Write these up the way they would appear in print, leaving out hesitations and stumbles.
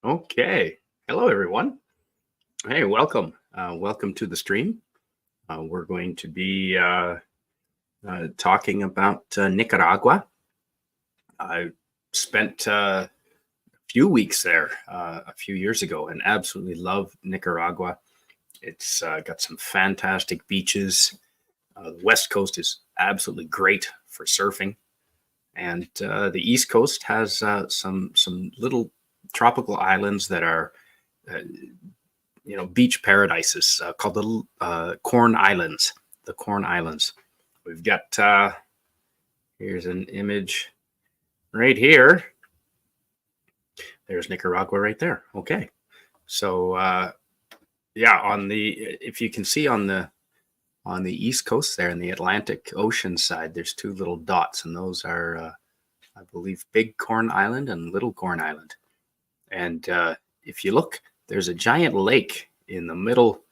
Okay. Hello, everyone. Hey, welcome. Welcome to the stream. We're going to be talking about Nicaragua. I spent a few weeks there a few years ago and absolutely love Nicaragua. It's got some fantastic beaches. The West Coast is absolutely great for surfing, and the East Coast has some little tropical islands that are uh, beach paradises called the Corn Islands. The Corn Islands. We've got here's an image right here. There's Nicaragua right there. Okay, so yeah, on the if you can see on the East Coast there in the Atlantic Ocean side, there's two little dots, and those are I believe Big Corn Island and Little Corn Island. And if you look, there's a giant lake in the middle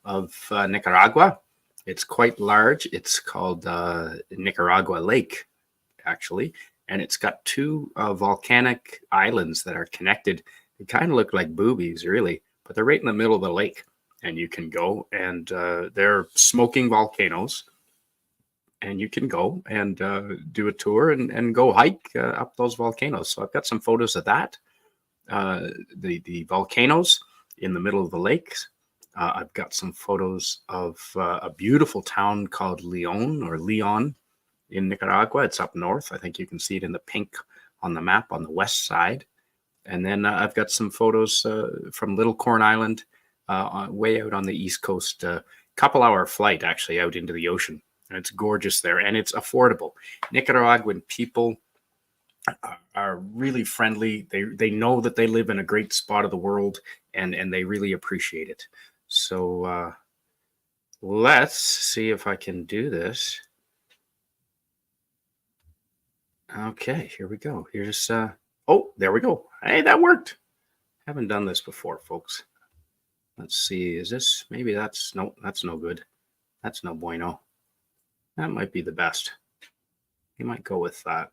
of Nicaragua. It's quite large. It's called Nicaragua Lake, actually, and it's got two volcanic islands that are connected. They kind of look like boobies, really, but they're right in the middle of the lake, and you can go and they're smoking volcanoes, and you can go and do a tour and go hike up those volcanoes. So I've got some photos of that. The volcanoes in the middle of the lakes. I've got some photos of a beautiful town called Leon in Nicaragua. It's up north. I think you can see it in the pink on the map on the west side. And then I've got some photos from Little Corn Island, way out on the east coast. Couple-hour flight actually out into the ocean. And it's gorgeous there, and it's affordable. Nicaraguan people are really friendly. They know that they live in a great spot of the world, and they really appreciate it. So let's see if I can do this. Okay, here we go. Here's oh, there we go. Hey, that worked. Haven't done this before, folks. Let's see. Is this maybe that's no good. That's no bueno. That might be the best. You might go with that.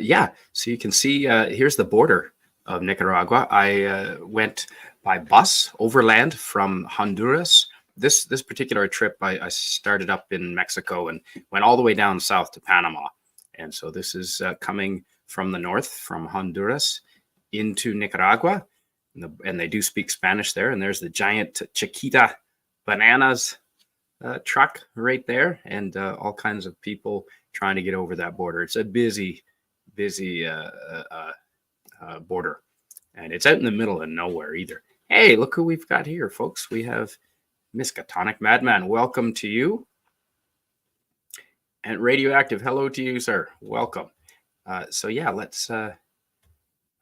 Yeah, so you can see here's the border of Nicaragua. I went by bus overland from Honduras. This particular trip, I started up in Mexico and went all the way down south to Panama. And so this is coming from the north, from Honduras into Nicaragua. And they do speak Spanish there. And there's the giant Chiquita Bananas truck right there, and all kinds of people trying to get over that border. It's a busy border, and it's out in the middle of nowhere either. Hey, look who we've got here, folks. We have Miskatonic Madman. Welcome to you. And Radioactive, hello to you, sir. Welcome. So yeah, let's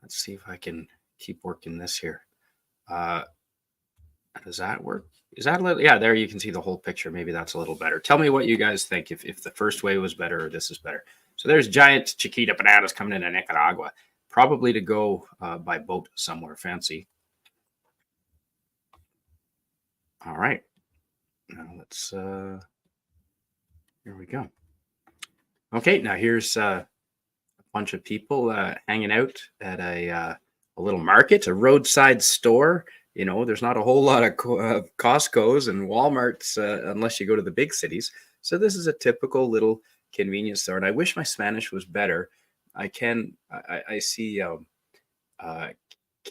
see if I can keep working this here. Does that work? Is that a little? Yeah, there you can see the whole picture. Maybe that's a little better. Tell me what you guys think, if the first way was better or this is better. So there's giant Chiquita Bananas coming into Nicaragua, probably to go by boat somewhere fancy. All right. Now let's, here we go. Okay, now here's a bunch of people hanging out at a little market, a roadside store. You know, there's not a whole lot of Costco's and Walmart's unless you go to the big cities. So this is a typical little convenience store. And I wish my Spanish was better. I see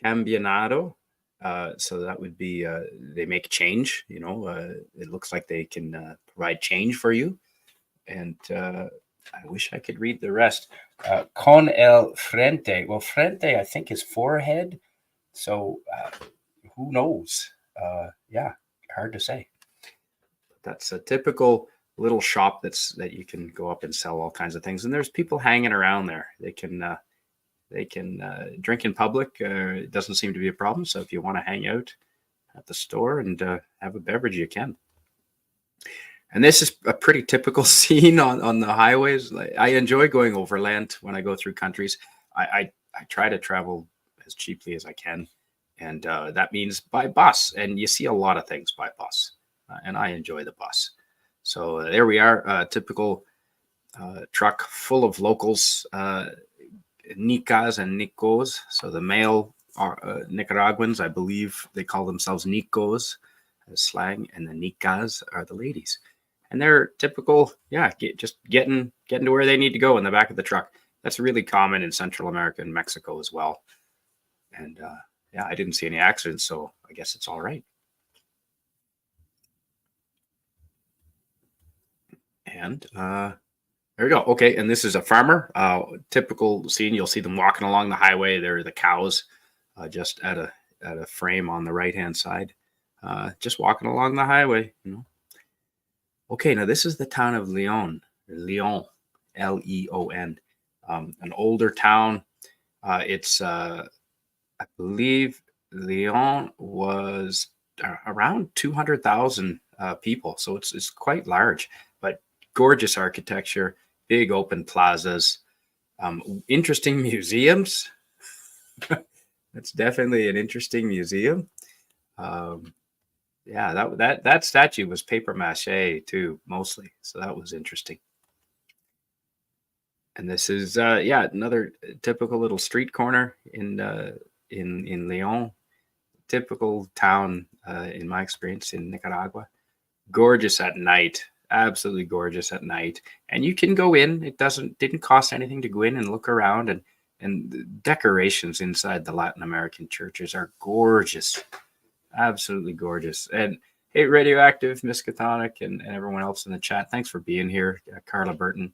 cambianado. So that would be they make change. You know, it looks like they can provide change for you. And I wish I could read the rest. Con el frente. Well, frente, I think, is forehead. So who knows? Yeah, hard to say. That's a typical little shop that you can go up and sell all kinds of things. And there's people hanging around there. They can drink in public. It doesn't seem to be a problem. So if you want to hang out at the store and have a beverage, you can. And this is a pretty typical scene on the highways. I enjoy going overland when I go through countries. I try to travel as cheaply as I can. And that means by bus. And you see a lot of things by bus. And I enjoy the bus. So there we are, a typical truck full of locals, Nicas and Nicos. So the male Nicaraguans, I believe they call themselves Nicos as slang, and the Nicas are the ladies. And they're typical, yeah, just getting to where they need to go in the back of the truck. That's really common in Central America and Mexico as well. And yeah, I didn't see any accidents, so I guess it's all right. And there we go. Okay, and this is a farmer. Typical scene. You'll see them walking along the highway. There are the cows, just at a frame on the right hand side, just walking along the highway. Okay, now this is the town of Leon, Leon, Leon, an older town. It's I believe Leon was around 200,000 people, so it's quite large, but gorgeous architecture, big open plazas, interesting museums. That's definitely an interesting museum. Yeah, that statue was paper mache too, mostly, so that was interesting. And this is yeah, another typical little street corner in Leon, typical town in my experience in Nicaragua. Gorgeous at night, absolutely gorgeous at night. And you can go in. It didn't cost anything to go in and look around, and the decorations inside the Latin American churches are gorgeous, absolutely gorgeous. And hey, Radioactive, Miskatonic, and everyone else in the chat, thanks for being here, Karla Burton.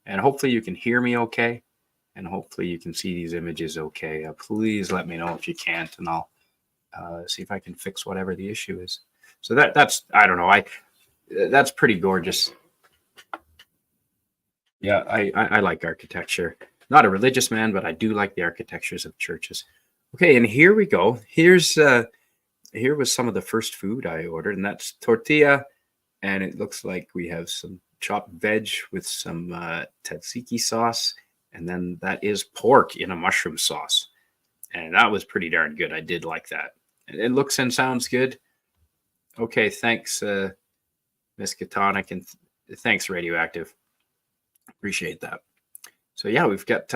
And hopefully you can hear me okay. And hopefully you can see these images okay. Please let me know if you can't, and I'll see if I can fix whatever the issue is. So that's, I don't know, that's pretty gorgeous. Yeah, I like architecture. Not a religious man, but I do like the architectures of churches. Okay, and here we go. Here was some of the first food I ordered, and that's tortilla. And it looks like we have some chopped veg with some tzatziki sauce. And then that is pork in a mushroom sauce. And that was pretty darn good. I did like that. It looks and sounds good. Okay, thanks, Miskatonic, and thanks, Radioactive. Appreciate that. So yeah, we've got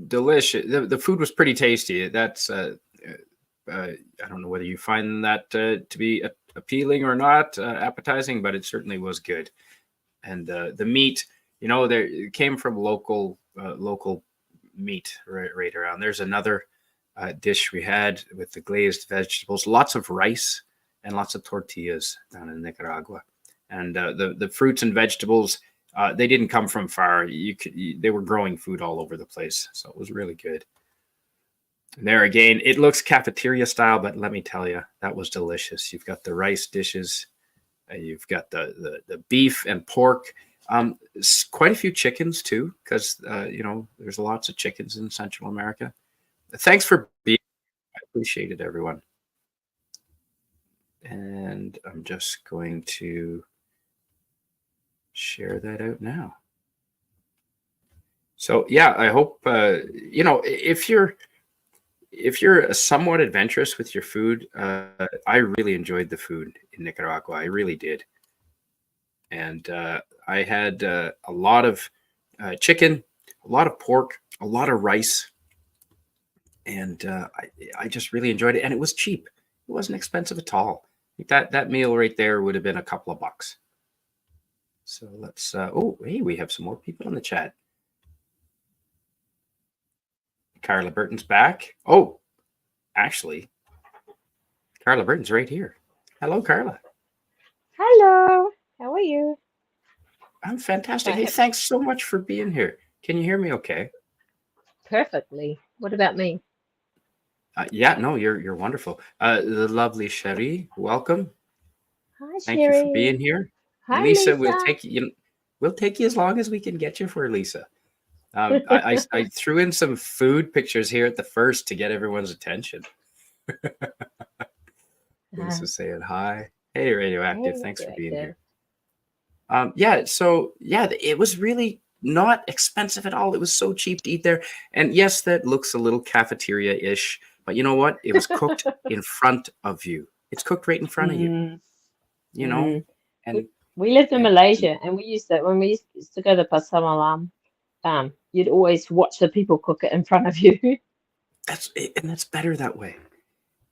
delicious. The food was pretty tasty. That's I don't know whether you find that to be appealing or not, appetizing, but it certainly was good. And the meat, there it came from local meat right around. There's another dish we had with the glazed vegetables, lots of rice and lots of tortillas down in Nicaragua. And the fruits and vegetables, they didn't come from far. They were growing food all over the place, so it was really good. And there again, it looks cafeteria style, but let me tell you, that was delicious. You've got the rice dishes, you've got the beef and pork. Quite a few chickens too, because there's lots of chickens in Central America. Thanks for being. I appreciate it, everyone. And I'm just going to share that out now. So yeah, I hope if you're somewhat adventurous with your food, I really enjoyed the food in Nicaragua. I really did. And I had a lot of chicken, a lot of pork, a lot of rice. And I just really enjoyed it. And it was cheap. It wasn't expensive at all. That meal right there would have been a couple of bucks. So let's, hey, we have some more people in the chat. Karla Burton's back. Oh, actually, Karla Burton's right here. Hello, Karla. Hello. How are you? I'm fantastic. Hey, thanks so much for being here. Can you hear me okay? Perfectly. What about me? Yeah, no, you're wonderful. The lovely Sherry, welcome. Hi, Thank Sherry. you for being here. Hi, Lisa, Lisa. We'll take you as long as we can get you for Lisa. I threw in some food pictures here at the first to get everyone's attention. Lisa's saying hi. Hey, Radioactive. Thanks for being here. Yeah, so yeah, it was really not expensive at all. It was so cheap to eat there. And yes, that looks a little cafeteria-ish, but you know what? It was cooked in front of you. It's cooked right in front of you. You know? And we lived in Malaysia, and we used to, when we used to go to Pasar Malam, you'd always watch the people cook it in front of you. that's better that way.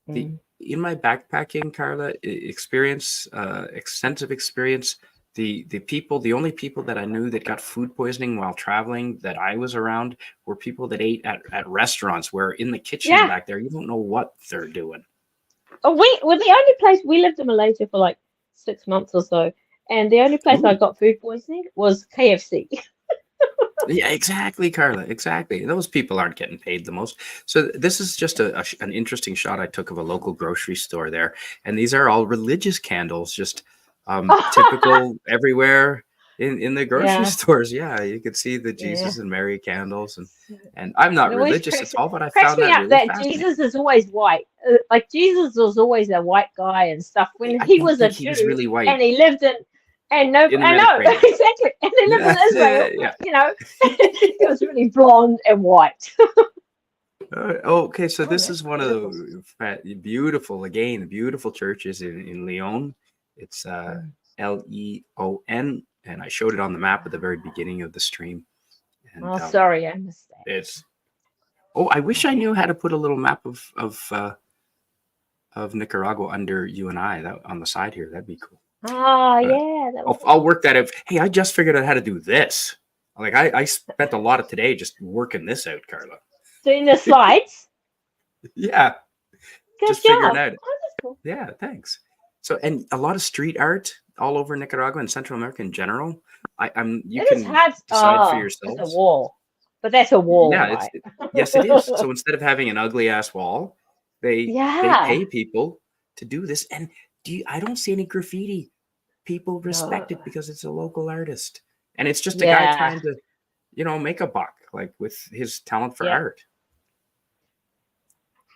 Mm. In my backpacking, Karla, experience, extensive experience, the only people that I knew that got food poisoning while traveling that I was around were people that ate at restaurants where in the kitchen Yeah. back there, you don't know what they're doing. Oh, the only place we lived in Malaysia for like 6 months or so, and the only place I Ooh. got food poisoning was KFC. Yeah, exactly, Karla. Exactly. Those people aren't getting paid the most. So this is just an interesting shot I took of a local grocery store there, and these are all religious candles, just typical everywhere in the grocery Yeah, stores. Yeah, you could see the yeah. Jesus and Mary candles, and I'm not It always religious at all, but I cracks found me that up really that fascinating. Jesus is always white. Like Jesus was always a white guy and stuff when I he don't was a think he was Jew really white and he lived in and no, in the I know Mediterranean. exactly, and he lived in Israel. Yeah. You know, he was really blonde and white. Okay, so Oh, this that's is one of beautiful. the beautiful, again, beautiful churches in Lyon. It's Mm. Leon, and I showed it on the map at the very beginning of the stream. And Oh, sorry, I missed that. it's I wish I knew how to put a little map of Nicaragua under you and I that on the side here. That'd be cool. Oh, yeah, that would I'll work that out. Hey, I just figured out how to do this. Like I spent a lot of today just working this out, Karla. doing the slides. Yeah, Good just figuring job. out. Oh, that's cool. Yeah, thanks. So, and a lot of street art all over Nicaragua and Central America in general. You It is can hard. decide for Oh, it's a yourselves. wall, but that's a wall, Yeah, right? yes, it is. So instead of having an ugly ass wall, they Yeah. pay people to do this. And I don't see any graffiti. People respect No. it because it's a local artist, and it's just a guy Yeah. trying to, make a buck, like with his talent for Yeah. art.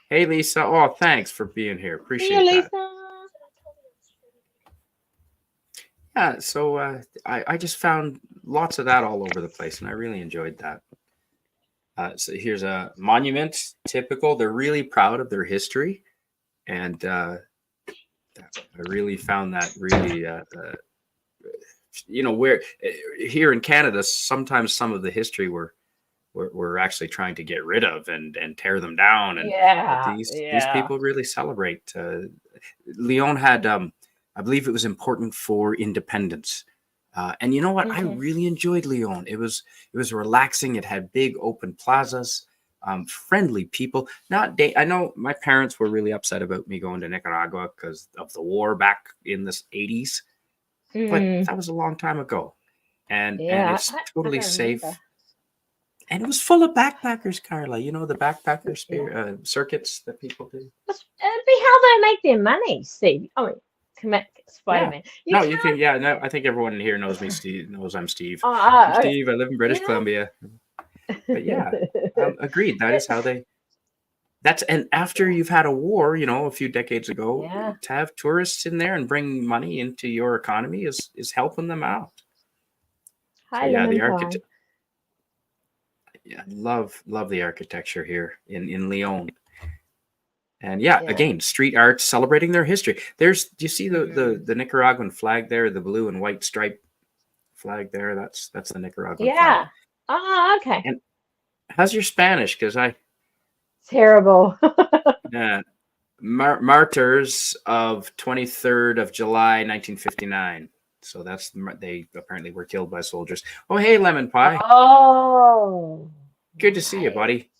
Hey, Lisa. Oh, thanks for being here. See you, Appreciate that. Lisa. Yeah, so I just found lots of that all over the place, and I really enjoyed that. So here's a monument, typical. They're really proud of their history, and I really found that really, where here in Canada, sometimes some of the history we're actually trying to get rid of and tear them down, but Yeah. these Yeah. people really celebrate. Leon had, I believe, it was important for independence. And you know what? I Hmm. really enjoyed Lyon. It was relaxing. It had big open plazas, friendly people. I know my parents were really upset about me going to Nicaragua because of the war back in the 80s, but Mm. that was a long time ago, and Yeah. it's I totally don't remember. safe. And it was full of backpackers, Karla. You know the backpacker Yeah. circuits that people do. It'd be how they make their money, Steve. I mean, Yeah. Spider-Man. You No, you can. can't. Yeah. No, I think everyone here knows me. Steve knows I'm Steve. I'm Uh, Steve. I live in British you Columbia. But yeah, know. agreed. That is how they. And after you've had a war, a few decades ago, Yeah. to have tourists in there and bring money into your economy is helping them out. So Hi, yeah, lemon pie. yeah, love the architecture here in Lyon. And yeah, Yeah. again, street art celebrating their history. Do you see Mm. the Nicaraguan flag there, the blue and white stripe flag there? That's the Nicaraguan flag. Yeah. Oh, okay. And how's your Spanish? Because Terrible. Martyrs of 23rd of July 1959. So they apparently were killed by soldiers. Oh, hey, lemon pie. Oh, Good to see you, nice. buddy.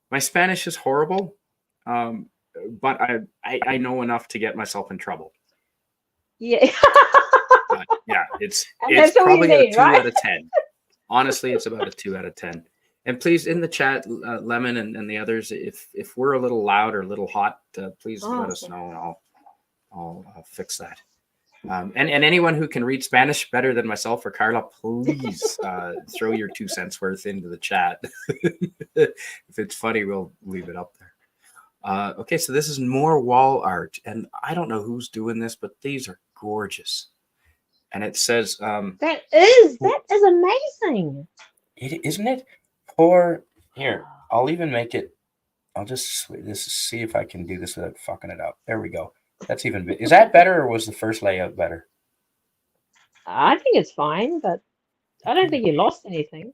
My Spanish is horrible, but I know enough to get myself in trouble. Yeah. Yeah, And it's that's all you probably a need, 2 right? out of 10. Honestly, it's about a 2 out of 10. And please, in the chat, Lemon and the others, if we're a little loud or a little hot, please let us Awesome. know, and I'll fix that. And anyone who can read Spanish better than myself or Karla, please throw your 2 cents worth into the chat. If it's funny, we'll leave it up there. Okay, so this is more wall art, and I don't know who's doing this, but these are gorgeous. And it says, That is amazing. isn't it? Pour here. I'll even make it. I'll just see if I can do this without fucking it up. There we go. That's even. Is that better, or was the first layout better? I think it's fine, but I don't think you lost anything.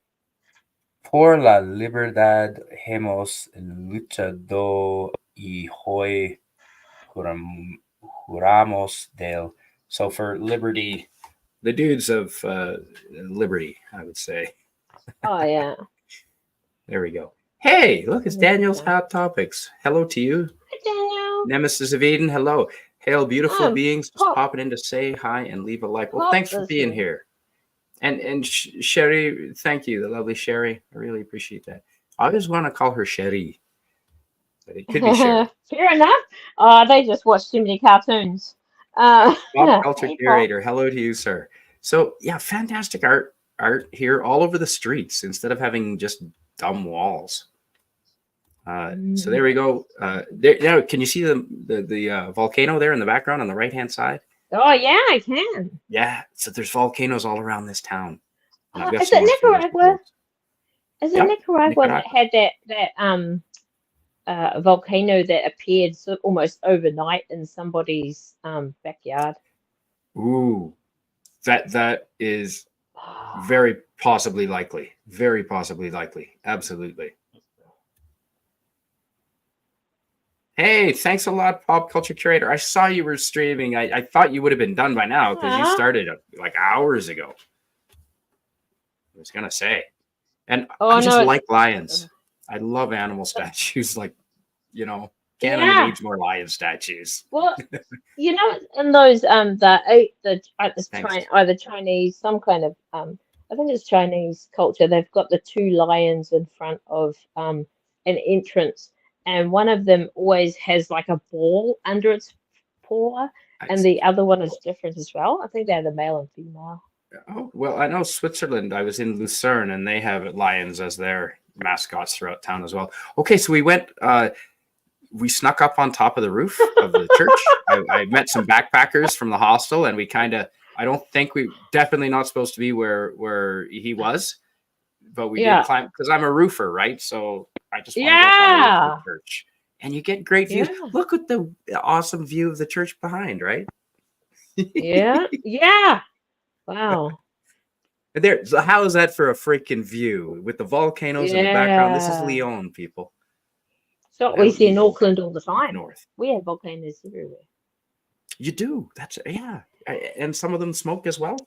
Por la libertad hemos luchado y hoy juramos del. So for liberty, the dudes of liberty, I would say. Oh yeah. There we go. Hey, look, it's Daniel's Okay. Hot Topics. Hello to you. Hi, Daniel. Nemesis of Eden, hello. Hail, beautiful beings. Just Pop. popping in to say hi and leave a like. Well, Pop thanks for is being here. here. And Sherry, thank you, the lovely Sherry. I really appreciate that. I always want to call her Sherry, but it could be Sherry. Fair enough. They just watch too many cartoons. Pop culture Hey, Pop. curator, hello to you, sir. So yeah, fantastic art here all over the streets instead of having just dumb walls. So there we go. There, now, can you see the volcano there in the background on the right hand side? Oh yeah, I can. Yeah, so there's volcanoes all around this town. And I've got Is some it more photos to Nicaragua? post. Is it Yep, Nicaragua that Nicaragua. had that volcano that appeared sort of almost overnight in somebody's backyard? Ooh, that is very possibly likely. Very possibly likely. Absolutely. Hey, thanks a lot, Pop Culture Curator. I saw you were streaming. I thought you would have been done by now because you started like hours ago. I was gonna say, and I just like lions. I love animal statues. Like, can't engage more lion statues. Well, in those either Chinese, some kind of I think it's Chinese culture. They've got the two lions in front of an entrance, and one of them always has like a ball under its paw, and the other one is different as well. I think they're the male and female. Oh, well, I know Switzerland. I was in Lucerne, and they have lions as their mascots throughout town as well. Okay, so we snuck up on top of the roof of the church. I met some backpackers from the hostel, and I don't think definitely not supposed to be where he was, but we did climb because I'm a roofer, right? So I just want to go up on the roof of the church, and you get great views. Yeah. Look at the awesome view of the church behind, right? Yeah. Wow. So how is that for a freaking view with the volcanoes in the background? This is Lyon, people. So we see in Auckland all the time. North. We have volcanoes everywhere. You do. And some of them smoke as well.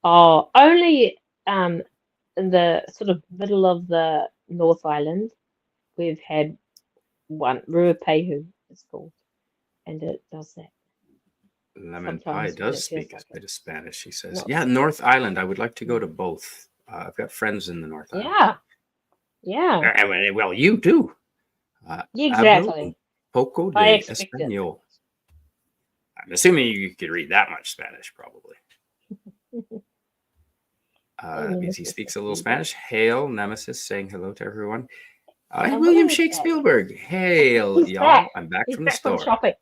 Oh, only in the sort of middle of the North Island, we've had one, Ruapehu it's called, and it does that. Lemon Pie does speak a bit of Spanish, he says. Yeah, North Island. I would like to go to both. I've got friends in the North Island. Yeah. Well, you do. Exactly. Poco de Español. I'm assuming you could read that much Spanish, probably. That means he speaks a little Spanish. Hail, Nemesis, saying hello to everyone. William Shakespeare. Hail, y'all. I'm back from the store. Shopping.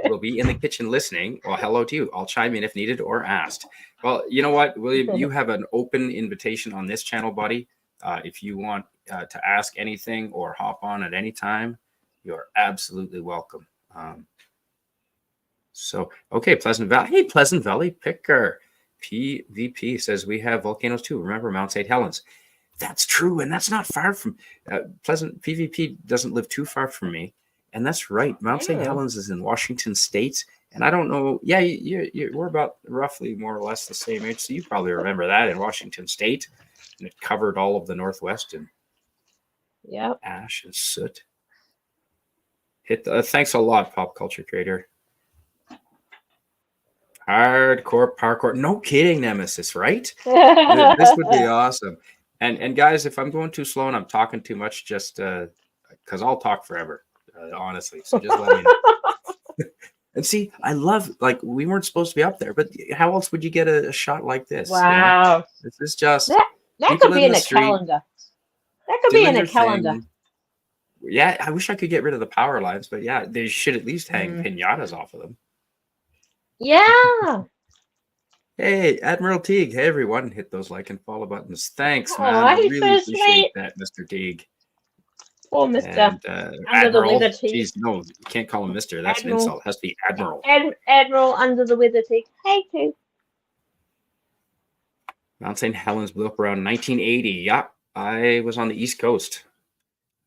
We'll be in the kitchen listening. Well, hello to you. I'll chime in if needed or asked. Well, you know what, William? You have an open invitation on this channel, buddy. If you want to ask anything or hop on at any time, you're absolutely welcome. Okay, Pleasant Valley. Hey, Pleasant Valley Picker. PVP says we have volcanoes too. Remember Mount St. Helens? That's true, and that's not far from Pleasant. PVP doesn't live too far from me, and that's right. Mount St. Helens is in Washington State, and I don't know. Yeah, we're about roughly more or less the same age, so you probably remember that in Washington State, and it covered all of the Northwest in ash and soot. Thanks a lot, Pop Culture Creator. Hardcore parkour. No kidding, Nemesis, right? This would be awesome. And guys, if I'm going too slow and I'm talking too much, just because I'll talk forever, honestly. So just let me know. And see, I love, like, we weren't supposed to be up there, but how else would you get a shot like this? Wow. You know? This is just that could be in a calendar. That could be in a calendar. Yeah, I wish I could get rid of the power lines, but yeah, they should at least hang pinatas off of them. Yeah. Hey, Admiral Teague. Hey, everyone. Hit those like and follow buttons. Thanks, man. I really appreciate that, Mr. Teague. Poor Mr. Admiral. Jeez, no, you can't call him Mr. That's Admiral. An insult. It has to be Admiral. Admiral under the weather Teague. Hey, too. Mount St. Helens blew up around 1980. Yeah. I was on the East Coast.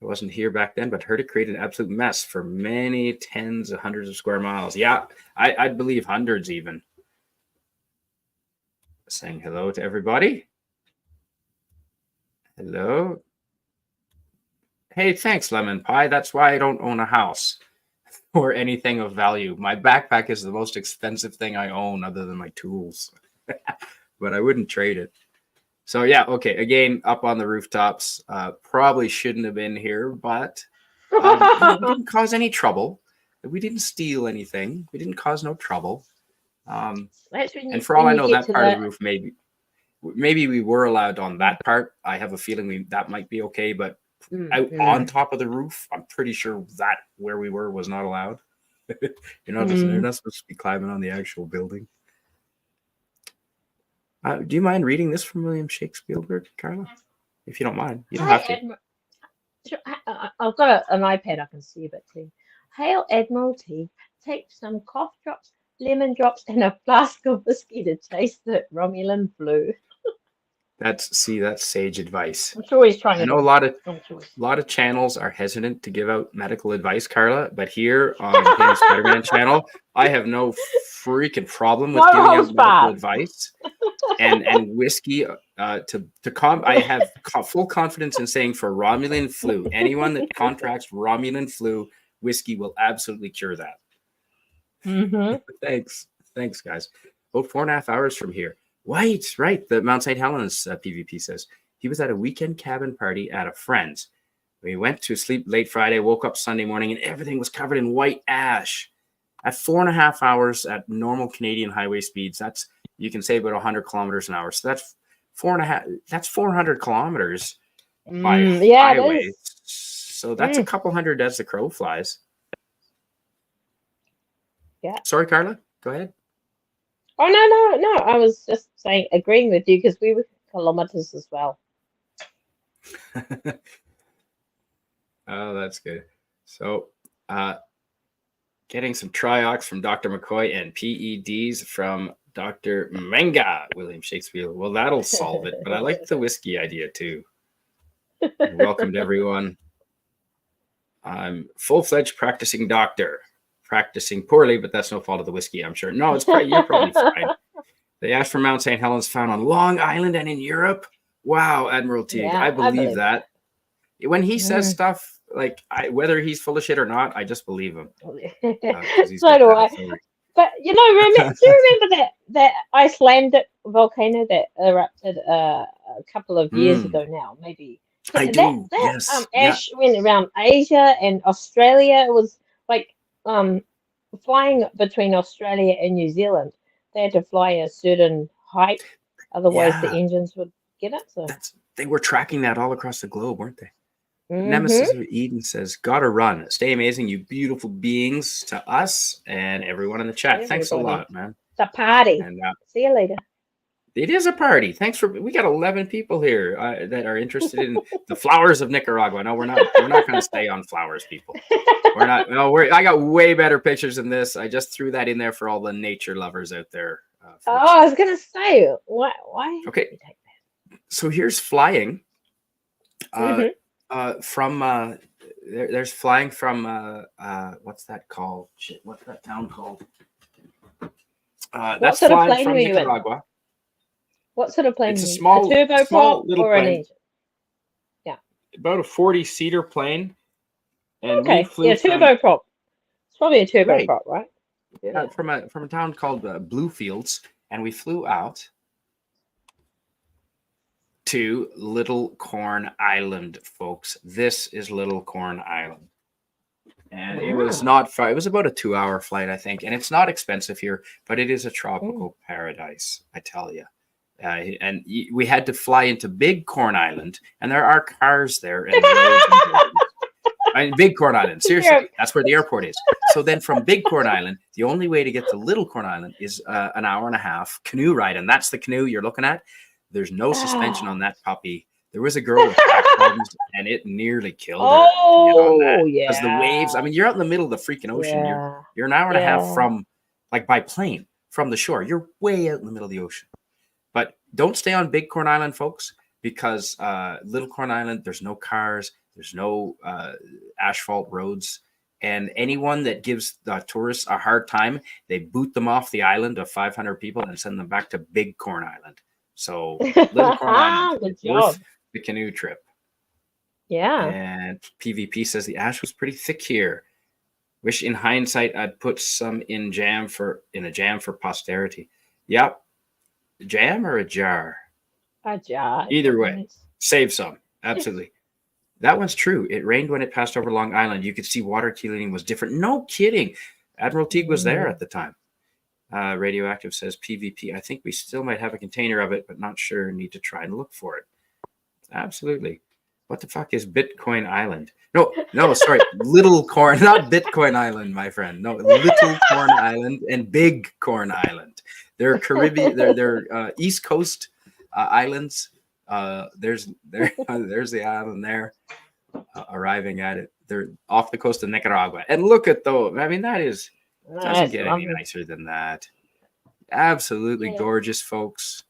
I wasn't here back then, but heard it created an absolute mess for many tens of hundreds of square miles. Yeah, I'd believe hundreds even. Saying hello to everybody. Hello. Hey, thanks, Lemon Pie. That's why I don't own a house or anything of value. My backpack is the most expensive thing I own other than my tools. But I wouldn't trade it. So yeah, okay. Again, up on the rooftops. Probably shouldn't have been here, but we didn't cause any trouble. We didn't steal anything. We didn't cause no trouble. And for all I know, that part of the roof maybe we were allowed on that part. I have a feeling that might be okay, but out on top of the roof, I'm pretty sure that where we were was not allowed. You're not supposed to be climbing on the actual building. Do you mind reading this from William Shakespeare, Karla? If you don't mind. You don't have to. I've got an iPad, I can see a bit too. Hail Admiralty, take some cough drops, lemon drops, and a flask of whiskey to taste the Romulan flu. That's sage advice. I'm sure he's trying to. I know a lot of channels are hesitant to give out medical advice, Karla, but here on the Spider-Man channel, I have no freaking problem with giving out medical advice. And whiskey I have full confidence in saying for Romulan flu, anyone that contracts Romulan flu, whiskey will absolutely cure that. Thanks, guys. About 4.5 hours from here. Right. The Mount St. Helens PvP says he was at a weekend cabin party at a friend's. We went to sleep late Friday, woke up Sunday morning, and everything was covered in white ash. At 4.5 hours at normal Canadian highway speeds, that's you can say about 100 kilometers an hour. So that's 4.5. That's 400 kilometers by highway. So that's a couple hundred as the crow flies. Yeah. Sorry, Karla. Go ahead. Oh no! I was just agreeing with you because we were kilometers as well. Oh, that's good. So, getting some Triox from Dr. McCoy and PEDs from Dr. Menga, William Shakespeare. Well, that'll solve it. But I like the whiskey idea too. Welcome to everyone. I'm full-fledged practicing doctor. Practicing poorly, but that's no fault of the whiskey, I'm sure. No, you're probably fine. They asked for Mount St. Helens found on Long Island and in Europe. Wow, Admiralty. Yeah, I believe that. When he says stuff like whether he's full of shit or not, I just believe him. So do I. But do you remember that Icelandic volcano that erupted a couple of years ago now? Maybe. I do. Yes. Ash went around Asia and Australia. It was like flying between Australia and New Zealand. They had to fly a certain height, otherwise the engines would get it. So they were tracking that all across the globe, weren't they? Nemesis of Eden says, "Gotta run. Stay amazing, you beautiful beings." To us and everyone in the chat, everybody. Thanks a lot, man. It's a party. And, see you later. It is a party. Thanks we got 11 people here that are interested in the flowers of Nicaragua. No, we're not going to stay on flowers, people. We're not. No, I got way better pictures than this. I just threw that in there for all the nature lovers out there. I was going to say, why? Okay. Take that? So here's flying. From there's flying from what's that called? Shit, what's that town called? That's flying from Nicaragua. What sort of plane? It's a small turboprop little or plane. An engine? Yeah. About a 40-seater plane. And turboprop. It's probably a turboprop, right? Yeah, from a town called Bluefields, and we flew out to Little Corn Island, folks. This is Little Corn Island. And it was not far. It was about a 2-hour flight, I think. And it's not expensive here, but it is a tropical paradise, I tell you. And we had to fly into Big Corn Island, and there are cars there. And Big Corn Island, seriously, that's where the airport is. So then from Big Corn Island, the only way to get to Little Corn Island is an hour and a half canoe ride. And that's the canoe you're looking at. There's no suspension on that puppy. There was a girl with back problems, and it nearly killed her. Because the waves, I mean, you're out in the middle of the freaking ocean. You're an hour and a half from, like by plane, from the shore. You're way out in the middle of the ocean. But don't stay on Big Corn Island, folks, because Little Corn Island, there's no cars, there's no asphalt roads, and anyone that gives the tourists a hard time, they boot them off the island of 500 people and send them back to Big Corn Island. So Little Corn Island, Good it's job. worth the canoe trip. Yeah. And PvP says the ash was pretty thick here. Wish in hindsight I'd put some in a jam for posterity. Yep. Jam or a jar? A jar. Either way, save some. Absolutely. That one's true. It rained when it passed over Long Island. You could see water cleaning was different. No kidding. Admiral Teague was there at the time. Radioactive says PvP. I think we still might have a container of it, but not sure. Need to try and look for it. Absolutely. What the fuck is Bitcoin Island? No, sorry. Little Corn, not Bitcoin Island, my friend. No, Little Corn Island and Big Corn Island. They're Caribbean, they're East Coast islands. There's the island there. Arriving at it. They're off the coast of Nicaragua. And look at those. I mean, doesn't get any nicer than that. Absolutely gorgeous, folks.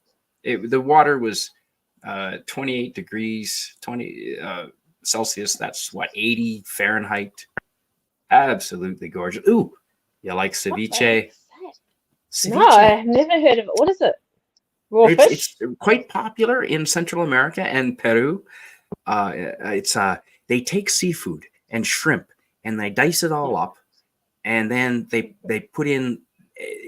The water was 28 degrees, 20 Celsius. That's what, 80 Fahrenheit. Absolutely gorgeous. Ooh, you like ceviche? Ceviche. No, I've never heard of it. What is it? Raw fish? It's quite popular in Central America and Peru. They take seafood and shrimp and they dice it all up, and then they put in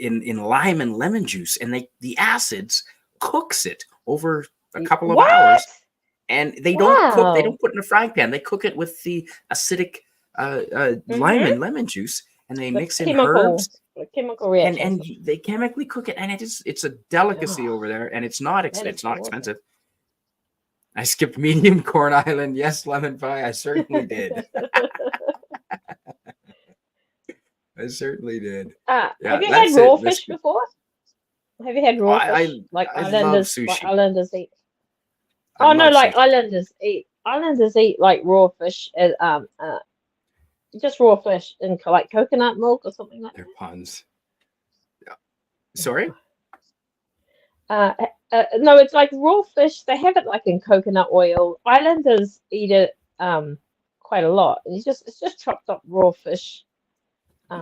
lime and lemon juice, and the acids cooks it over a couple of hours, and they don't put it in a frying pan. They cook it with the acidic lime and lemon juice, and they mix in herbs. Chemical reaction, and they chemically cook it, and it's a delicacy over there, and it's not expensive. I skipped medium Corn Island. Yes, lemon pie. I certainly did. I certainly did. Have you had raw fish before? Have you had raw fish? Islanders, like islanders eat. Oh no, like sushi. Islanders eat like raw fish and just raw fish in like coconut milk or something like that. They're puns. Yeah. Sorry? No, it's like raw fish. They have it like in coconut oil. Islanders eat it quite a lot. It's just chopped up raw fish.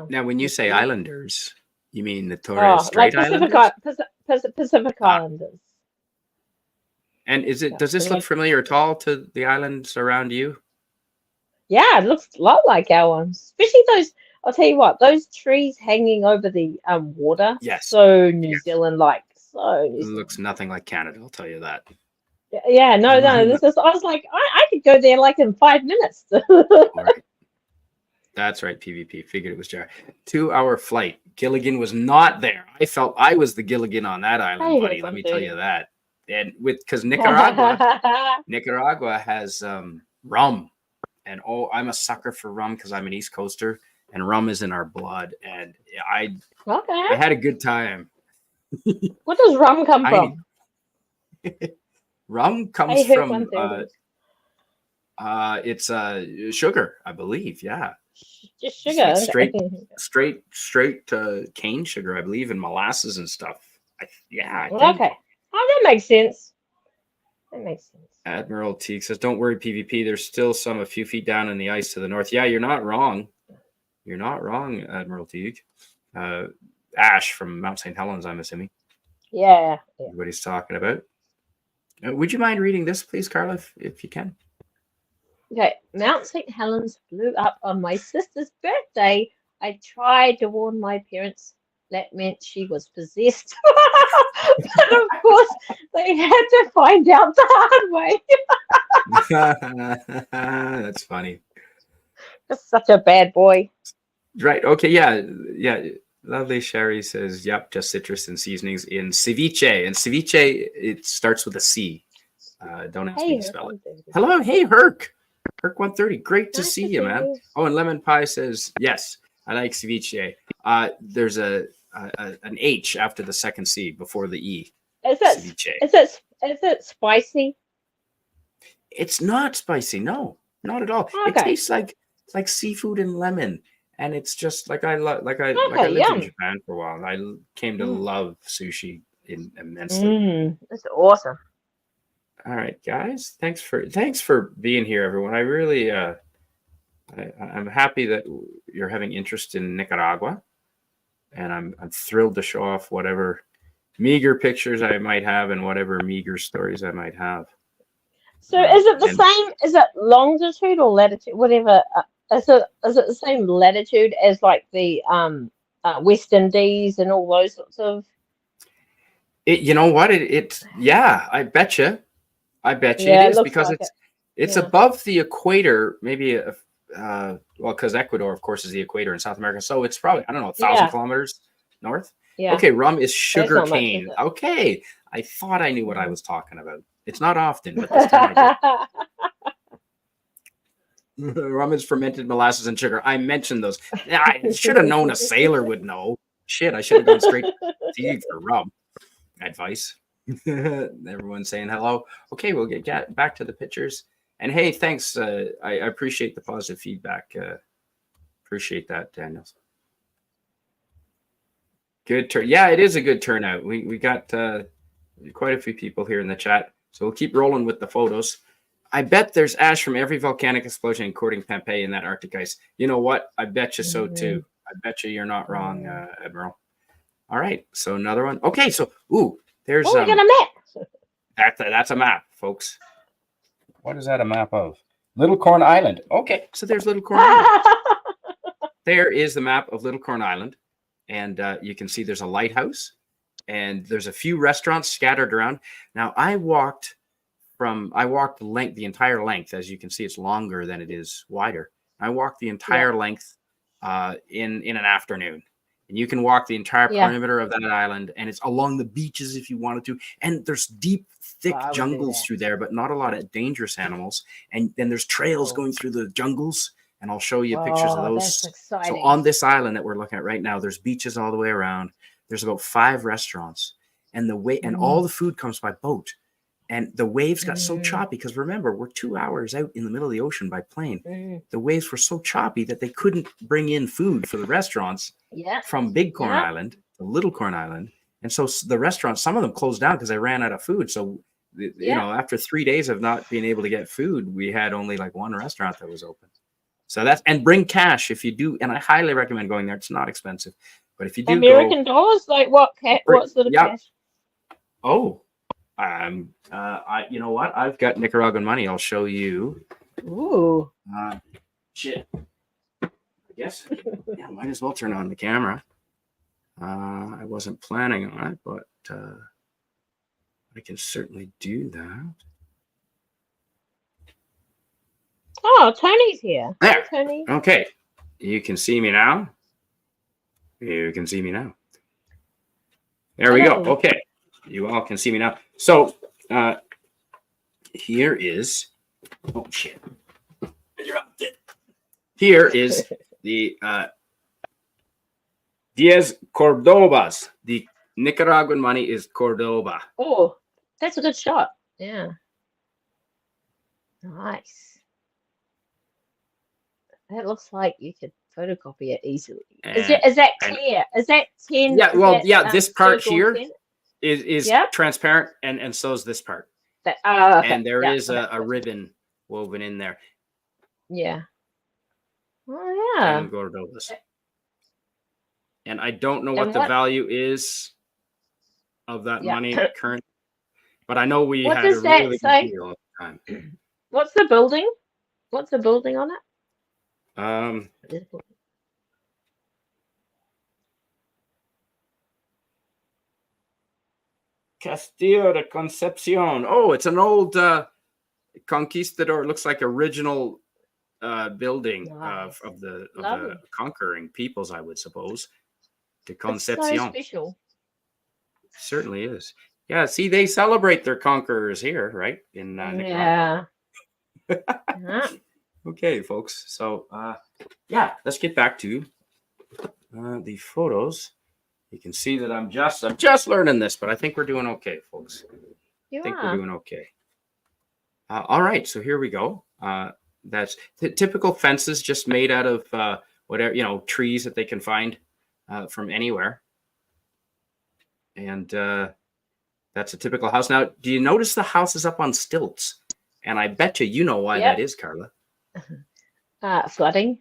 Now, when you say islanders, you mean the Torres Strait Pacific Islanders? Pacific Islanders. And does this look familiar at all to the islands around you? Yeah, it looks a lot like our ones. Especially those, I'll tell you what, those trees hanging over the water. Yes. So New Zealand-like. So New Zealand. Looks nothing like Canada, I'll tell you that. Yeah, no. I was like, I could go there like in 5 minutes. Right. That's right, PvP. Figured it was Jar. 2-hour flight. Gilligan was not there. I felt I was the Gilligan on that island, buddy. Let me tell you that. And because Nicaragua has rum. And I'm a sucker for rum because I'm an East Coaster, and rum is in our blood. And I had a good time. What does rum come from? Rum comes from it's sugar, I believe. Yeah, just sugar. Straight cane sugar, I believe, and molasses and stuff. I think. Okay. Oh, that makes sense. Admiral Teague says, "Don't worry, PvP. There's still some a few feet down in the ice to the north." Yeah, you're not wrong. You're not wrong, Admiral Teague. Ash from Mount St. Helens, I'm assuming. Yeah. What he's talking about. Would you mind reading this, please, Karla, if you can? Okay. Mount St. Helens blew up on my sister's birthday. I tried to warn my parents. That meant she was possessed. But of course, they had to find out the hard way. That's funny. Just such a bad boy. Right. Okay. Yeah. Lovely Sherry says, yep, just citrus and seasonings in ceviche. And ceviche, it starts with a C. Don't ask me to spell it. Hello. Hey, Herc. Herc130. Great to see you, man. Oh, and Lemon Pie says, yes, I like ceviche. There's an H after the second C before the E. Is it spicy? It's not spicy. No, not at all. Okay. It tastes like seafood and lemon. And it's just like I lived in Japan for a while. And I came to love sushi immensely. That's awesome. All right, guys. Thanks for being here, everyone. I really I'm happy that you're having interest in Nicaragua, and I'm thrilled to show off whatever meager pictures I might have and whatever meager stories I might have. So is it the And same? Is it longitude or latitude? Whatever. Is it the same latitude as like the West Indies and all those sorts of? you know what? It's yeah. I bet you. Yeah, It it is looks because like it. it's Yeah. above the equator. Maybe well, because Ecuador, of course, is the equator in South America. So it's probably, I don't know, 1,000 Yeah. kilometers north. Yeah. Okay, rum is That's sugar not much, is cane. it? Okay, I thought I knew what I Mhm. was talking about. It's not often, but this time I did. Rum is fermented molasses and sugar. I mentioned those. Yeah, I should have known a sailor would know. Shit, I should have gone straight to sea for rum advice. Everyone's saying hello. Okay, we'll get back to the pictures. And hey, thanks. I appreciate the positive feedback. Appreciate that, Daniels. Good turn. Yeah, it is a good turnout. We got quite a few people here in the chat, so we'll keep rolling with the photos. I bet there's ash from every volcanic explosion coating Pompeii in that Arctic ice. You know what? I bet you so too. I bet you're not wrong, Admiral. All right, so another one. Okay, so there's Oh, we got a map. that's a map, folks. What is that a map of? Little Corn Island. Okay. So there's Little Corn Island. There is the map of Little Corn Island, and you can see there's a lighthouse, and there's a few restaurants scattered around. Now I walked the entire length. As you can see, it's longer than it is wider. I walked the entire length in an afternoon. And you can walk the entire perimeter of that island, and it's along the beaches if you wanted to. And there's deep, thick jungles through there, but not a lot of dangerous animals. And then there's trails going through the jungles, and I'll show you pictures of those. That's exciting. So on this island that we're looking at right now, there's beaches all the way around. There's about 5 restaurants, and all the food comes by boat. And the waves got so choppy because remember, we're 2 hours out in the middle of the ocean by plane. The waves were so choppy that they couldn't bring in food for the restaurants from Big Corn Island to Little Corn Island. And so the restaurants, some of them closed down because they ran out of food. So, you know, after 3 days of not being able to get food, we had only like one restaurant that was open. So and bring cash if you do. And I highly recommend going there. It's not expensive. But if you do American dollars, like what sort of cash? Oh, you know what? I've got Nicaraguan money. I'll show you. Ooh. Shit. I guess. Yeah, might as well turn on the camera. I wasn't planning on it, but I can certainly do that. Oh, Tony's here. There. Hi, Tony. Okay. You can see me now. You can see me now. There we go. Okay. You all can see me now. So here is, oh shit. Here is the 10 Cordobas. The Nicaraguan money is Cordoba. Oh, that's a good shot. Yeah. Nice. That looks like you could photocopy it easily. Is that clear? Is that 10? Yeah, well, that, this part here 10? is transparent, and so is this part. Okay. And there is a ribbon woven in there. Yeah. Oh, yeah. And Cordobas. And I don't know what the value is of that money current, but I know we had a really good deal at the time. What's the building? What's the building on it? Castillo de Concepcion. Oh, it's an old conquistador. It looks like original building of the conquering peoples, I would suppose. De Concepcion. It's so special. Certainly is. Yeah, see, they celebrate their conquerors here, right? In Nicaragua. Yeah. Okay, folks. So, let's get back to the photos. You can see that I'm just learning this, but I think we're doing okay, folks. I think we're doing okay. All right, so here we go. That's the typical fences, just made out of whatever, trees that they can find from anywhere. And That's a typical house. Now, do you notice the house is up on stilts? And I bet you know why Yep. that is, Karla. Flooding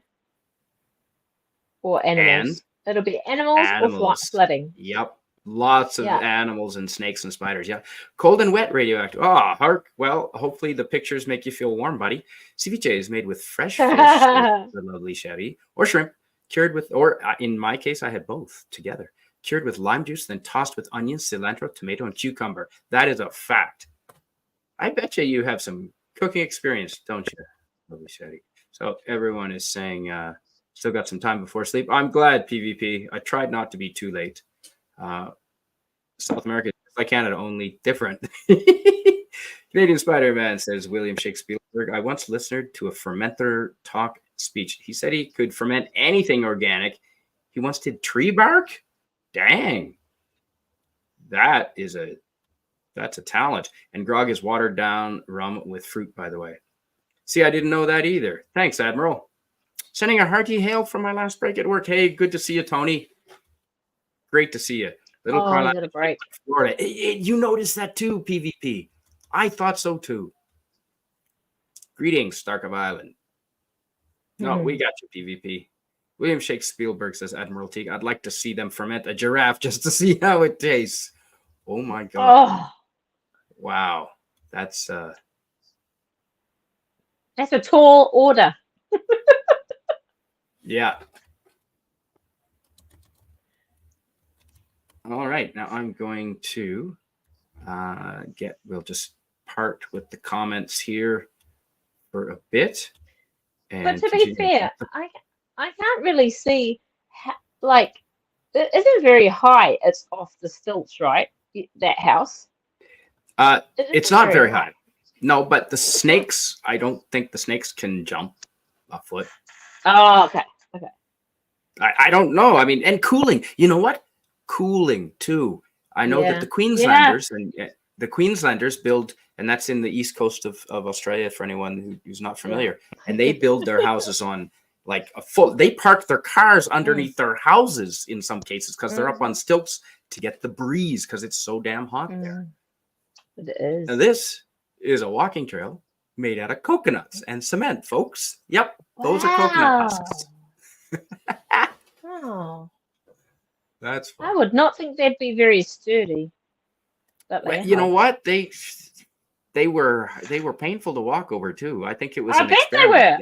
or animals. It'll be animals or Animals. flooding. Yep. Lots of Yeah. animals and snakes and spiders. Yeah. Cold and wet radioactive. Oh, hark. Well, hopefully the pictures make you feel warm, buddy. Ceviche is made with fresh fish, the lovely sherry, or shrimp, cured with, or in my case, I had both together. Cured with lime juice, then tossed with onions, cilantro, tomato, and cucumber. That is a fact. I bet you have some cooking experience, don't you, lovely sherry? So everyone is saying still got some time before sleep. I'm glad, PvP. I tried not to be too late. South America, like Canada, only different. Canadian Spider-Man, says William Shakespeare. I once listened to a fermenter talk speech. He said he could ferment anything organic. He once did tree bark. Dang, that's a talent. And grog is watered down rum with fruit, by the way. See, I didn't know that either. Thanks, Admiral. Sending a hearty hail from my last break at work. Hey, good to see you, Tony. Great to see you. Little Karla, got a break. Florida. You noticed that too, PvP. I thought so too. Greetings, Stark of Island. No, we got you, PvP. William Shakespeare says, Admiralty, I'd like to see them ferment a giraffe just to see how it tastes. Oh my God. Oh, Wow. That's a tall order. yeah. All right. Now I'm going to we'll just part with the comments here for a bit. But to be fair, I can't really see like it isn't very high. It's off the stilts, right? That house. It's not very high. No, but the snakes, I don't think the snakes can jump a foot. Oh, okay. Okay. I don't know. I mean, and cooling. You know what? Cooling too. I know that the Queenslanders and the Queenslanders build, and that's in the east coast of Australia for anyone who's not familiar. And they build their houses on like a full. They park their cars underneath their houses in some cases because they're up on stilts to get the breeze because it's so damn hot there. It is. Now this is a walking trail made out of coconuts and cement, folks. Yep, those are coconut husks. Oh. That's fun. I would not think they'd be very sturdy. But you know what? They were painful to walk over too. I think it was an experiment.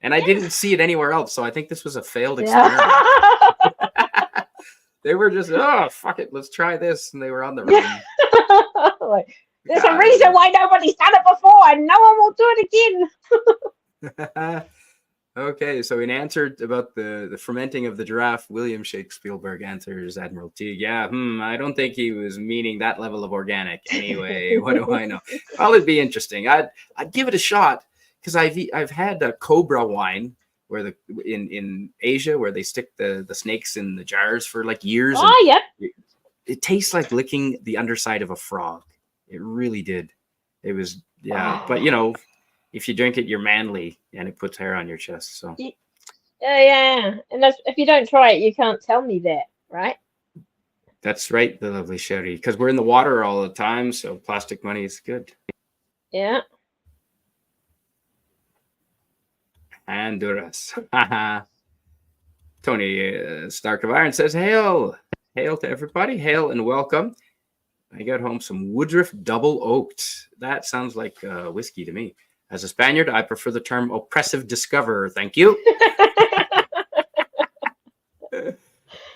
And I didn't see it anywhere else, so I think this was a failed experiment. They were just, oh, fuck it, let's try this. And they were on the run. There's a reason why nobody's done it before, and no one will do it again. Okay, so in answer about the fermenting of the giraffe, William Shakespeare answers Admiralty. Yeah, I don't think he was meaning that level of organic. Anyway, what do I know? Well, it'd be interesting. I'd give it a shot because I've had a cobra wine where in Asia where they stick the snakes in the jars for like years. Oh, yep. It tastes like licking the underside of a frog. It really did. It was but you know. If you drink it, you're manly, and it puts hair on your chest. So, yeah, and if you don't try it, you can't tell me that, right? That's right, the lovely Sherry. Because we're in the water all the time, so plastic money is good. Yeah. Honduras. Tony Stark of Iron says, "Hail, hail to everybody! Hail and welcome." I got home some Woodruff Double Oaked. That sounds like whiskey to me. As a Spaniard, I prefer the term oppressive discoverer. Thank you.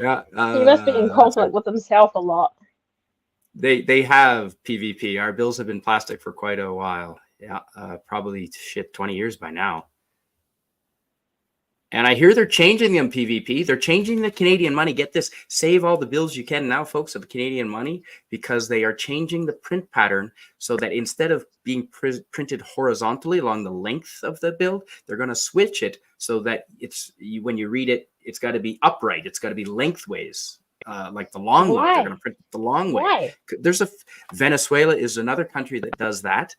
Yeah, he must be in conflict with himself a lot. They have PvP. Our bills have been plastic for quite a while. Yeah, probably 20 years by now. And I hear they're changing them, PvP. They're changing the Canadian money. Get this. Save all the bills you can now, folks, of the Canadian money, because they are changing the print pattern so that instead of being printed horizontally along the length of the bill, they're going to switch it so that when you read it, it's got to be upright. It's got to be lengthways, like the long way. They're going to print it the long way. Why? Venezuela is another country that does that.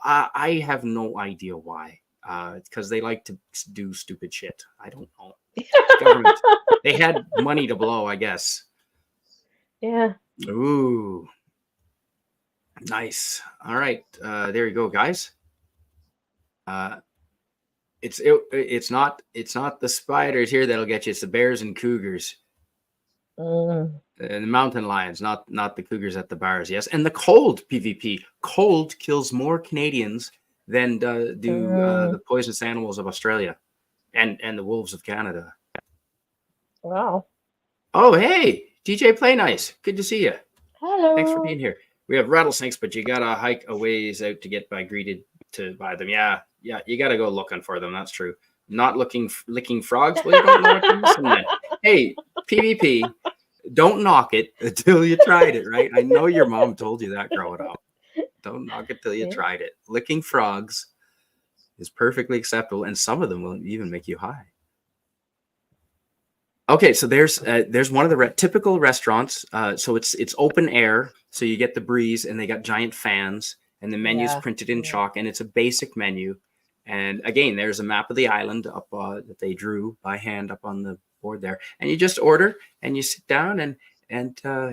I have no idea why. Because they like to do stupid shit. I don't know. Government. They had money to blow, I guess. Yeah. Ooh. Nice. All right. There you go, guys. Uh, it's not the spiders here that'll get you. It's the bears and cougars and the mountain lions, not the cougars at the bars. Yes, and the cold PvP. Cold kills more Canadians than do the poisonous animals of Australia and the wolves of Canada. Wow. Oh, hey, DJ Play Nice. Good to see you. Hello. Thanks for being here. We have rattlesnakes, but you gotta hike a ways out to get greeted by them. Yeah, you gotta go looking for them. That's true. Not licking frogs. Well, you don't know what you're missing then. Hey, PvP, don't knock it until you tried it, right? I know your mom told you that growing up. Don't knock it till you tried it. Licking frogs is perfectly acceptable, and some of them will even make you high. Okay, so there's one of the typical restaurants. So it's open air, so you get the breeze, and they got giant fans, and the menu's printed in chalk, and it's a basic menu. And again, there's a map of the island up that they drew by hand up on the board there, and you just order and you sit down, and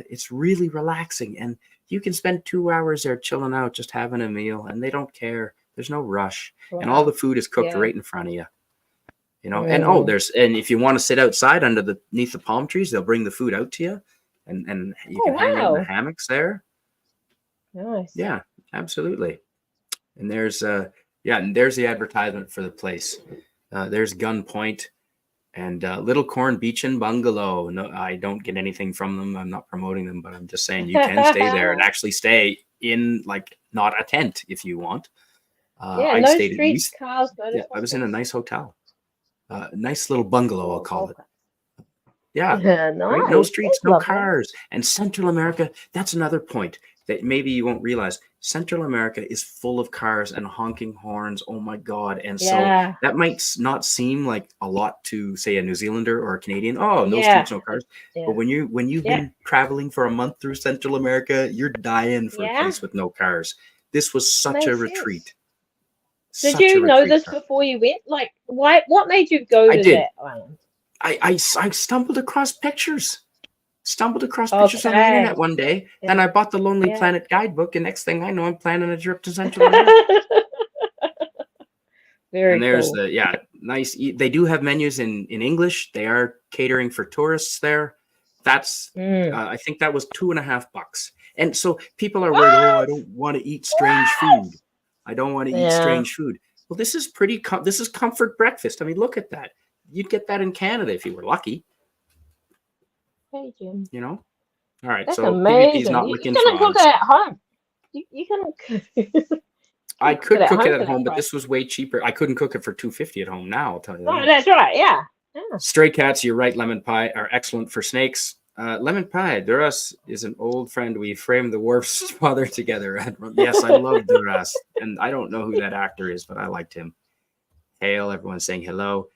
it's really relaxing, and you can spend 2 hours there chilling out, just having a meal, and they don't care. There's no rush, and all the food is cooked right in front of you. You know, and and if you want to sit outside underneath the palm trees, they'll bring the food out to you, and you can hang out in the hammocks there. Nice. Yeah, absolutely. And there's the advertisement for the place. There's Gunpoint and Little Corn Beach and Bungalow. No, I don't get anything from them. I'm not promoting them, but I'm just saying you can stay there and actually stay in not a tent if you want. I stayed streets, cars, I was in a nice hotel. Nice little bungalow, I'll call it. Yeah, nice. Right? No streets, no cars. And Central America, that's another point that maybe you won't realize. Central America is full of cars and honking horns. Oh my God. And so that might not seem like a lot to, say, a New Zealander or a Canadian. Oh, no streets, no cars. But when you've been traveling for a month through Central America, you're dying for a place with no cars. This was such a retreat. Did you know this before you went? Like, why? What made you go to that island? I stumbled across pictures. On the internet one day, and I bought the Lonely Planet guidebook, and next thing I know, I'm planning a trip to Central America. And there's cool. Nice. They do have menus in English. They are catering for tourists there. That's I think that was $2.50. And so people are worried. Oh, I don't want to eat strange food. I don't want to eat strange food. Well, this is this is comfort breakfast. I mean, look at that. You'd get that in Canada if you were lucky. Hey, Jim. You know? All right. That's so amazing. PvP's not You can cook it at home. You can. I could cook it at home, but this was way cheaper. I couldn't cook it for $2.50 at home now, I'll tell you that. Oh, that's right. Yeah. Stray cats, you're right, lemon pie are excellent for snakes. Lemon pie, Duras is an old friend. We framed the Worf's father together. Yes, I love Duras. And I don't know who that actor is, but I liked him. Hail, everyone's saying hello.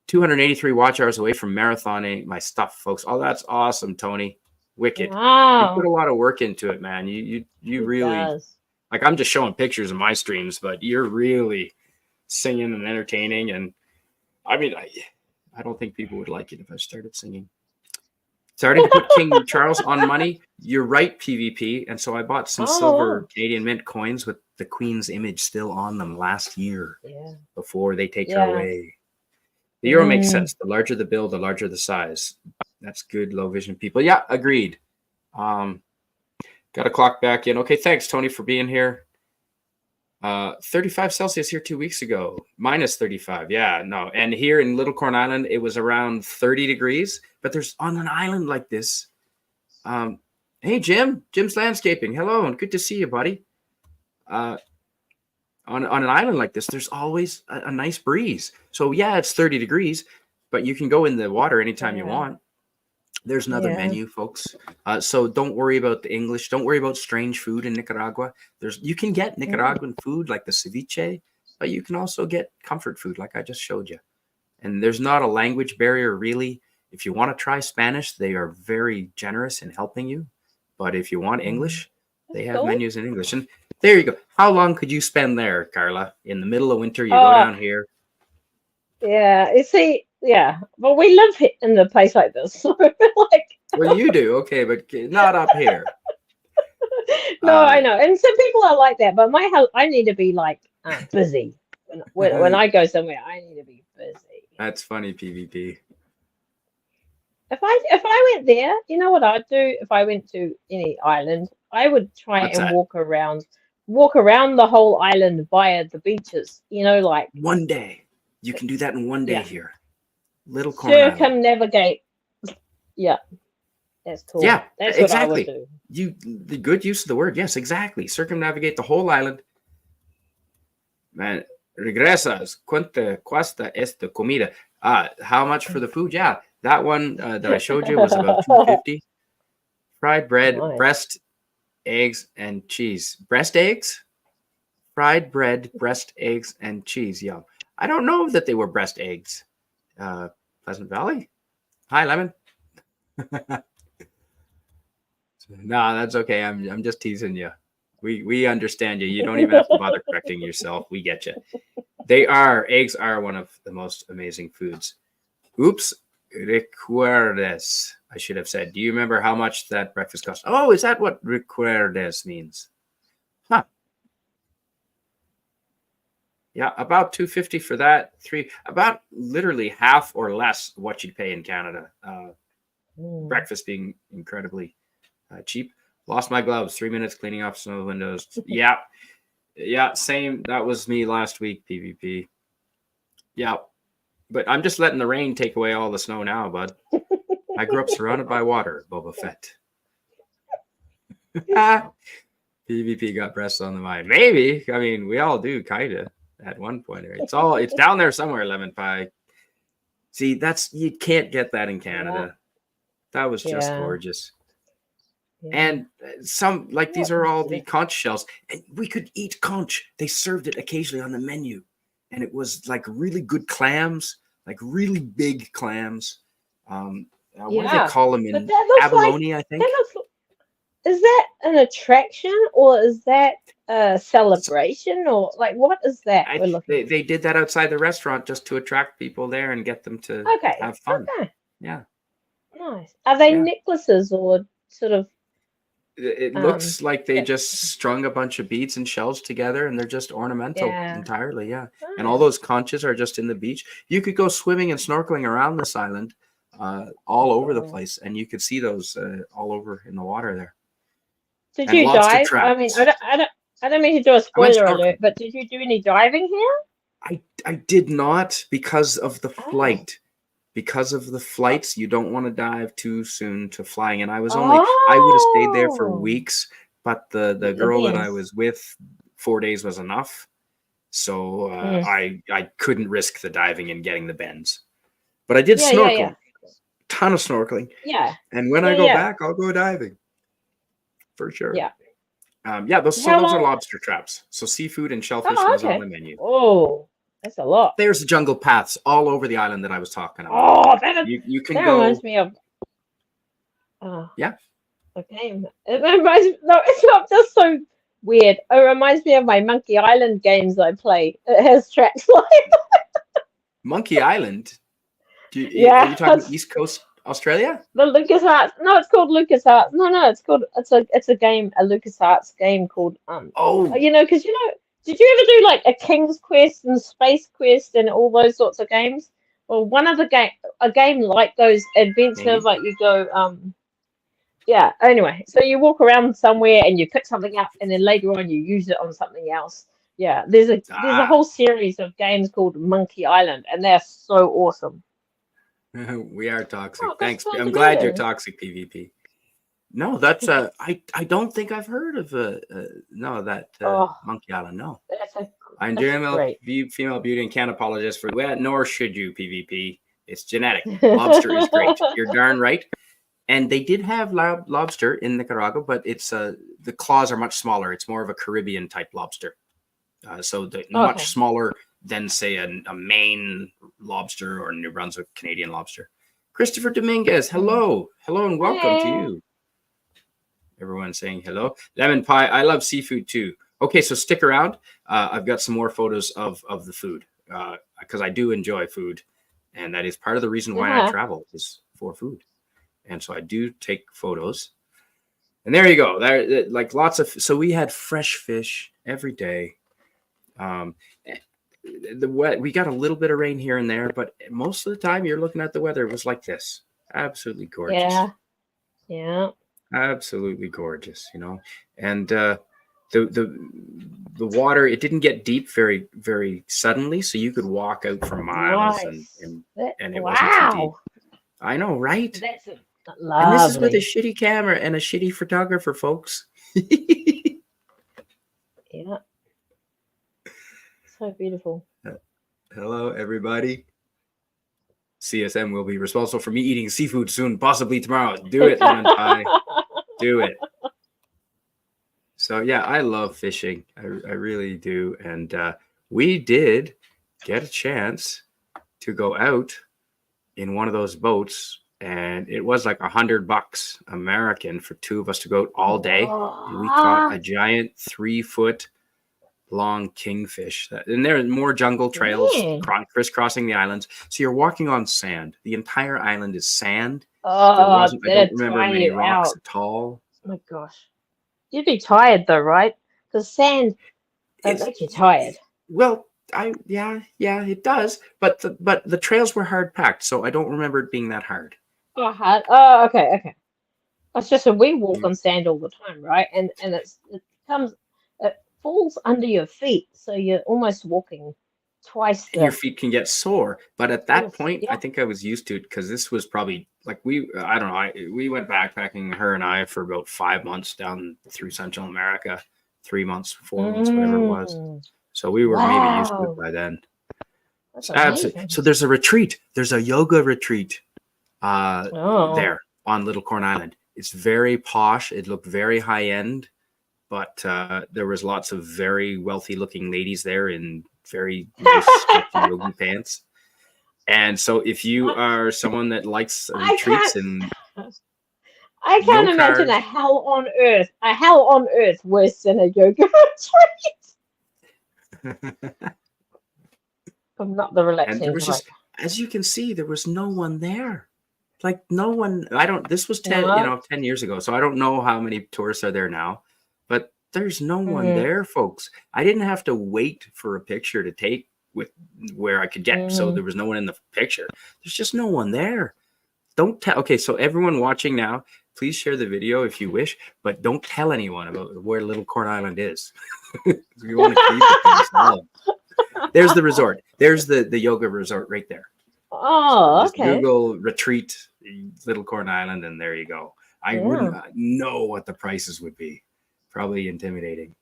283 watch hours away from marathoning my stuff, folks. Oh, that's awesome, Tony. Wicked. Wow. You put a lot of work into it, man. You really, like, I'm just showing pictures of my streams, but you're really singing and entertaining. And I mean, I don't think people would like it if I started singing. Starting to put King Charles on money. You're right, PvP. And so I bought some silver Canadian Mint coins with the Queen's image still on them last year before they take her away. The euro makes sense. The larger the bill, the larger the size. That's good, low vision people. Yeah, agreed. Got to clock back in. Okay, thanks, Tony, for being here. 35 Celsius here 2 weeks ago. Minus 35. Yeah, no. And here in Little Corn Island, it was around 30 degrees. But there's on an island like this. Hey, Jim. Jim's Landscaping. Hello, and good to see you, buddy. On an island like this, there's always a nice breeze. So, yeah, it's 30 degrees, but you can go in the water anytime you want. There's another menu, folks. So don't worry about the English. Don't worry about strange food in Nicaragua. You can get Nicaraguan food like the ceviche, but you can also get comfort food like I just showed you. And there's not a language barrier, really. If you want to try Spanish, they are very generous in helping you. But if you want English, they have menus in English. And there you go. How long could you spend there, Karla? In the middle of winter, you go down here. Yeah, you see, but we live in a place like this. So Well, you do, okay, but not up here. No, I know, and some people are like that, but my health, I need to be like busy. When I go somewhere, I need to be busy. That's funny, PvP. If I went there, you know what I'd do if I went to any island? I would try What's and that? walk around the whole island via the beaches. You know, like One day. You can do that in one day yeah, here. Little Corn Island. circumnavigate. Yeah, that's cool. Yeah, That's what I would exactly. do. The good use of the word. Yes, exactly. Circumnavigate the whole island. Man, regresas. ¿Cuánto cuesta esta comida? How much for the food? Yeah, that one that I showed you was about $2.50. Fried bread, Nice. breast, eggs, and cheese. Breast eggs? Fried bread, breast eggs, and cheese. Yum. I don't know that they were breast eggs. Pleasant Valley? Hi, Lemon. No, that's okay. I'm just teasing you. We understand you. You don't even have to bother correcting yourself. We get you. Eggs are one of the most amazing foods. Oops, recuerdes. I should have said. Do you remember how much that breakfast cost? Oh, is that what recuerdes means? Huh. Yeah, about $2.50 for that. About literally half or less what you'd pay in Canada. Breakfast being incredibly cheap. Lost my gloves. 3 minutes cleaning off some of the windows. Yeah, same. That was me last week, PvP. Yeah, but I'm just letting the rain take away all the snow now, bud. I grew up surrounded by water, Boba Fett. PvP got breasts on the mind. Maybe. I mean, we all do, kind of, at one point. It's down there somewhere, Lemon Pie. See, you can't get that in Canada. Yeah. That was just gorgeous. Yeah. And some, like, these are all the conch shells. And we could eat conch. They served it occasionally on the menu. And it was like really good clams, like really big clams. What do they call them in abalone, I think? Is that an attraction or is that a celebration or like what is that we're looking at? They did that outside the restaurant just to attract people there and get them to have fun. Okay. Yeah. Nice. Are they necklaces or sort of? It looks like they just strung a bunch of beads and shells together and they're just ornamental entirely. Yeah. Oh. And all those conches are just in the beach. You could go swimming and snorkeling around this island all over the place. And you could see those all over in the water there. Did you dive? Traps. I mean, I don't mean to do a spoiler alert, but did you do any diving here? I did not because of the flight. Because of the flights, you don't want to dive too soon to flying. And I was I would have stayed there for weeks, but the girl that I was with, 4 days was enough. So I couldn't risk the diving and getting the bends. But I did snorkeling, ton of snorkeling. Yeah. And when I go back, I'll go diving for sure. Yeah. Those are lobster traps. So seafood and shellfish was on the menu. Oh. That's a lot. There's the jungle paths all over the island that I was talking about. Oh, you can that go. Reminds me of. Yeah. A game. It's not just so weird. It reminds me of my Monkey Island games I play. It has tracks like. Monkey Island. Are you talking East Coast Australia? The LucasArts. No, it's called LucasArts. No, it's a game, a LucasArts game called because did you ever do like a King's Quest and Space Quest and all those sorts of games? Well, a game like those adventure, like you go, anyway, so you walk around somewhere and you pick something up and then later on you use it on something else. Yeah, there's a whole series of games called Monkey Island and they're so awesome. We are toxic. Thanks. I'm glad you're toxic, PvP. No, that's I don't think I've heard of Monkey Island. No, I'm female beauty and can't apologize for that. Nor should you, PvP. It's genetic. Lobster is great. You're darn right. And they did have lobster in Nicaragua, but it's the claws are much smaller. It's more of a Caribbean type lobster, so much smaller than say a Maine lobster or New Brunswick Canadian lobster. Christopher Dominguez, hello, and welcome to you. Everyone saying hello. Lemon Pie, I love seafood too. Okay, so stick around. I've got some more photos of the food because I do enjoy food. And that is part of the reason why I travel is for food. And so I do take photos. And there you go. There, like lots of. So we had fresh fish every day. We got a little bit of rain here and there, but most of the time you're looking at the weather, it was like this. Absolutely gorgeous. Yeah. Absolutely gorgeous, And the water, it didn't get deep very, very suddenly, so you could walk out for miles Nice. and it wasn't too deep. Wow. I know, right? That's And this is with a lovely. shitty camera and a shitty photographer, folks. Yeah. So beautiful. Hello, everybody. CSM will be responsible for me eating seafood soon, possibly tomorrow. Do it, Lemon Pie. Do it. So, yeah, I love fishing. I really do. And we did get a chance to go out in one of those boats. And it was like $100 American for two of us to go out all day. And we caught a giant 3-foot long kingfish. And there are more jungle trails crisscrossing the islands. So you're walking on sand. The entire island is sand. I don't remember many rocks at all. Oh my gosh. You'd be tired though, right? Because sand makes you tired. Well, yeah, it does. But the trails were hard packed, so I don't remember it being that hard. Oh, okay. It's just that we walk on sand all the time, right? And it falls under your feet, so you're almost walking twice. Your feet can get sore, but at that point, I think I was used to it because this was probably like we went backpacking, her and I, for about 5 months down through Central America, 3 months, 4 months, whatever it was. So we were maybe used to it by then. Absolutely. So there's a retreat. There's a yoga retreat there on Little Corn Island. It's very posh. It looked very high end, but there was lots of very wealthy looking ladies there in very nice yoga pants. And so if you are someone that likes retreats I can't imagine a hell on earth worse than a yoga retreat. I'm not the relaxing. And there was just, as you can see, there was no one there. Like no one. This was 10 years ago, so I don't know how many tourists are there now, but there's no one there, folks. I didn't have to wait for a picture to take with where I could get, so there was no one in the picture. There's just no one there. Don't tell. Okay, so everyone watching now, please share the video if you wish, but don't tell anyone about where Little Corn Island is. We want to keep it to ourselves. There's the resort. There's the yoga resort right there. Oh, so okay. Google retreat Little Corn Island, and there you go. I wouldn't know what the prices would be. Probably intimidating.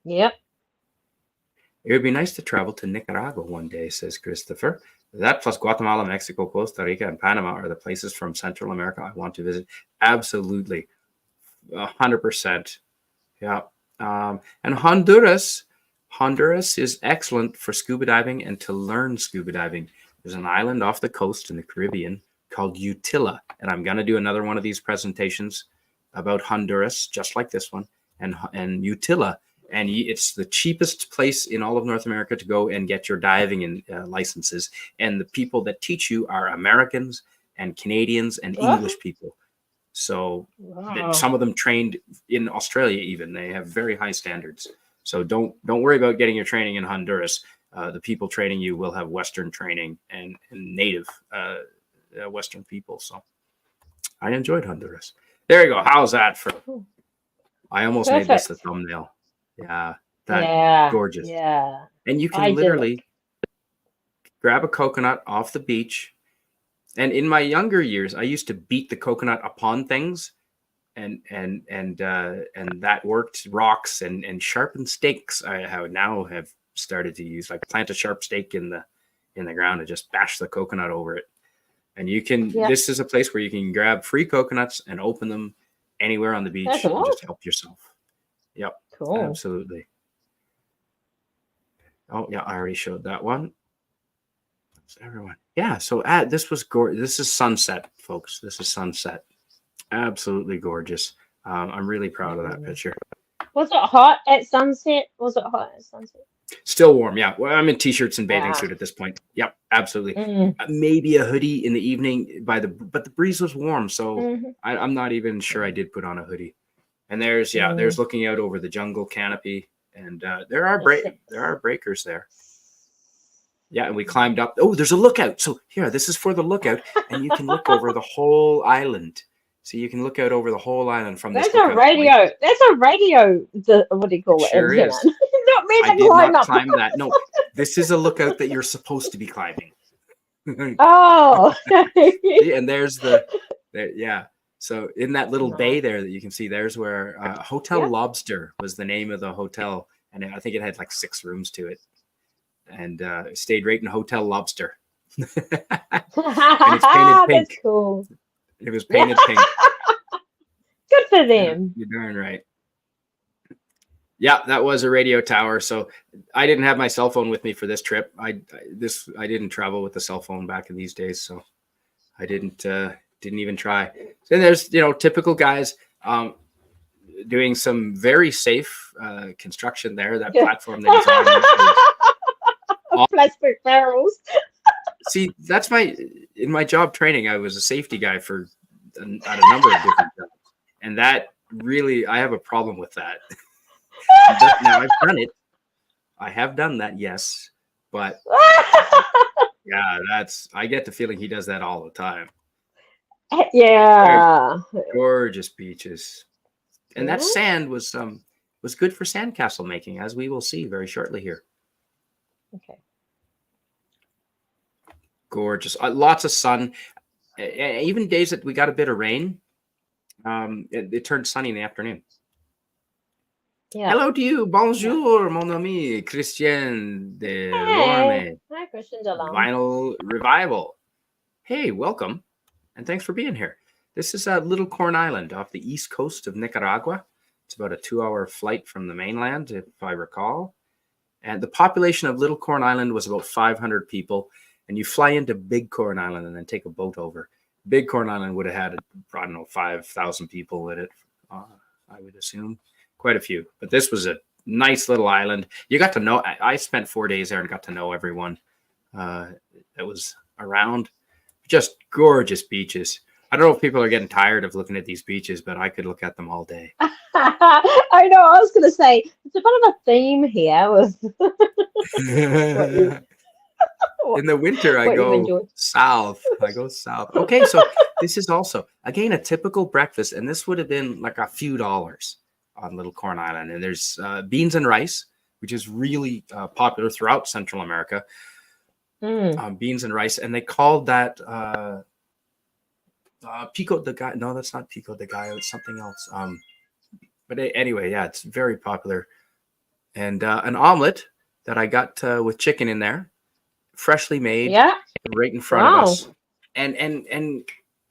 Yep. It would be nice to travel to Nicaragua one day, says Christopher. That plus Guatemala, Mexico, Costa Rica, and Panama are the places from Central America I want to visit. Absolutely. 100%. Yeah. And Honduras is excellent for scuba diving and to learn scuba diving. There's an island off the coast in the Caribbean called Utila. And I'm going to do another one of these presentations about Honduras, just like this one, and Utila. And it's the cheapest place in all of North America to go and get your diving licenses. And the people that teach you are Americans and Canadians and English people. So some of them trained in Australia even. They have very high standards. So don't worry about getting your training in Honduras. The people training you will have Western training and native Western people. So I enjoyed Honduras. There you go. How's that for? I almost made this the thumbnail. Yeah, gorgeous. Yeah, and you can literally grab a coconut off the beach. And in my younger years, I used to beat the coconut upon things, and that worked. Rocks and sharpened stakes. I have started to use, like plant a sharp stake in the ground and just bash the coconut over it. And you can. Yep. This is a place where you can grab free coconuts and open them anywhere on the beach and just help yourself. Yep. Cool. Absolutely. Oh yeah, I already showed that one. That's everyone. Yeah. So this was gorgeous. This is sunset, folks. This is sunset. Absolutely gorgeous. I'm really proud of that picture. Was it hot at sunset? Still warm, yeah. Well, I'm in t-shirts and bathing Yeah. suit at this point. Yep, absolutely. Mm. Maybe a hoodie in the evening but the breeze was warm, so Mhm. I'm not even sure I did put on a hoodie. And there's Mm. looking out over the jungle canopy, and there are breakers there. Yeah, and we climbed up. Oh, there's a lookout. So here, this is for the lookout, and you can look over the whole island. So you can look out over the whole island from this That's a lookout point. radio. That's a radio. What do you call It it? sure Antenna. is. Not me I to did climb not up. climb that. No, this is a lookout that you're supposed to be climbing. Oh. See, and there's yeah. So in that little Nice. bay there that you can see, there's where Hotel Yeah. Lobster was the name of the hotel, and I think it had like 6 rooms to it, and stayed right in Hotel Lobster. And it's painted pink. That's cool. It was painted pink. Good for Yeah, them. you're darn right. Yeah, that was a radio tower. So I didn't have my cell phone with me for this trip. I didn't travel with a cell phone back in these days, so I didn't even try. And there's typical guys doing some very safe construction there. That platform that he's on. Plastic barrels. See, that's in my job training, I was a safety guy for at a number of different jobs, and that really I have a problem with that. Now I've done it. I have done that, yes, but yeah, I get the feeling he does that all the time. Yeah. Gorgeous beaches, and that Mhm. sand was good for sandcastle making, as we will see very shortly here. Okay. Gorgeous, lots of sun. Even days that we got a bit of rain, it turned sunny in the afternoon. Yeah. Hello to you. Bonjour, mon ami. Christian de Hey. Lorme. Hi, Christian DeLong. Vinyl Revival. Hey, welcome. And thanks for being here. This is Little Corn Island off the east coast of Nicaragua. It's about a 2-hour flight from the mainland, if I recall. And the population of Little Corn Island was about 500 people. And you fly into Big Corn Island and then take a boat over. Big Corn Island would have had, I don't know, 5,000 people in it, I would assume. Quite a few. But this was a nice little island. You got to know, I spent 4 days there and got to know everyone that was around. Just gorgeous beaches. I don't know if people are getting tired of looking at these beaches, but I could look at them all day. I know. I was going to say it's a bit of a theme here with In the winter, I what you go enjoy. south. Okay, so this is also, again, a typical breakfast, and this would have been like a few dollars on Little Corn Island. And there's beans and rice, which is really popular throughout Central America. Beans and rice, and they called that pico de gallo. No, that's not pico de gallo. It's something else. But anyway, yeah, it's very popular. And an omelet that I got with chicken in there, freshly made, right in front of us. And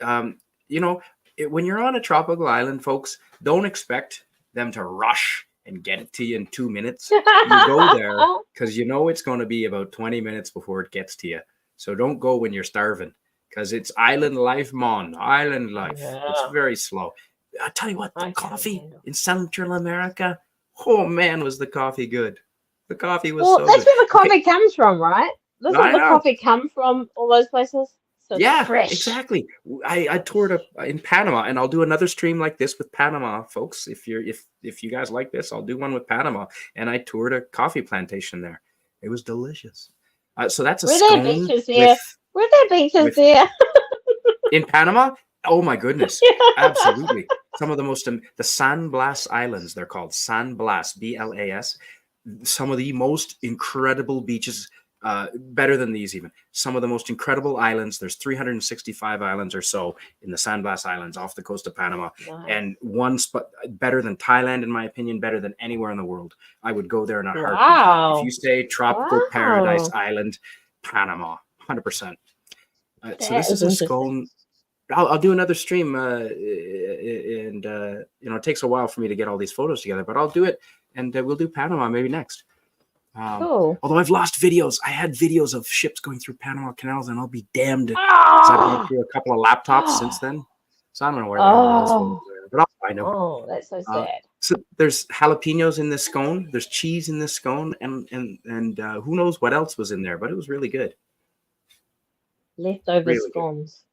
when you're on a tropical island, folks, don't expect them to rush and get it to you in 2 minutes. You go there because it's going to be about 20 minutes before it gets to you. So don't go when you're starving, because it's island life, mon. Island life. Yeah. It's very slow. I tell you what, the coffee in Central America, oh man, was the coffee good. The coffee was so that's good. where the coffee comes from, right? Doesn't the coffee come from all those places? So Yeah, fresh. exactly. I toured in Panama, and I'll do another stream like this with Panama, folks. If you guys like this, I'll do one with Panama. And I toured a coffee plantation there. It was delicious. So that's a Were scone there beaches there? Were there beaches there? in Panama? Oh my goodness, absolutely. Some of the most the San Blas Islands, they're called San Blas, BLAS. Some of the most incredible beaches. Better than these even. Some of the most incredible islands. There's 365 islands or so in the San Blas Islands off the coast of Panama. Nice. And one spot better than Thailand, in my opinion, better than anywhere in the world. I would go there in a heartbeat. Wow. If you say tropical paradise island, Panama, 100%. So this is a scone. I'll do another stream, and it takes a while for me to get all these photos together, but I'll do it, and we'll do Panama maybe next. Cool. Although I've lost videos. I had videos of ships going through Panama canals, and I'll be damned because I've gone through a couple of laptops since then. So I don't know where the hell those photos are, but I know. Oh, that's so sad. So there's jalapenos in this scone. There's cheese in this scone, and who knows what else was in there, but it was really good. Leftover Really good. scones.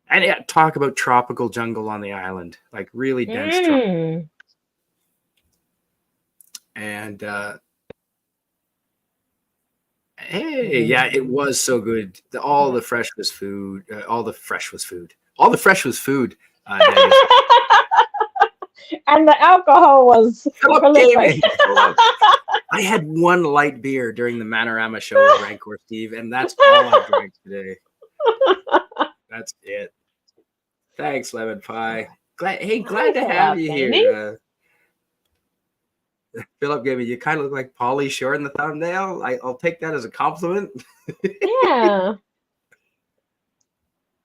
And yeah, talk about tropical jungle on the island, like really dense. And hey, yeah, it was so good. All the fresh was food. All the fresh was food. All the fresh was food. And the alcohol was prolific. I had one light beer during the Manorama show with Rancor Steve, and that's all I drank today. That's it. Thanks, Lemon Pie. Glad to have you here. Philip gave me, you kind of look like Pauly Shore in the thumbnail. I'll take that as a compliment. Yeah.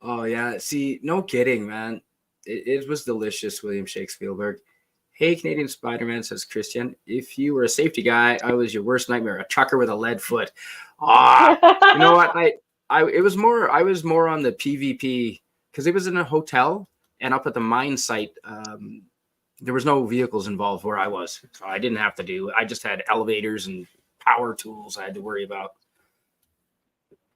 Oh, yeah. See, no kidding, man. It was delicious, William Shakespeare. Hey, Canadian Spider-Man, says Christian. If you were a safety guy, I was your worst nightmare. A trucker with a lead foot. You know what? I was more on the PvP because it was in a hotel and up at the mine site. There was no vehicles involved where I was, so I didn't have to do. I just had elevators and power tools I had to worry about.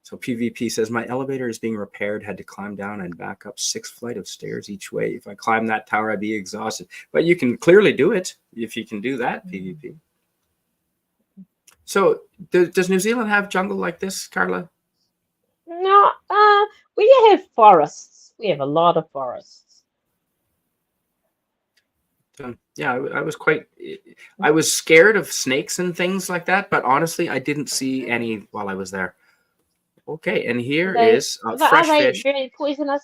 So PvP says, my elevator is being repaired, had to climb down and back up 6 flights of stairs each way. If I climbed that tower, I'd be exhausted. But you can clearly do it if you can do that, PvP. So does New Zealand have jungle like this, Karla? No, we have forests. We have a lot of forests. Yeah, I was scared of snakes and things like that, but honestly, I didn't see any while I was there. Okay, and here is fresh fish. Are they very poisonous?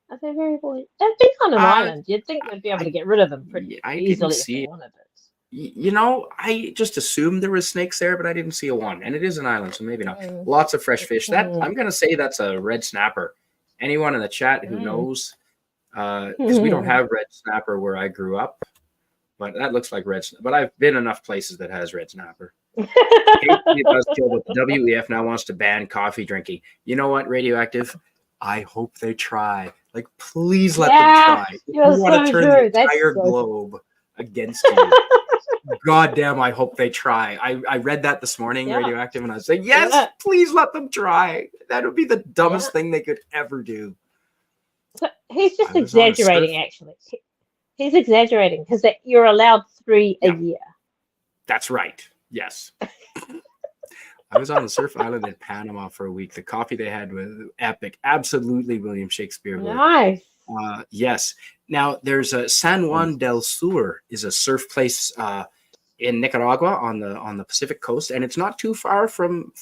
Are they very poisonous? They're big on an island. You'd think they'd be able to get rid of them pretty easily if they wanted it. You know, I just assumed there was snakes there, but I didn't see a one. And it is an island, so maybe not. Lots of fresh fish. That I'm going to say that's a red snapper. Anyone in the chat who knows, because we don't have red snapper where I grew up, but that looks like red snapper. But I've been enough places that has red snapper. It does kill, but the WEF now wants to ban coffee drinking. You know what, Radioactive? I hope they try. Like, please let them try. You want to turn the entire globe against you. God damn, I hope they try. I read that this morning, Radioactive, and I was like, yes, please let them try. That would be the dumbest thing they could ever do. So he's just exaggerating, actually. He's exaggerating because you're allowed 3 a year. That's right. Yes. I was on the surf island in Panama for a week. The coffee they had was epic. Absolutely, William Shakespeare. Nice. Yes. Now, there's a San Juan del Sur is a surf place in Nicaragua on the Pacific coast, and it's not too far from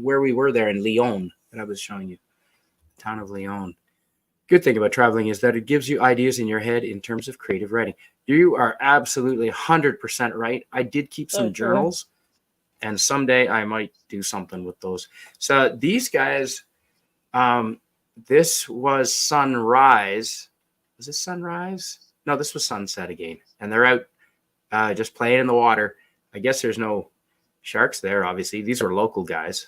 where we were there in Leon that I was showing you, the town of Leon. Good thing about traveling is that it gives you ideas in your head in terms of creative writing. You are absolutely 100% right. I did keep some journals, and someday I might do something with those. So these guys, this was sunrise. Was this sunrise? No, this was sunset again. And they're out just playing in the water. I guess there's no sharks there, obviously. These are local guys.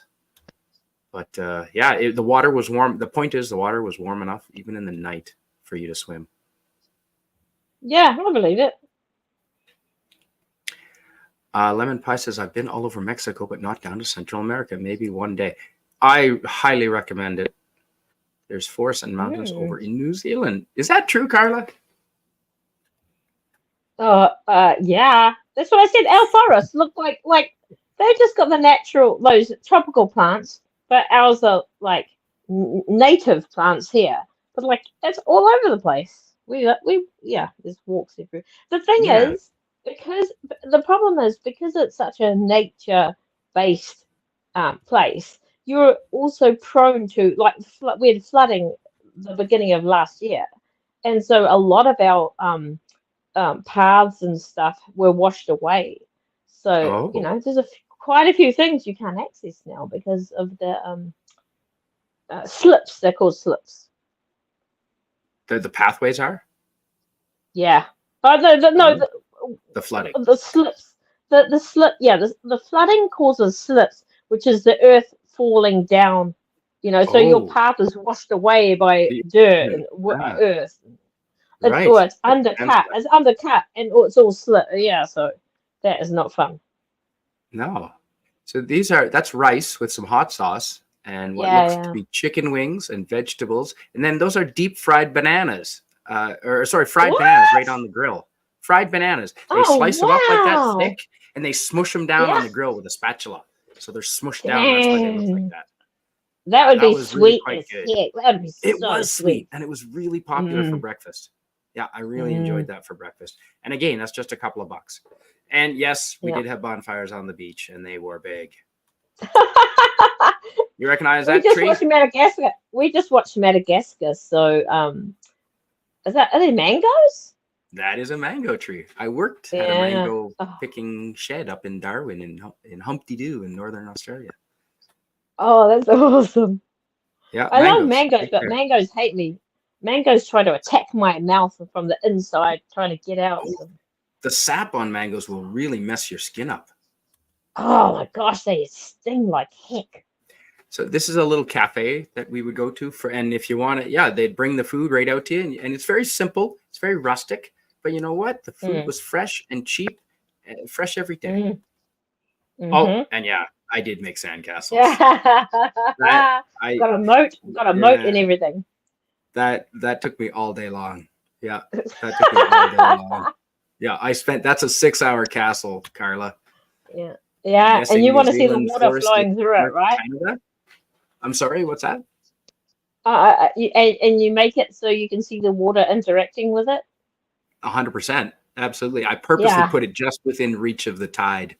But the water was warm. The point is the water was warm enough, even in the night, for you to swim. Yeah, I believe it. Lemon Pie says, I've been all over Mexico, but not down to Central America. Maybe one day. I highly recommend it. There's forests and mountains over in New Zealand. Is that true, Karla? Yeah. That's what I said. Our forests look like they've just got the natural, those tropical plants, but ours are like native plants here. But like, it's all over the place. There's walks everywhere. The thing is, because it's such a nature-based place, you're also prone to, like, we had flooding the beginning of last year, and so a lot of our paths and stuff were washed away. So there's quite a few things you can't access now because of the slips. They're called slips. The pathways are? Yeah. The flooding. The slips. The flooding causes slips, which is the earth falling down. So your path is washed away by dirt and earth. Right. It's undercut. It's undercut, and it's all slit. Yeah, so that is not fun. No. So that's rice with some hot sauce and what looks to Yeah. be chicken wings and vegetables. And then those are deep fried bananas. Fried bananas right What? on the grill. Fried bananas. They Oh, slice them up like that wow. thick and they smush them down on Yeah. the grill with a spatula. So they're smushed down. That's why they look like Dang. that. That would That be was really sweet quite as good. heck. That would be It so was sweet. sweet and it was really popular for Mm, breakfast. Yeah, I really mm, enjoyed that for breakfast. And again, that's just a couple of bucks. And yes, we yeah. did have bonfires on the beach and they were big. You recognize We that just tree? watched Madagascar. We just watched Madagascar. So, are they mangoes? That is a mango tree. I worked at a Yeah. mango Oh, picking shed up in Darwin in Humpty Doo in Northern Australia. oh, that's awesome. Yeah, I love mangoes. mangoes, Right but there. mangoes hate me. Mangoes try to attack my mouth from the inside, trying to get out. Oh, So. the sap on mangoes will really mess your skin up. Oh my gosh, they sting like heck. So this is a little cafe that we would go to and if you want it, yeah, they'd bring the food right out to you, and it's very simple, it's very rustic, but you know what? The food Mm, was fresh and cheap, fresh every day. mm, Oh, mm-hmm. and yeah, I did make sandcastles. Yeah. That I Got a moat and yeah, everything. that took me all day long. Yeah, that took me all day long. Yeah, that's a 6-hour castle, Karla. Yeah. I'm Yeah, and guessing you New want to see the Zealand water forest is flowing through similar it, to right? Canada. I'm sorry, what's that? And you make it so you can see the water interacting with it. 100%. Absolutely. I purposely Yeah. put it just within reach of the tide.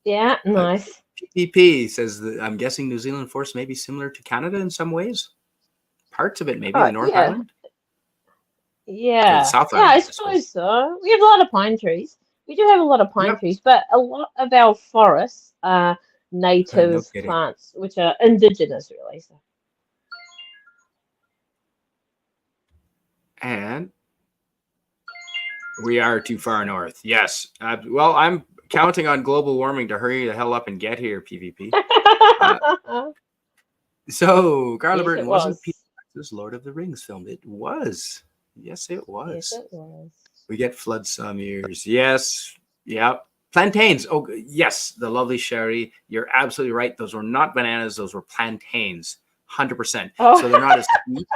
Yeah, Uh, nice. PPP says that I'm guessing New Zealand forest may be similar to Canada in some ways. Parts of it, maybe Oh, the North yeah. Island or the Yeah. South Yeah, I Island, I suppose. suppose so. We have a lot of pine trees. We do have a lot of pine Yep. trees, but a lot of our forests are No native kidding. plants, which are indigenous, really. So. And we are too far north. Yes. Well, I'm counting on global warming to hurry the hell up and get here, PvP. So, Karla Yes, Burton, it wasn't Peter was. Jackson's Lord of the Rings film? It was. Yes, it Yes, was. it was. We get flood some years. Yes. Yeah. Plantains. Oh, yes. The lovely Sherry. You're absolutely right. Those were not bananas. Those were plantains. 100%. Oh, So they're not as sweet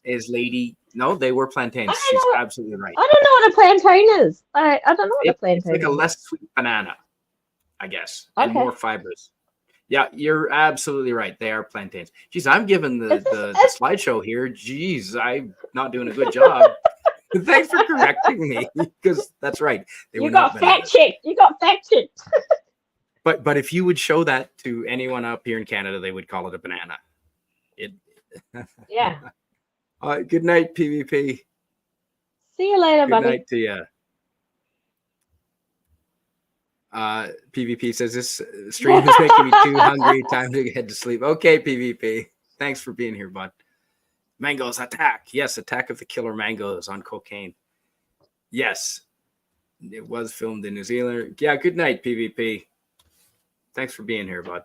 as Lady. No, they were plantains. I She's don't know. absolutely right. I don't know what a plantain is. I don't know what a It's like plantain a is. less sweet banana, I guess, and Okay. more fibrous. Yeah, you're absolutely right. They are plantains. Geez, I'm giving Is this, the slideshow here. Geez, I'm not doing a good job. Thanks for correcting me, because that's right. They were you not got fact bananas. checked. You got fact checked. But if you would show that to anyone up here in Canada, they would call it a banana. It. Yeah. Good night, PvP. See you later, Good buddy. night to you. PvP says this stream is making me too hungry. Time to head to sleep. Okay, PvP. Thanks for being here, bud. Mangoes attack. Yes, Attack of the Killer Mangoes on cocaine. Yes, it was filmed in New Zealand. Yeah, good night, PvP. Thanks for being here, bud.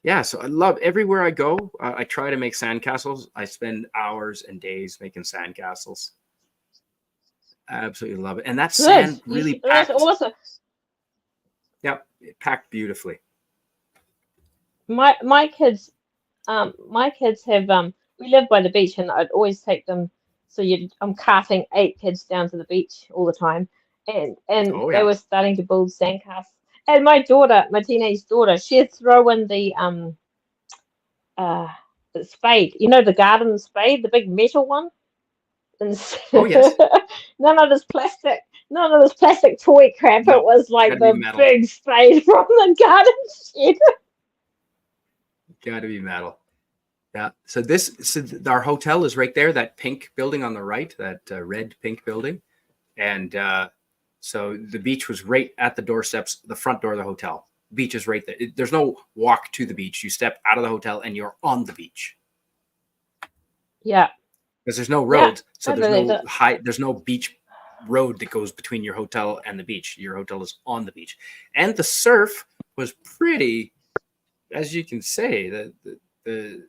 Yeah, so I love everywhere I go. I try to make sandcastles. I spend hours and days making sandcastles. I absolutely love it. And that sand really That's packed. awesome. Yep, it packed beautifully. My kids have we live by the beach, and I'd always take them. So I'm carting 8 kids down to the beach all the time, and Oh, they yeah. were starting to build sandcastles. And my teenage daughter, she'd throw in the spade, the garden spade, the big metal one. And Oh, yes. none of this plastic toy crap. No, It was like gotta be the metal. big spade from the garden shed. Gotta be metal. Yeah. So our hotel is right there. That pink building on the right, that red pink building, and so the beach was right at the doorsteps, the front door of the hotel. Beach is right there. There's no walk to the beach. You step out of the hotel and you're on the beach. Yeah. Because there's no road, so I there's believe no it. there's no beach road that goes between your hotel and the beach. Your hotel is on the beach, and the surf was pretty, as you can say. The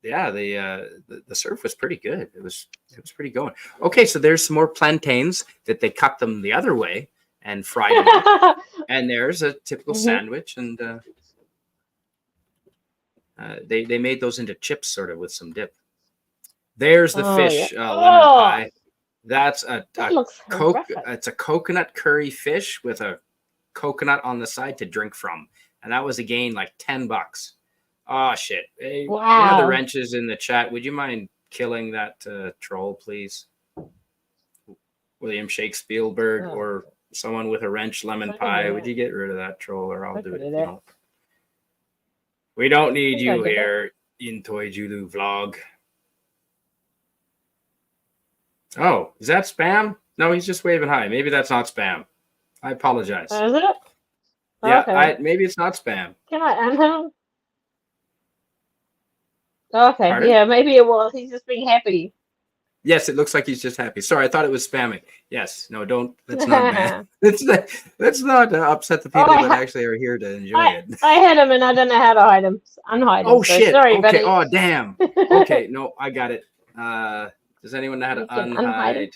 yeah, the surf was pretty good. It was pretty going. Okay, so there's some more plantains that they cut them the other way and fried them up. And there's a typical sandwich, and they made those into chips, sort of with some dip. There's the fish lemon pie. That's that looks horrific. It's a coconut curry fish with a coconut on the side to drink from, and that was again like $10. Oh shit! Hey, Wow. One of the wrenches in the chat, would you mind killing that troll, please? William Shakespeare or someone with a wrench lemon pie. Would you get rid of that troll, or I'll do it. You know? We don't need you here in Toy Julu vlog. Oh, is that spam? No, he's just waving hi. Maybe that's not spam. I apologize. Is it? Yeah, Okay. maybe it's not spam. Can I end him? Okay, Pardon? yeah, maybe it was. He's just being happy. Yes, it looks like he's just happy. Sorry, I thought it was spamming. Yes, no, don't. Let's not, man. Let's not upset the people that actually are here to enjoy it. I had him, and I don't know how to hide him. Unhide him. Oh so shit! Sorry, okay. buddy. Oh damn. Okay. No, I got it. Does anyone know how to You can unhide him? unhide?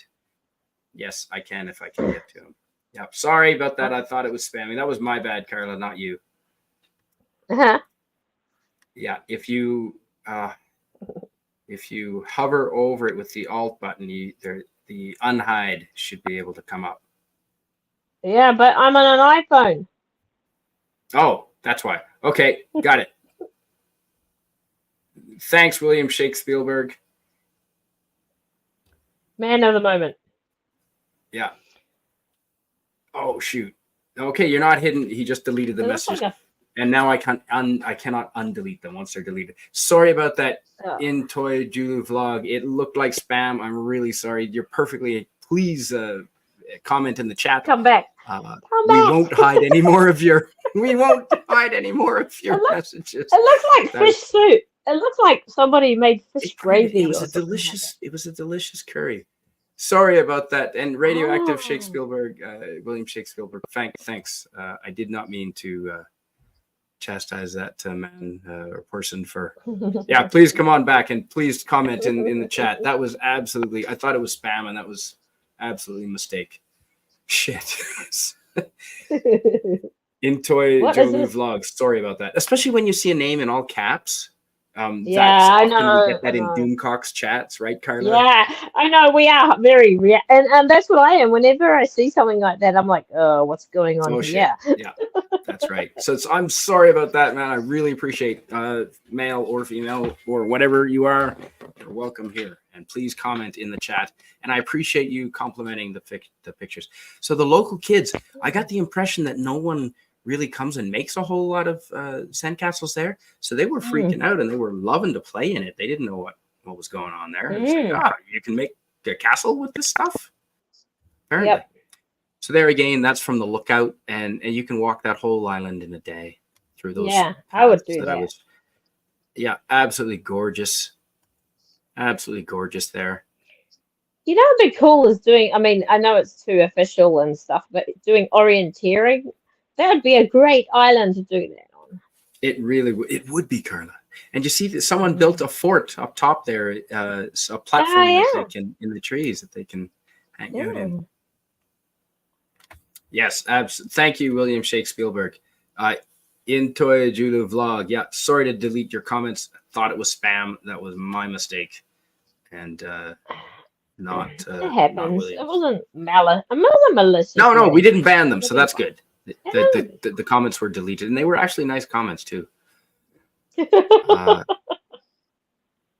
Yes, I can if I can get to him. Yep. Sorry about that. I thought it was spamming. That was my bad, Karla, not you. Yeah. If you hover over it with the Alt button, the unhide should be able to come up. Yeah, but I'm on an iPhone. Oh, that's why. Okay, got it. Thanks, William Shakespeare. Man of the moment. Yeah. Oh shoot. Okay, you're not hidden. He just deleted the messages, and now I cannot undelete them once they're deleted. Sorry about that. In Toy Julu vlog, it looked like spam. I'm really sorry. You're perfectly. Please comment in the chat. Come back. We won't hide any more of your. We won't hide any more of your messages. It looks like fish soup. It looks like somebody made fish gravy. It was a delicious. It was a delicious curry. Sorry about that. And radioactive Shakespeare, William Shakespeare. Thanks. I did not mean to chastise that man or person for. Yeah, please come on back and please comment in the chat. That was absolutely. I thought it was spam, and that was absolutely a mistake. Shit. In Toy Jolu vlogs. Sorry about that. Especially when you see a name in all caps. Yeah, I know. We get that in Doomcock's chats, right, Karla? Yeah, I know. We are very and that's what I am. Whenever I see something like that, I'm like, oh, what's going on here? Yeah, that's right. So I'm sorry about that, man. I really appreciate male or female or whatever you are. You're welcome here, and please comment in the chat. And I appreciate you complimenting the pictures. So the local kids, I got the impression that no one really comes and makes a whole lot of sandcastles there, so they were freaking out and they were loving to play in it. They didn't know what was going on there. It's like, you can make a castle with this stuff, apparently. Yep. So there again, that's from the lookout, and you can walk that whole island in a day through those. Yeah, I would do that. Yeah, absolutely gorgeous there. You know what'd be cool is doing. I mean, I know it's too official and stuff, but doing orienteering. That would be a great island to do that on. It really would. It would be, Karla. And you see that someone built a fort up top there, a platform that they can in the trees that they can hang out in. Yes, thank you, William Shakespeare. In Toy Julu vlog. Yeah, sorry to delete your comments. I thought it was spam. That was my mistake, and not. It happens. It wasn't malice. It wasn't malicious. No, we didn't ban them, so that's good. The comments were deleted, and they were actually nice comments too.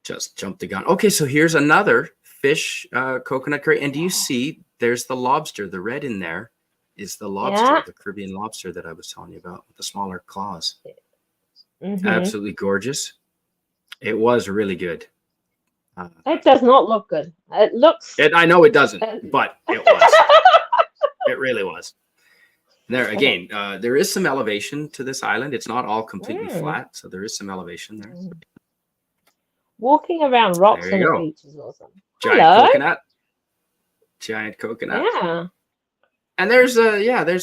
Just jumped the gun. Okay, so here's another fish coconut curry, and do you see? There's the lobster. The red in there is the lobster, the Caribbean lobster that I was telling you about with the smaller claws. Absolutely gorgeous. It was really good. That does not look good. It looks. I know it doesn't, but it was. It really was. There again, there is some elevation to this island. It's not all completely flat, so there is some elevation there. Walking around rocks on the beach is awesome. Giant coconut. Yeah. And there's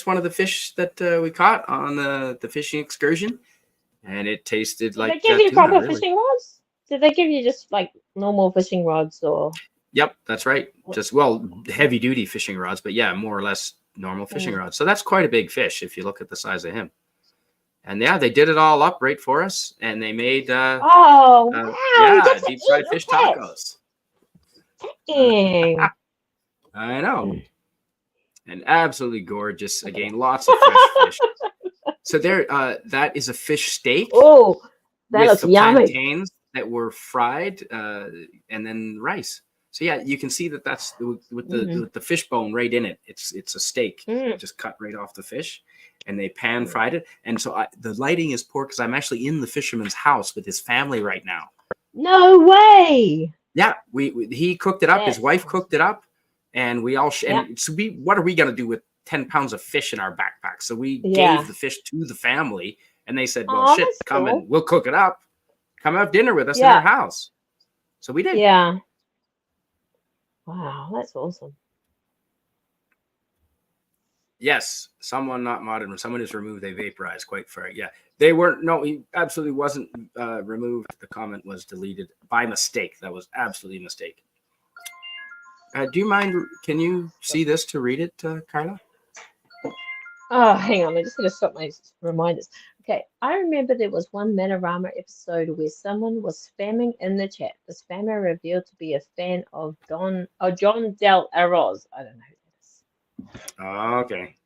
one of the fish that we caught on the fishing excursion, and it tasted like. Did they give you proper fishing rods? did they give you just like normal fishing rods or? Yep, that's right. Just heavy duty fishing rods, but yeah, more or less normal fishing rods. So that's quite a big fish if you look at the size of him. And yeah, they did it all up right for us, and they made Oh wow! deep fried fish tacos. Dang. I know, and absolutely gorgeous. Again, lots of fresh fish. So there, that is a fish steak. Oh, that with looks the yummy. plantains that were fried, and then rice. So yeah, you can see that that's with the fish bone right in it. It's a steak just cut right off the fish, and they pan fried it. And so the lighting is poor because I'm actually in the fisherman's house with his family right now. No way. Yeah, he cooked it up. His wife awesome. cooked it up, and we all and so what are we gonna do with 10 pounds of fish in our backpack? So we gave the fish to the family, and they said, "Well, shit, come and we'll cook it up. Come have dinner with us in our house." So we did. Yeah. Wow, that's awesome. Yes, someone not modded. When someone is removed, they vaporize. Quite fair. Yeah, they weren't. No, he absolutely wasn't removed. The comment was deleted by mistake. That was absolutely a mistake. Do you mind? Can you see this to read it, Karla? Oh, hang on. I'm just going to stop my reminders. Okay, I remember there was one Manorama episode where someone was spamming in the chat. The spammer revealed to be a fan of John Del Arroz. I don't know who that is. Okay.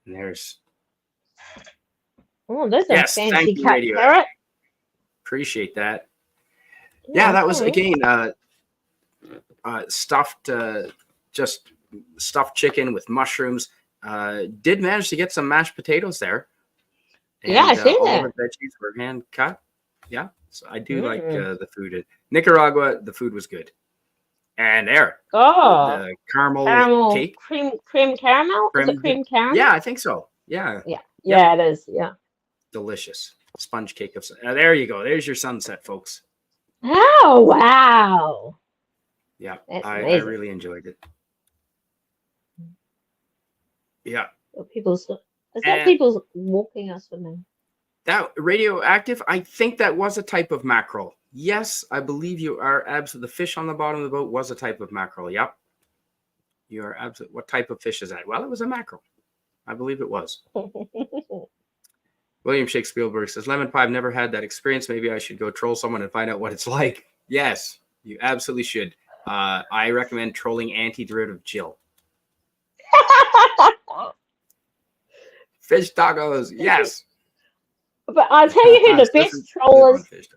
And there's. Oh, there's a fancy cut Radio. carrot. Appreciate that. Yeah, that was again stuffed, just stuffed chicken with mushrooms. Did manage to get some mashed potatoes there. And, I see all that. the veggies were hand cut. Yeah, so I do like the food. In Nicaragua, the food was good. And there, the caramel cake, cream caramel. Is it cream caramel? Yeah, I think so. Yeah, it is. Yeah, delicious sponge cake of. There you go. There's your sunset, folks. Oh wow! Yeah, that's I really enjoyed it. Yeah. People's walking us swimming? That radioactive, I think that was a type of mackerel. Yes, I believe you are absolutely. The fish on the bottom of the boat was a type of mackerel. Yep. You are absolutely. What type of fish is that? Well, it was a mackerel. I believe it was. William Shakespeare says, "Lemon pie, I've never had that experience. Maybe I should go troll someone and find out what it's like." Yes, you absolutely should. I recommend trolling anti-derivative Jill. Fish tacos, yes. But I'll tell you who the best troll is.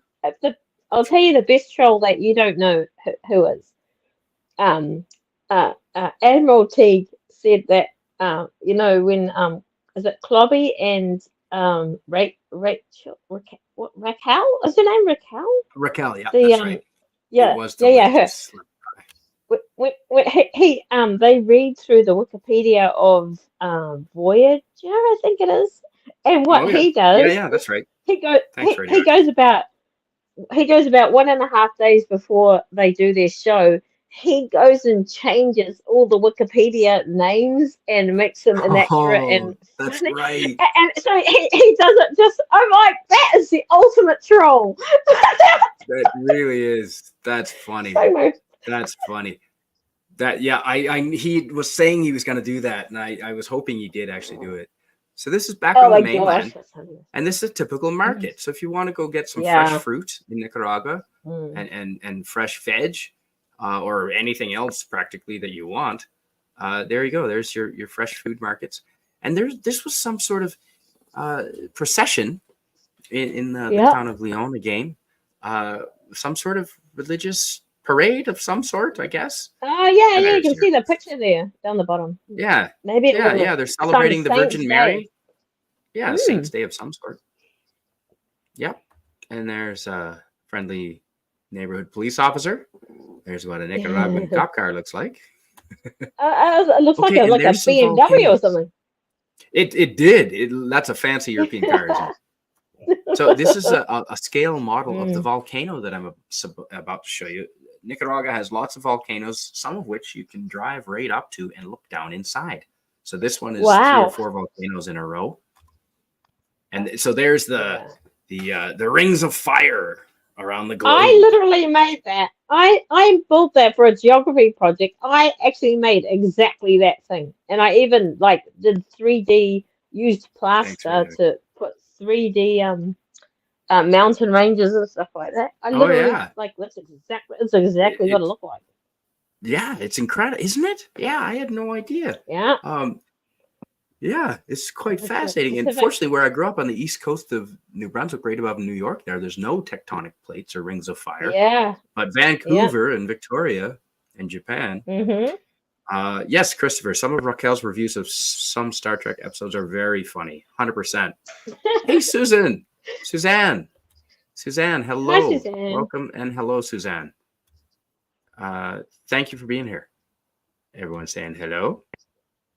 I'll tell you the best troll that you don't know who is. Admiral Teague said that when is it Clobby and Raquel? Is her name Raquel? Raquel, yeah, that's right. Yeah, it was delicious. They read through the Wikipedia of Voyager, I think it is, and what he does. Yeah, that's right. He goes about 1.5 days before they do their show. He goes and changes all the Wikipedia names and makes them inaccurate and that's funny. Right. And so he does it just. I'm like, that is the ultimate troll. That really is. That's funny. That's funny. That he was saying he was going to do that, and I was hoping he did actually do it. So this is back on the mainland, and this is a typical market. So if you want to go get some fresh fruit in Nicaragua and fresh veg or anything else practically that you want, there you go. There's your fresh food markets. And this was some sort of procession in the town of Leon again, some sort of religious parade of some sort, I guess. Oh yeah, you can see the picture there down the bottom. Yeah, maybe they're celebrating the Virgin Mary. Yeah, Saint's Day of some sort. Yep, and there's a friendly neighborhood police officer. There's what a Nicaraguan cop car looks like. It looks like a BMW or something. It did. That's a fancy European car, isn't it? So this is a scale model of the volcano that I'm about to show you. Nicaragua has lots of volcanoes, some of which you can drive right up to and look down inside. So this one is 3 or 4 volcanoes in a row. And so there's the the rings of fire around the globe. I literally made that. I built that for a geography project. I actually made exactly that thing, and I even like did 3D, used Thanks, plaster Rita. to put 3D mountain ranges and stuff like that. I Oh literally yeah, like that's exactly what it it's looked like. yeah, it's incredible, isn't it? Yeah, I had no idea. Yeah, Yeah, it's quite it's a fascinating. And Pacific. fortunately, where I grew up on the east coast of New Brunswick, right above New York, there's no tectonic plates or rings of fire. Yeah, But yeah. Vancouver and Victoria and Japan. Mm-hmm. Yes, Christopher, some of Raquel's reviews of some Star Trek episodes are very funny. 100%. Hey, Suzanne, Hi, hello. Suzanne. Welcome and hello, Suzanne. Thank you for being here. Everyone saying hello.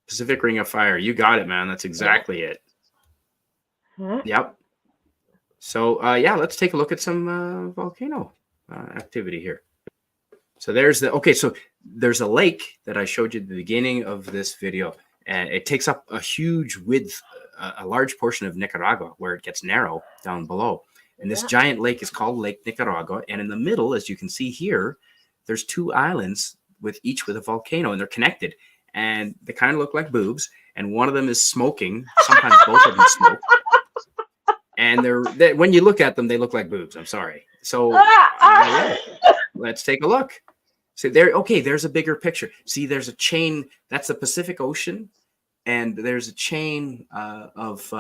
Pacific Ring of Fire. You got it, man. That's exactly it. Huh? Yep. So, yeah, let's take a look at some volcano activity here. So there's there's a lake that I showed you at the beginning of this video, and it takes up a huge width, a large portion of Nicaragua, where it gets narrow down below. And this Yeah. giant lake is called Lake Nicaragua. And in the middle, as you can see here, there's two islands each with a volcano, and they're connected. And they kind of look like boobs. And one of them is smoking. Sometimes both of them smoke. And when you look at them, they look like boobs. I'm sorry. So let's take a look. So there's a bigger picture. See, there's a chain. That's the Pacific Ocean. And there's a chain of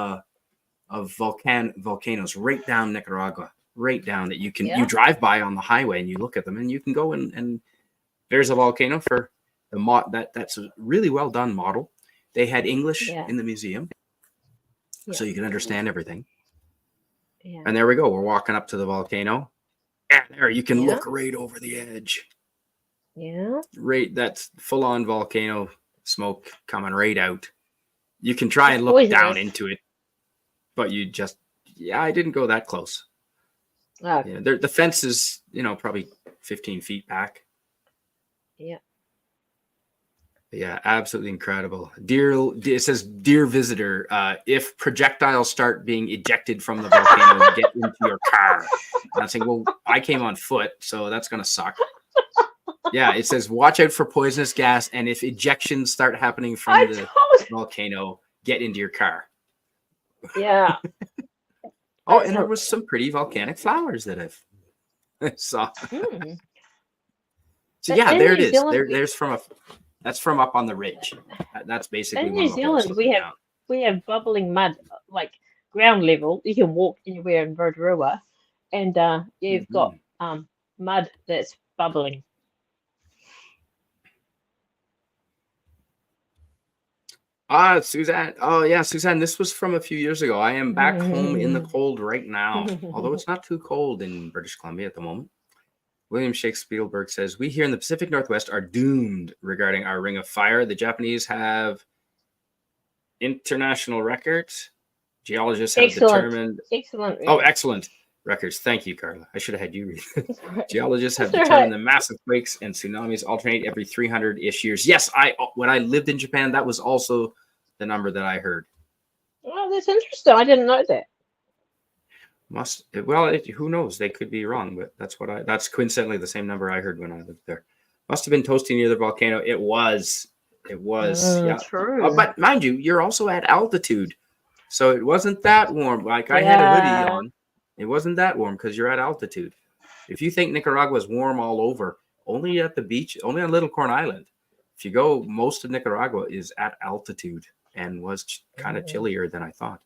volcanoes right down Nicaragua, right down that you drive by on the highway and you look at them and you can go and there's a volcano for the that's a really well done model. They had English in the museum, so you can understand everything. Yeah. And there we go. We're walking up to the volcano. And there you can look right over the edge. Yeah. Right, that's full on volcano smoke coming right out. You can try and look poisonous. down into it, but you just I didn't go that close. Okay. Yeah, the fence is probably 15 feet back. Yeah. Yeah, absolutely incredible. It says, dear visitor, if projectiles start being ejected from the volcano, get into your car. And I'm saying, well, I came on foot, so that's going to suck. Yeah, it says, watch out for poisonous gas, and if ejections start happening from the volcano, get into your car. Yeah. Oh, and there was some pretty volcanic flowers that I saw. So yeah, there it is. That's from up on the ridge. That's basically in New Zealand. We have bubbling mud, like ground level. You can walk anywhere in Rotorua, and you've got mud that's bubbling. Suzanne. Oh yeah, Suzanne. This was from a few years ago. I am back home in the cold right now, although it's not too cold in British Columbia at the moment. William Shakespeare says, we here in the Pacific Northwest are doomed regarding our Ring of Fire. The Japanese have international records. Geologists have determined. Excellent. Oh, excellent records. Thank you, Karla. I should have had you read it. Geologists have determined the massive quakes and tsunamis alternate every 300-ish years. Yes, when I lived in Japan, that was also the number that I heard. Oh, that's interesting. I didn't know that. Who knows? They could be wrong, but that's coincidentally the same number I heard when I lived there. Must have been toasty near the volcano. It was. Yeah. True. But mind you, you're also at altitude, so it wasn't that warm. Like I had a hoodie on. It wasn't that warm because you're at altitude. If you think Nicaragua is warm all over, only at the beach, only on Little Corn Island. If you go, most of Nicaragua is at altitude and was kind of chillier than I thought.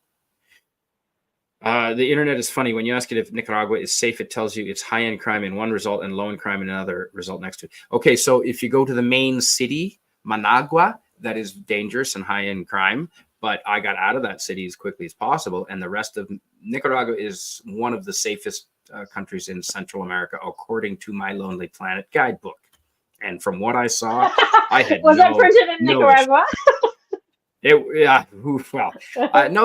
The internet is funny. When you ask it if Nicaragua is safe, it tells you it's high-end crime in one result and low-end crime in another result next to it. Okay, so if you go to the main city, Managua, that is dangerous and high-end crime, but I got out of that city as quickly as possible, and the rest of Nicaragua is one of the safest countries in Central America, according to my Lonely Planet guidebook. And from what I saw, I had was that printed in Nicaragua? No,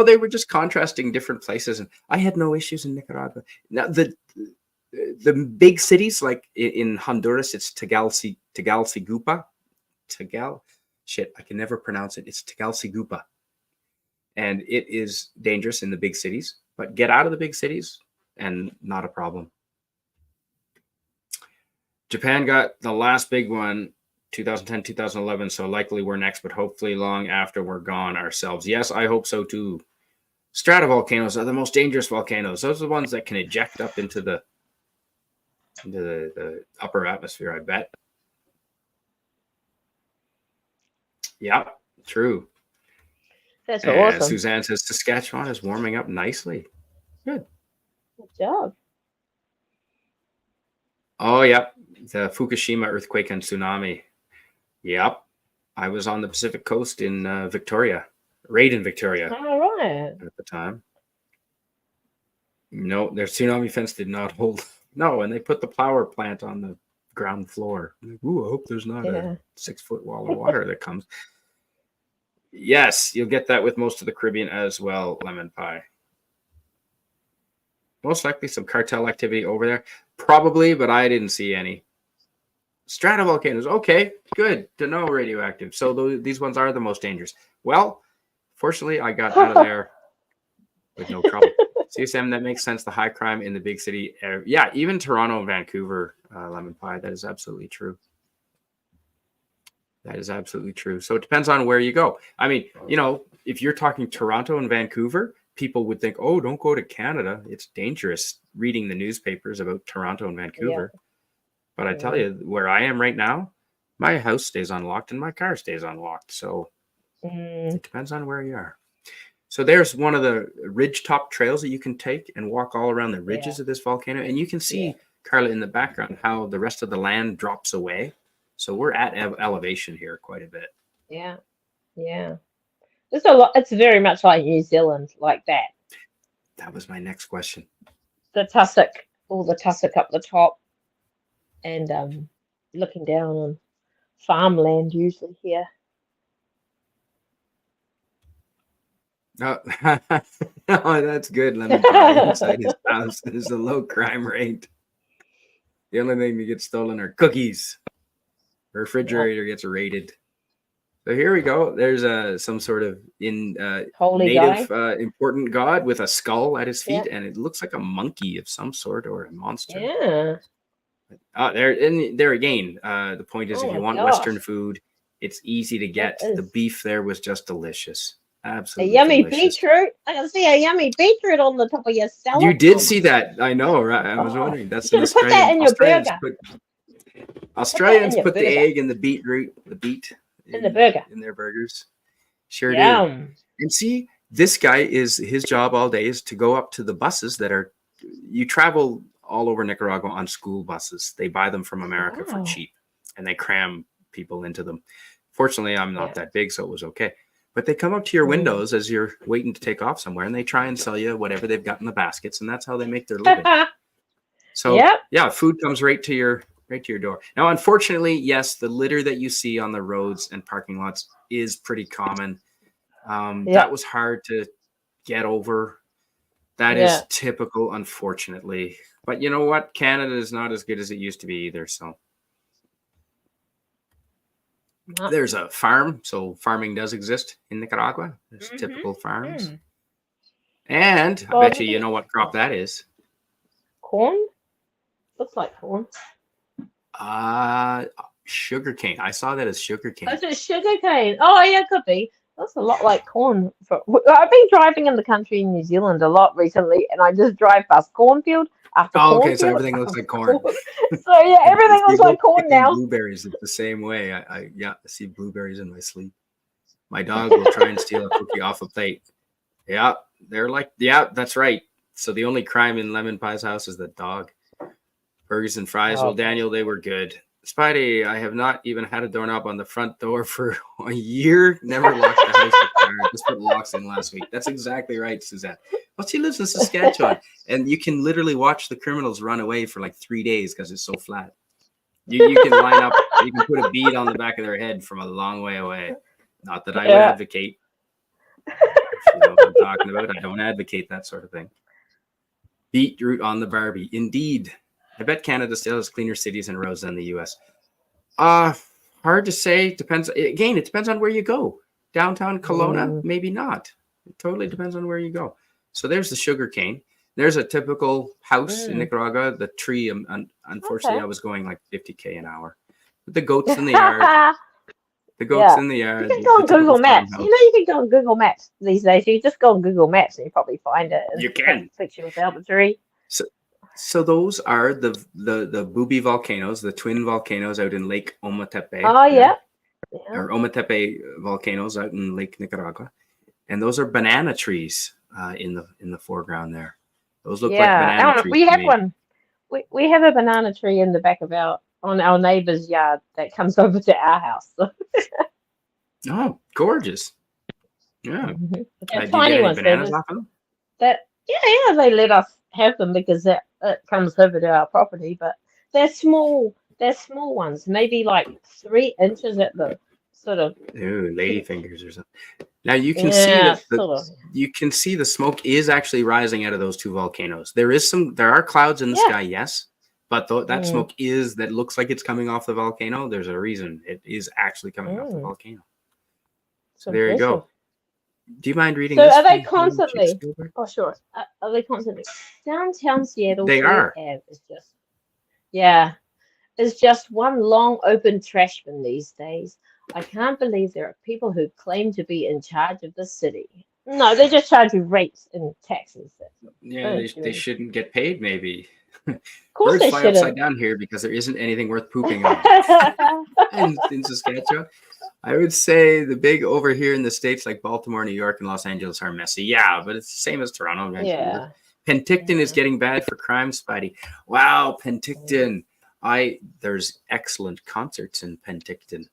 they were just contrasting different places, and I had no issues in Nicaragua. Now, the big cities like in Honduras, it's Tegucigalpa. I can never pronounce it. It's Tegucigalpa, and it is dangerous in the big cities. But get out of the big cities, and not a problem. Japan got the last big one, 2010, 2011. So likely we're next, but hopefully long after we're gone ourselves. Yes, I hope so too. Stratovolcanoes are the most dangerous volcanoes. Those are the ones that can eject up into the upper atmosphere, I bet. Yeah, true. That's awesome. Suzanne says Saskatchewan is warming up nicely. Good job. Oh, yep. The Fukushima earthquake and tsunami. Yep. I was on the Pacific coast in Victoria, right in Victoria. All right. At the time. No, their tsunami fence did not hold. No, and they put the power plant on the ground floor. Like, ooh, I hope there's not a 6-foot wall of water that comes. Yes, you'll get that with most of the Caribbean as well, lemon pie. Most likely some cartel activity over there. Probably, but I didn't see any. Stratovolcanoes. Okay, good to know, radioactive. So these ones are the most dangerous. Well, fortunately, I got out of there with no trouble. CSM, that makes sense. The high crime in the big city. Yeah, even Toronto and Vancouver, lemon pie. That is absolutely true. That is absolutely true. So it depends on where you go. I mean, you know, if you're talking Toronto and Vancouver, people would think, oh, don't go to Canada. It's dangerous reading the newspapers about Toronto and Vancouver. Yeah. But I tell you, where I am right now, my house stays unlocked and my car stays unlocked. So it depends on where you are. So there's one of the ridgetop trails that you can take and walk all around the ridges of this volcano. And you can see, Karla, in the background, how the rest of the land drops away. So we're at elevation here quite a bit. Yeah. Yeah. There's a lot. It's very much like New Zealand, like that. That was my next question. The tussock, all the tussock up the top. And looking down on farmland usually here. Oh, no, that's good. Lemon pie inside his house. There's a low crime rate. The only thing that gets stolen are cookies. The refrigerator gets raided. So here we go. There's some sort of holy native important god with a skull at his feet, and it looks like a monkey of some sort or a monster. Yeah. There again, the point is, if you want Western food, it's easy to get. The beef there was just delicious. Absolutely. A yummy delicious. beetroot. I can see a yummy beetroot on the top of your salad. You did see that. I know, right? I was wondering. That's an Australian. Put that in your burger. Australians put the egg and the beetroot, the beet in the burger. In their burgers. Sure do. And see, this guy his job all day is to go up to the buses that are, you travel all over Nicaragua on school buses. They buy them from America for cheap, and they cram people into them. Fortunately, I'm not that big, so it was okay. But they come up to your windows as you're waiting to take off somewhere, and they try and sell you whatever they've got in the baskets, and that's how they make their living. So yeah, food comes right to your door. Now, unfortunately, yes, the litter that you see on the roads and parking lots is pretty common. That was hard to get over. That is typical, unfortunately. But you know what? Canada is not as good as it used to be either. So there's a farm. So farming does exist in Nicaragua. There's typical farms. And I bet you know what crop that is. Corn? Looks like corn. Sugarcane. I saw that as sugarcane. Is it sugarcane? Oh, yeah, it could be. That's a lot like corn. I've been driving in the country in New Zealand a lot recently, and I just drive past cornfield after cornfield. So everything looks like corn. So yeah, everything looks like corn now. Blueberries, it's the same way. I see blueberries in my sleep. My dog will try and steal a cookie off a plate. Yeah, they're like, that's right. So the only crime in Lemon Pie's house is the dog. Burgers and fries. Well, Daniel, they were good. Spidey, I have not even had a doorknob on the front door for a year. Never locked the house with car. Just put locks in last week. That's exactly right, Suzanne. Well, she lives in Saskatchewan, and you can literally watch the criminals run away for like 3 days because it's so flat. You can line up. You can put a bead on the back of their head from a long way away. Not that I would advocate. If you know what I'm talking about. I don't advocate that sort of thing. Beetroot on the Barbie. Indeed. I bet Canada still has cleaner cities and roads than the U.S. Hard to say. Depends. Again, it depends on where you go. Downtown Kelowna, maybe not. It totally depends on where you go. So there's the sugar cane. There's a typical house in Mm. Nicaragua. The tree, unfortunately, Okay. I was going like 50k an hour. But the goats in the yard. The goats Yeah. in the You yard. can go The on typical Google Maps. farmhouse. You know, you can go on Google Maps these days. You just go on Google Maps and you probably find it and You take can. a picture without the tree. So those are the booby volcanoes, the twin volcanoes out in Lake Ometepe. Oh, yeah. Or Ometepe volcanoes out in Lake Nicaragua, and those are banana trees in the foreground there. Those look like banana trees We to have me. one. We have a banana tree in the back of on our neighbor's yard that comes over to our house. Oh, gorgeous! Yeah. Mhm. Do They're you tiny get any ones. bananas off of them? Yeah, they let us have them because it comes over to our property, but they're small. They're small ones, maybe like 3 inches at the sort of Ooh, lady peak. fingers or something. Now you can see Yeah, that sort of. you can see the smoke is actually rising out of those two volcanoes. There are clouds in the Yeah. sky, yes, but that Mm. smoke that looks like it's coming off the volcano. There's a reason it is actually coming off the volcano. So there you go. Do you mind reading So this? are they from constantly? Spielberg? Oh, sure. Are they constantly? Downtown Seattle, They Third are. Ave is just, yeah, it's just one long open trash bin these days. I can't believe there are people who claim to be in charge of the city. No, they just charge you rates and taxes. Yeah, they shouldn't get paid, maybe. Of course Birds they fly shouldn't. upside down here because there isn't anything worth pooping on. in Saskatchewan. I would say the big over here in the States, like Baltimore, New York, and Los Angeles, are messy. Yeah, but it's the same as Toronto, Vancouver. Yeah. Penticton is Yeah. getting bad for crime, Spidey. Wow, Penticton. There's excellent concerts in Penticton.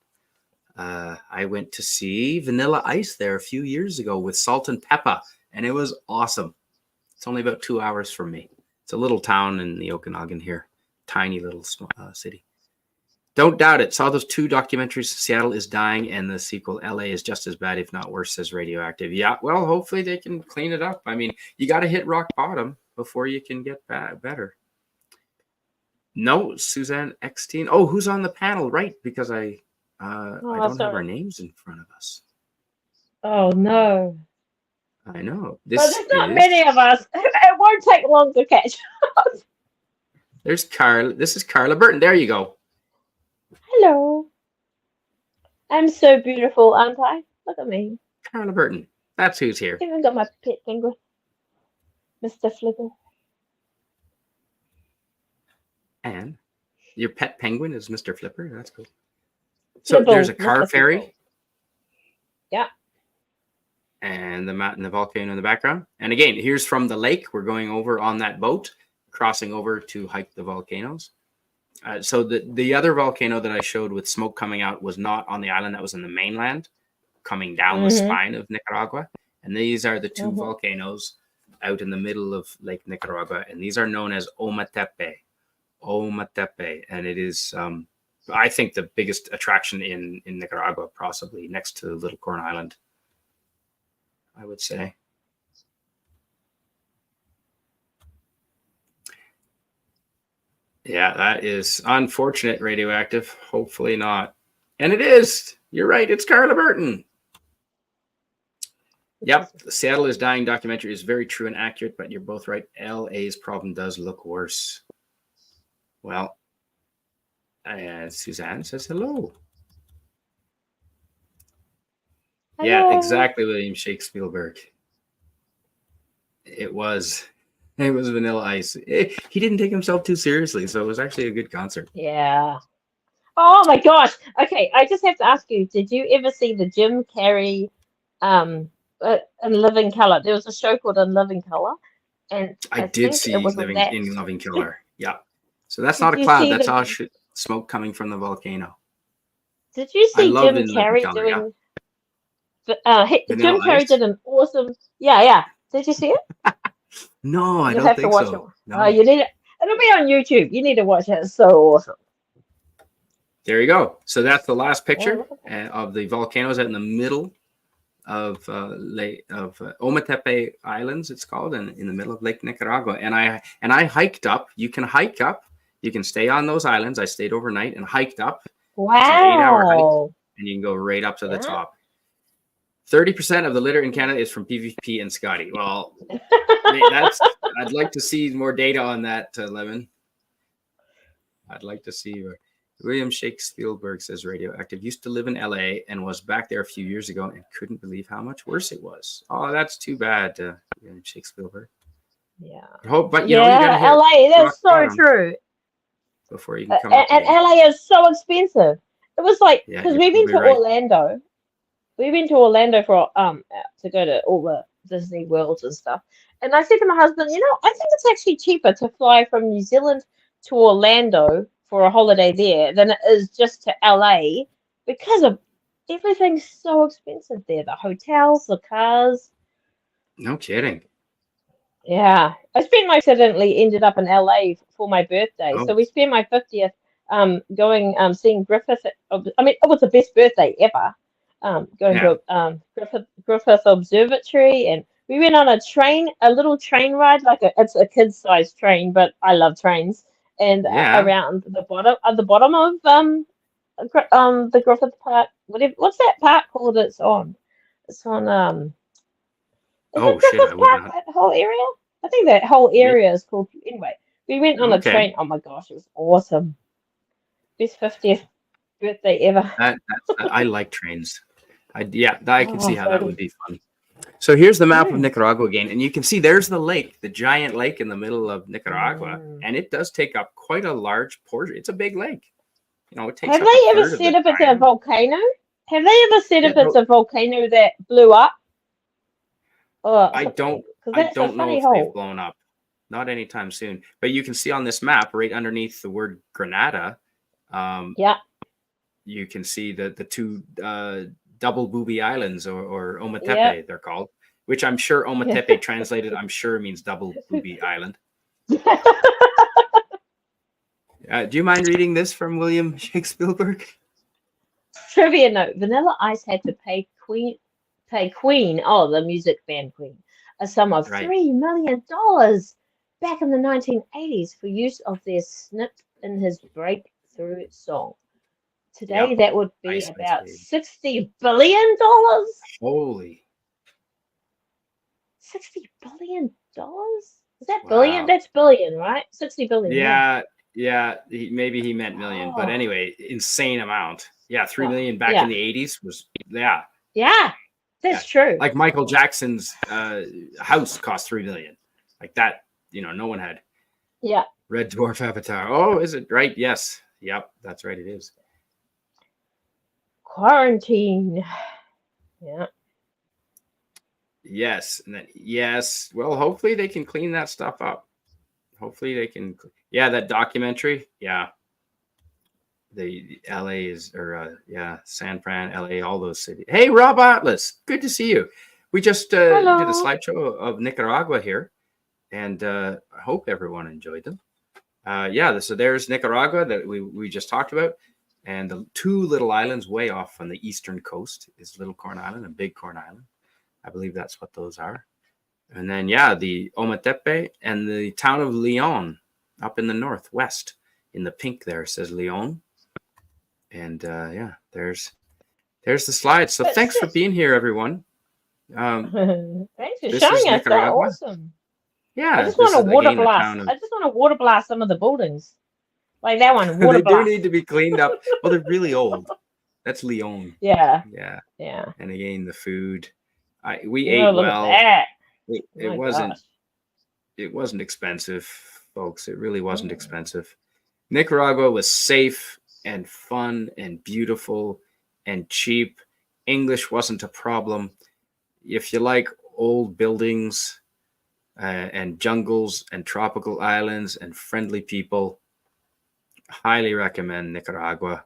I went to see Vanilla Ice there a few years ago with Salt and Pepper, and it was awesome. It's only about 2 hours from me. It's a little town in the Okanagan here, tiny little city. Don't doubt it. Saw those 2 documentaries. Seattle is dying, and the sequel, LA is just as bad, if not worse, says Radioactive. Yeah, well, hopefully they can clean it up. I mean, you got to hit rock bottom before you can get better. No, Suzanne Eckstein. Oh, who's on the panel? Right, because I don't have our names in front of us. Oh no. I know. But there's not many of us. It won't take long to catch up. There's Karla. This is Karla Burton. There you go. Hello. I'm so beautiful, aren't I? Look at me. Karla Burton. That's who's here. Even got my pet penguin, Mr. Flipper. And your pet penguin is Mr. Flipper. That's cool. So Flipper, there's a car Mr. ferry. Flipper. Yeah. And the mountain, the volcano in the background. And again, here's from the lake. We're going over on that boat, crossing over to hike the volcanoes. So the other volcano that I showed with smoke coming out was not on the island. That was in the mainland, coming down the spine of Nicaragua. And these are the 2 volcanoes out in the middle of Lake Nicaragua. And these are known as Ometepe. Ometepe. And it is, I think, the biggest attraction in Nicaragua, possibly next to Little Corn Island, I would say. Yeah, that is unfortunate, Radioactive. Hopefully not. And it is. You're right. It's Karla Burton. Yep. The Seattle is Dying documentary is very true and accurate, but you're both right. LA's problem does look worse. Well, Suzanne says hello. Hello. Yeah, exactly, William Shakespeare. It was Vanilla Ice. He didn't take himself too seriously, so it was actually a good concert. Yeah. Oh my gosh. Okay, I just have to ask you, did you ever see the Jim Carrey in Living Color? There was a show called In Living Color, and I did see in Living Color. Yeah. So that's not a cloud. That's all smoke coming from the volcano. Did you see Jim Carrey doing? Jim Carrey did an awesome. Yeah. Did you see it? No, I don't think so. No. You need it. It'll be on YouTube. You need to watch it. It's so awesome. There you go. So that's the last picture of the volcanoes out in the middle of Ometepe Islands. It's called in the middle of Lake Nicaragua. And I hiked up. You can hike up. You can stay on those islands. I stayed overnight and hiked up. Wow. It's an 8-hour hike, and you can go right up to the top. 30% of the litter in Canada is from PVP and Scotty. Well, I'd like to see more data on that, Lemon. I'd like to see. William Shakespeare says radioactive. Used to live in LA and was back there a few years ago and couldn't believe how much worse it was. Oh, that's too bad, William Shakespeare. Yeah. But you know, you gotta hit LA. That's so bottom true. before you can come up. And LA is so expensive. It was like because we've been to Orlando. We've been to Orlando for to go to all the Disney worlds and stuff. And I said to my husband, you know, I think it's actually cheaper to fly from New Zealand to Orlando for a holiday there than it is just to LA because of everything's so expensive there. The hotels, the cars. No kidding. Yeah. Accidentally ended up in LA for my birthday. So we spent my 50th going seeing Griffith. I mean, it was the best birthday ever. Going to Griffith Observatory, and we went on a little train ride, it's a kid-sized train, but I love trains. And around the bottom of the Griffith Park, what's that park called? It's on. Griffith Park, that whole area. I think that whole area is called. Anyway, we went on a train. Oh my gosh, it was awesome. Best 50th birthday ever. I like trains. I can see how that would be fun. So here's the map of Nicaragua again, and you can see there's the lake, the giant lake in the middle of Nicaragua, and it does take up quite a large portion. It's a big lake. You know, it takes. Have they ever said if it's a volcano? Have they ever said if it's a volcano that blew up? I don't know if they've blown up. Not anytime soon. But you can see on this map, right underneath the word Grenada, you can see the two double booby islands or Ometepe, they're called, which I'm sure Ometepe translated, I'm sure means double booby island. Do you mind reading this from William Shakespeare? Trivia note: Vanilla Ice had to pay Queen, the music band Queen, a sum of $3 million back in the 1980s for use of their snip in his breakthrough song. Today, that would be about $60 billion. Holy. $60 billion? Is that billion? That's billion, right? 60 billion. Yeah. Maybe he meant million, but anyway, insane amount. Yeah, 3 million back in the 80s was, Yeah, that's true. Like Michael Jackson's house cost 3 million. Like that, no one had. Yeah. Red Dwarf Avatar. Oh, is it right? Yes. Yep, that's right. It is. Quarantine. Yeah. Yes. And then, well, hopefully they can clean that stuff up. Hopefully they can. Yeah, that documentary. Yeah. The LA San Fran, LA, all those cities. Hey, Rob Atlas. Good to see you. We just did a slideshow of Nicaragua here, and I hope everyone enjoyed them. So there's Nicaragua that we just talked about. And the two little islands way off on the eastern coast is Little Corn Island and Big Corn Island. I believe that's what those are. And then, the Ometepe and the town of Leon up in the northwest. In the pink there says Leon. And there's the slide. So thanks for being here, everyone. Thanks for showing us. That's awesome. Yeah. I just want to water blast some of the buildings. Like that one, water blast. Do need to be cleaned up. Well, they're really old. That's Leon. Yeah. And again, the food. We ate well. It wasn't expensive, folks. It really wasn't expensive. Nicaragua was safe and fun and beautiful and cheap. English wasn't a problem. If you like old buildings and jungles and tropical islands and friendly people, highly recommend Nicaragua.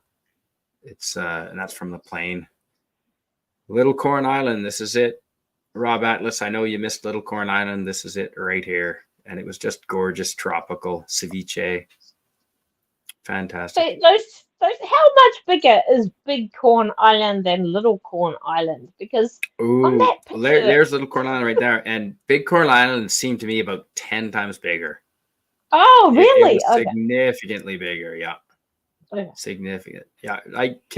It's and that's from the plane. Little Corn Island, this is it. Rob Atlas, I know you missed Little Corn Island. This is it right here. And it was just gorgeous, tropical, ceviche. Fantastic. So how much bigger is Big Corn Island than Little Corn Island? Because on that picture, there's Little Corn Island right there. And Big Corn Island seemed to me about 10 times bigger. Oh, really? It was significantly bigger, yeah. Yeah. Significant. Yeah,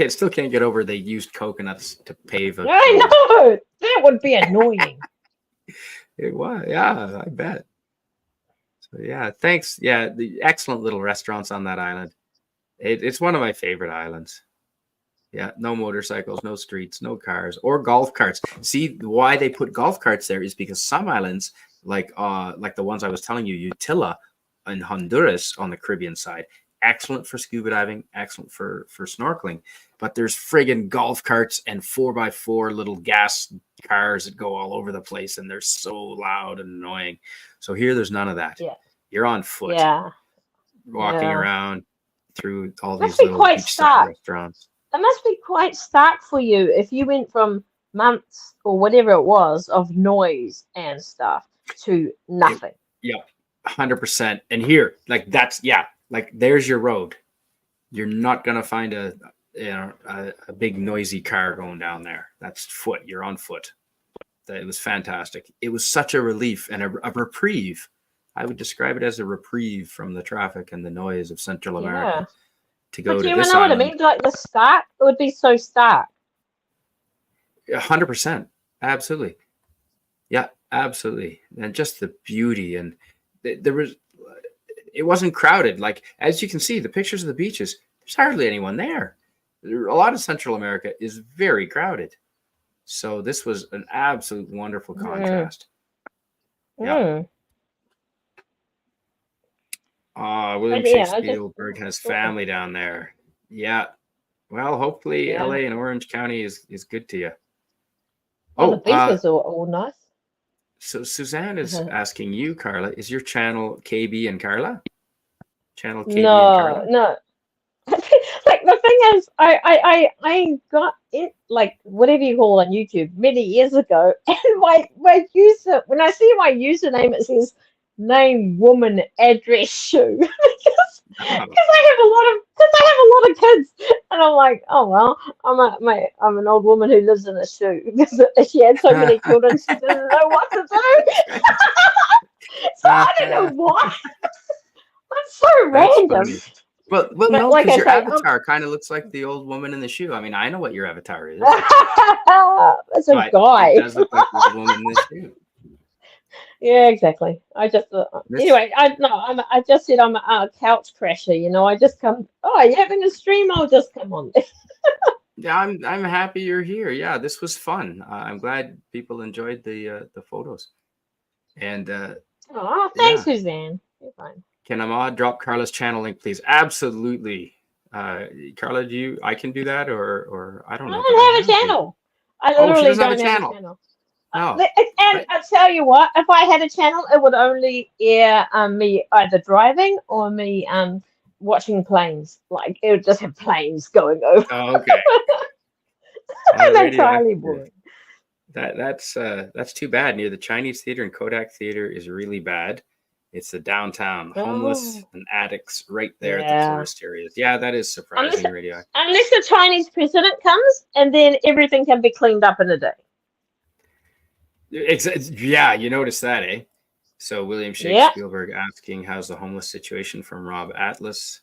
still can't get over they used coconuts to pave a I road. know that would be annoying. It was, yeah, I bet. So yeah, thanks. Yeah, the excellent little restaurants on that island. It's one of my favorite islands. Yeah, no motorcycles, no streets, no cars, or golf carts. See, why they put golf carts there is because some islands, like the ones I was telling you, Utila in Honduras on the Caribbean side, excellent for scuba diving, excellent for snorkeling. But there's friggin' golf carts and 4x4 little gas cars that go all over the place, and they're so loud and annoying. So here, there's none of that. Yeah. You're on foot, Yeah. walking around through all Must these be little quite beachside stark. restaurants. It must be quite stark for you if you went from months or whatever it was of noise and stuff to nothing. Yep, 100%. And here, like that's like there's your road. You're not gonna find a big noisy car going down there. That's foot. You're on foot. It was fantastic. It was such a relief and a reprieve. I would describe it as a reprieve from the traffic and the noise of Central America to go But to you this know what I island. mean? Like the stark, it would be so stark. 100%. Absolutely. Yeah, absolutely. And just the beauty, and it wasn't crowded. Like, as you can see, the pictures of the beaches, there's hardly anyone there. A lot of Central America is very crowded. So this was an absolute wonderful contrast. Yeah. William Shakespeare has family down there. Yeah. Well, hopefully LA and Orange County is good to you. Oh, the beaches are all nice. So Suzanne is asking you, Karla, is your channel KB and Karla? Channel KB and Karla? No. Like the thing is, I got it, like whatever you call on YouTube many years ago, and my user, when I see my username, it says name, woman, address, shoe. because I have a lot of kids, and I'm like, oh well, I'm an old woman who lives in a shoe because she had so many children, she didn't know what to do. So I don't know why. That's so random. Funny. Well, no, like because your avatar kind of looks like the old woman in the shoe. I mean, I know what your avatar is. That's a guy. It does look like the old woman in the shoe. Yeah, exactly. I just anyway. I just said I'm a couch crasher. You know, I just come. Oh, you having a stream? I'll just come on. Yeah, I'm happy you're here. Yeah, this was fun. I'm glad people enjoyed the photos. And thanks, Suzanne. You're fine. Can Ahmad drop Karla's channel link, please? Absolutely. Karla, I can do that, or I don't know. I don't have a channel. I literally don't have a channel. No. And I tell you what, if I had a channel, it would only air me either driving or me watching planes. Like it would just have planes going over. Oh, okay. I'm entirely boring. That's too bad. Near the Chinese Theater and Kodak Theater is really bad. It's the downtown, homeless and addicts right there at the tourist areas. Yeah, that is surprising, radio. Unless the Chinese president comes, and then everything can be cleaned up in a day. Yeah, you noticed that, eh? So William Shakespeare asking, how's the homeless situation from Rob Atlas?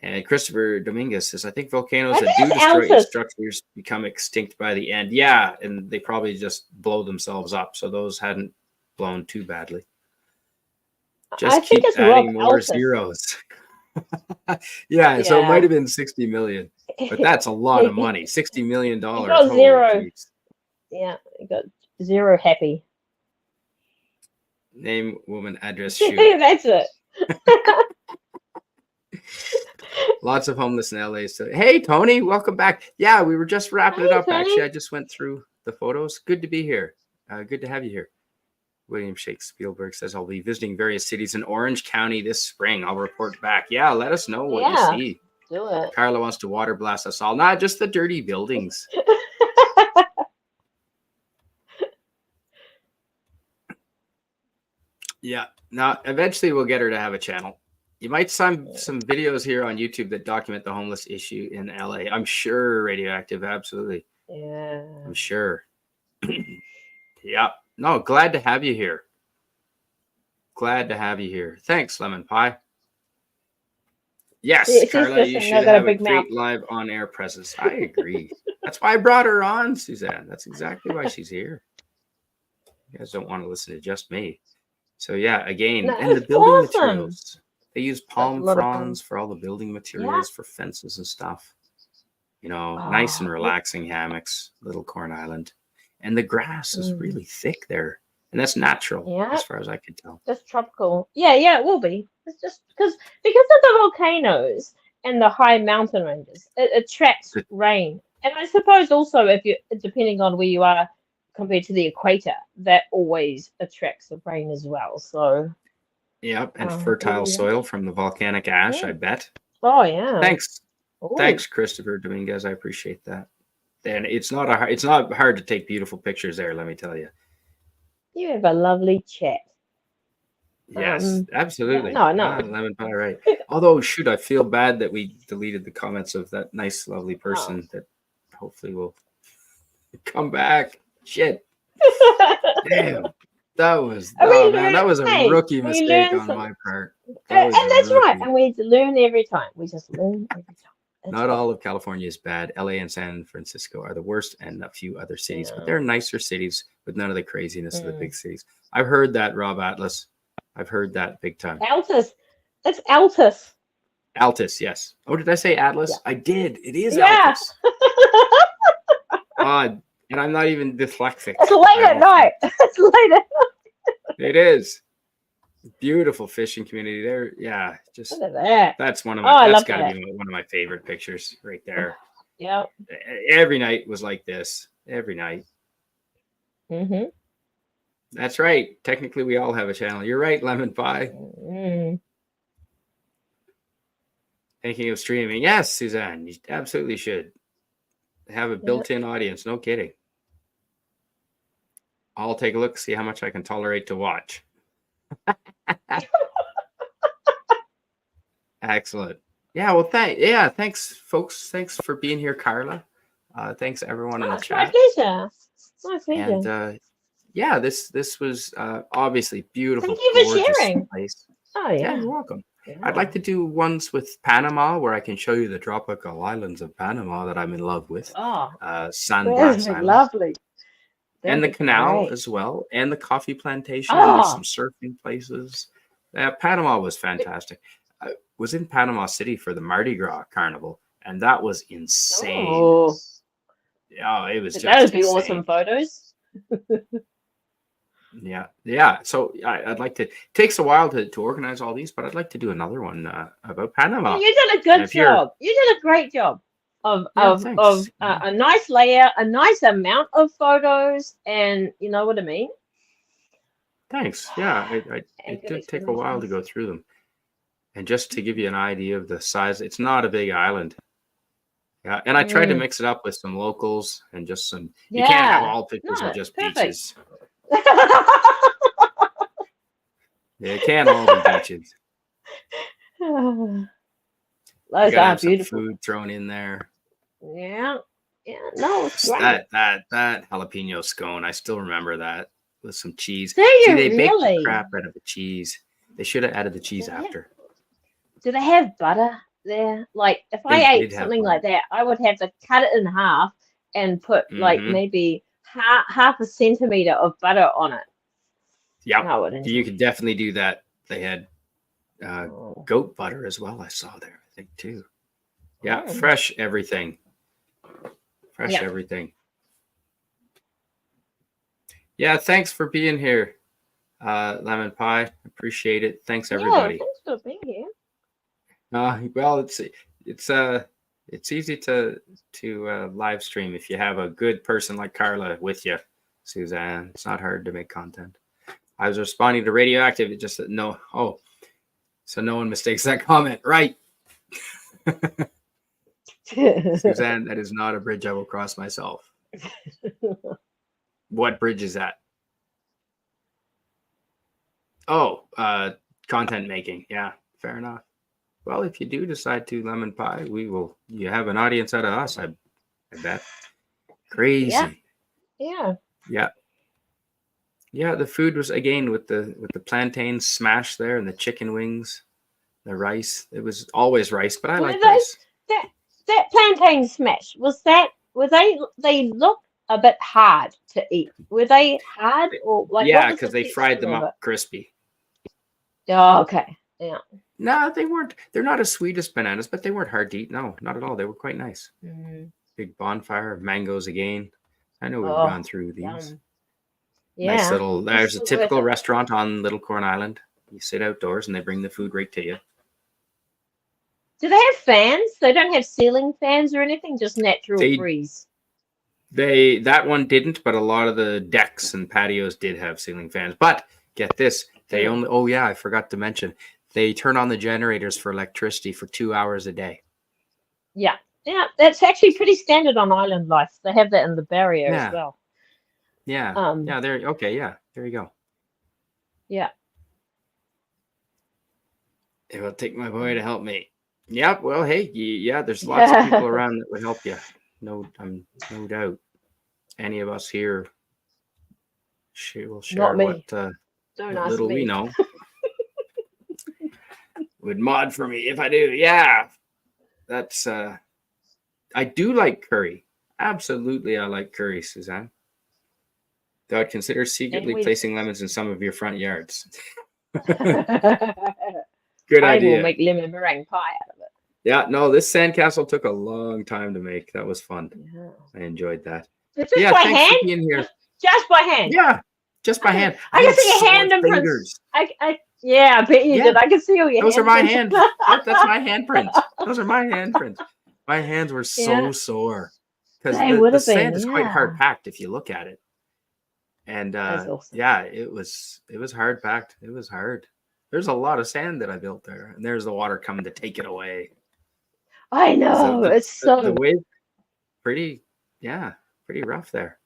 And Christopher Dominguez says, I think volcanoes that do destroy structures become extinct by the end. Yeah, and they probably just blow themselves up. So those hadn't blown too badly. Just keep adding more zeros. Yeah, so it might have been 60 million, but that's a lot of money. $60 million. You got zero. Yeah, you got zero happy. Name, woman, address, shoe. That's it. Lots of homeless in LA. So, hey, Tony, welcome back. Yeah, we were just wrapping it up. Tony. Actually, I just went through the photos. Good to be here. Good to have you here. William Shakespeare says, I'll be visiting various cities in Orange County this spring. I'll report back. Yeah, let us know what you see. Do it. Karla wants to water blast us all. Not just the dirty buildings. Yeah. Now, eventually we'll get her to have a channel. You might see some videos here on YouTube that document the homeless issue in LA. I'm sure, Radioactive. Absolutely. Yeah. I'm sure. Yeah. No, glad to have you here. Glad to have you here. Thanks, Lemon Pie. Yes, She's Karla, just you saying should I got a have a big mouth. great live on-air presence. I agree. That's why I brought her on, Suzanne. That's exactly why she's here. You guys don't want to listen to just me. So yeah, again, No, and the it's building awesome. materials. They use That's a palm lot of fun. fronds for all the building materials for fences and stuff. You know, nice and Oh, relaxing hammocks, Little Corn Island. And the grass is mm, really thick there. And that's natural yeah, as far as I can tell. just tropical. Yeah, yeah, it will be. It's just because of the volcanoes and the high mountain ranges, it attracts The- rain. And I suppose also if you depending on where you are compared to the equator, that always attracts the rain as well. So Yep, and it'll fertile be soil lovely. from the volcanic ash, I Mm. bet. Oh yeah. Thanks. Oh, Thanks, Christopher Dominguez. I appreciate that. And it's not hard to take beautiful pictures there, let me tell you. you have a lovely chat. Yes, Yeah, absolutely. no, Ah, no. lemon pie, right. Although, shoot, I feel bad that we deleted the comments of that nice, lovely Oh. person that hopefully will come back. Shit. Damn. That was, And oh we man, learn, that was a hey, rookie we mistake learn on some, my part. and That was a that's right. rookie. And we learn every time. We just learn every time. That's Not right. all of California is bad. LA and San Francisco are the worst, and a few other cities, but Yeah. they're nicer cities with none of the craziness of the Mm. big cities. I've heard that, Rob Atlas. I've heard that big time. Altus. It's Altus. Altus, yes. Oh, did I say Atlas? Yeah. I did. It is Yeah. Altus. And I'm not even dyslexic. It's late at night. It's late at It is. Beautiful fishing community there. Yeah, just Look at that. that's one of Oh, my I that's love got to that. be one of my favorite pictures right there. Yeah. Every night was like this. Every night. Mm-hmm. That's right. Technically, we all have a channel. You're right, Lemon Pie. Mm. Thinking of streaming. Yes, Suzanne, you absolutely should have a Yeah. built-in audience. No kidding. I'll take a look, see how much I can tolerate to watch. Excellent. Yeah, well, thanks, folks. Thanks for being here, Karla. Thanks everyone in Oh, the it's my chat. pleasure. My pleasure. And yeah, this was obviously beautiful, Thank you for gorgeous sharing. place. Oh Yeah, yeah. you're welcome. Yeah. I'd like to do ones with Panama where I can show you the tropical islands of Panama that I'm in love with. Oh, San that'd Blas be Island. lovely. And That'd the be canal great. as well, and the coffee plantation, and there's some Oh, surfing places. Panama was fantastic. I was in Panama City for the Mardi Gras Carnival, and that was insane. oh, Yeah, it was that just would be insane. awesome photos. Yeah. So I'd like to. It takes a while to organize all these, but I'd like to do another one about Panama. You did a And good if you're, job. You did a great job of yeah, of thanks. of a nice layout, a nice amount of photos, and you know what I mean. Thanks. Yeah, And it good did take a while to explanations. go through them, and just to give you an idea of the size, it's not a big island. Yeah, and I tried to Mm. mix it up with some locals and just some. You can't have Yeah. all pictures No, of just perfect. beaches. Yeah, it can't all be beaches. You Those gotta are have some beautiful. food thrown in there. Yeah. Yeah. No, it's great. That jalapeno scone, I still remember that with some cheese. Do See, you they baked the really? crap out of the cheese. They should have added the cheese Yeah. after. Do they have butter there? Like, if I They ate did have something butter. like that, I would have to cut it in half and put like Mhm. maybe half a centimeter of butter on it. Yep. I would enjoy You could definitely do that. They had it. goat butter as well. I saw there, I think too. Yeah, Oh. fresh everything. Fresh Yeah. everything. Yeah, thanks for being here, Lemon Pie. Appreciate it. Thanks everybody. Yeah, thanks for being here. Well, it's easy to live stream if you have a good person like Karla with you, Suzanne. It's not hard to make content. I was responding to Radioactive. It just said no. Oh, so no one mistakes that comment, right? Suzanne, that is not a bridge I will cross myself. What bridge is that? Oh, content making. Yeah, fair enough. Well, if you do decide to, Lemon Pie, you have an audience out of us, I bet. Crazy. Yeah. Yeah, the food was again with the plantains smashed there and the chicken wings. The rice. It was always rice, but I Were like they rice. that plantain smash? Were they look a bit hard to eat? Were they hard or like what Yeah, was the because they fried texture them of it? up crispy. Oh, okay. Yeah. No, they weren't. They're not as sweet as bananas, but they weren't hard to eat. No, not at all. They were quite nice. Mm. Big bonfire of mangoes again. I know we've Oh, gone through these. yum. Nice Yeah. little. It's There's a so worth typical it. restaurant on Little Corn Island. You sit outdoors and they bring the food right to you. Do they have fans? They don't have ceiling fans or anything, just natural They breeze. that one didn't, but a lot of the decks and patios did have ceiling fans. But get this, they only. Oh yeah, I forgot to mention. They turn on the generators for electricity for 2 hours a day. Yeah. Yeah. That's actually pretty standard on island life. They have that in the barrier as Yeah. well. Yeah. Yeah. There. Okay. Yeah. There you go. Yeah. It will take my boy to help me. Yep. Well, hey, yeah. There's lots of people around that would help you. No doubt. Any of us here, she will share Not me. what Don't what ask little me. we know. Would mod for me if I do. Yeah. That's. I do like curry. Absolutely, I like curry, Suzanne. Though I'd consider secretly placing lemons in some of your front yards. Good I idea. will make lemon meringue pie out of it. Yeah, no, this sandcastle took a long time to make. That was fun. Yeah. I enjoyed that. Just Yeah, by thanks hand? for being here. Just by hand. Yeah, just by hand. I can had see your sore hand imprints. fingers. Yeah, I bet you did. I can see all your Those are my hand. handprints. Yep, that's my handprints. Those are my handprints. My hands were so sore because They the would have sand been, is quite yeah. hard packed if you look at it. And That's awesome. yeah, it was hard packed. It was hard. There's a lot of sand that I built there, and there's the water coming to take it away. I know. It's so the wave, pretty rough there.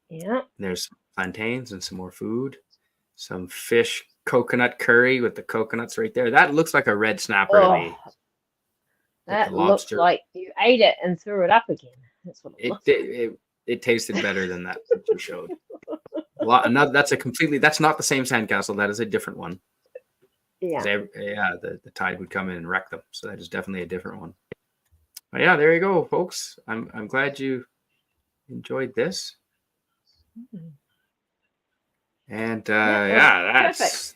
yeah. And there's plantains and some more food, some fish, coconut curry with the coconuts right there. That looks like a red snapper to me. That the looks lobster. like you ate it and threw it up again. That's what it looks like. It tasted better than that you showed. That's not the same sandcastle. That is a different one. Yeah. The tide would come in and wreck them. So that is definitely a different one. But yeah, there you go, folks. I'm glad you enjoyed this. And that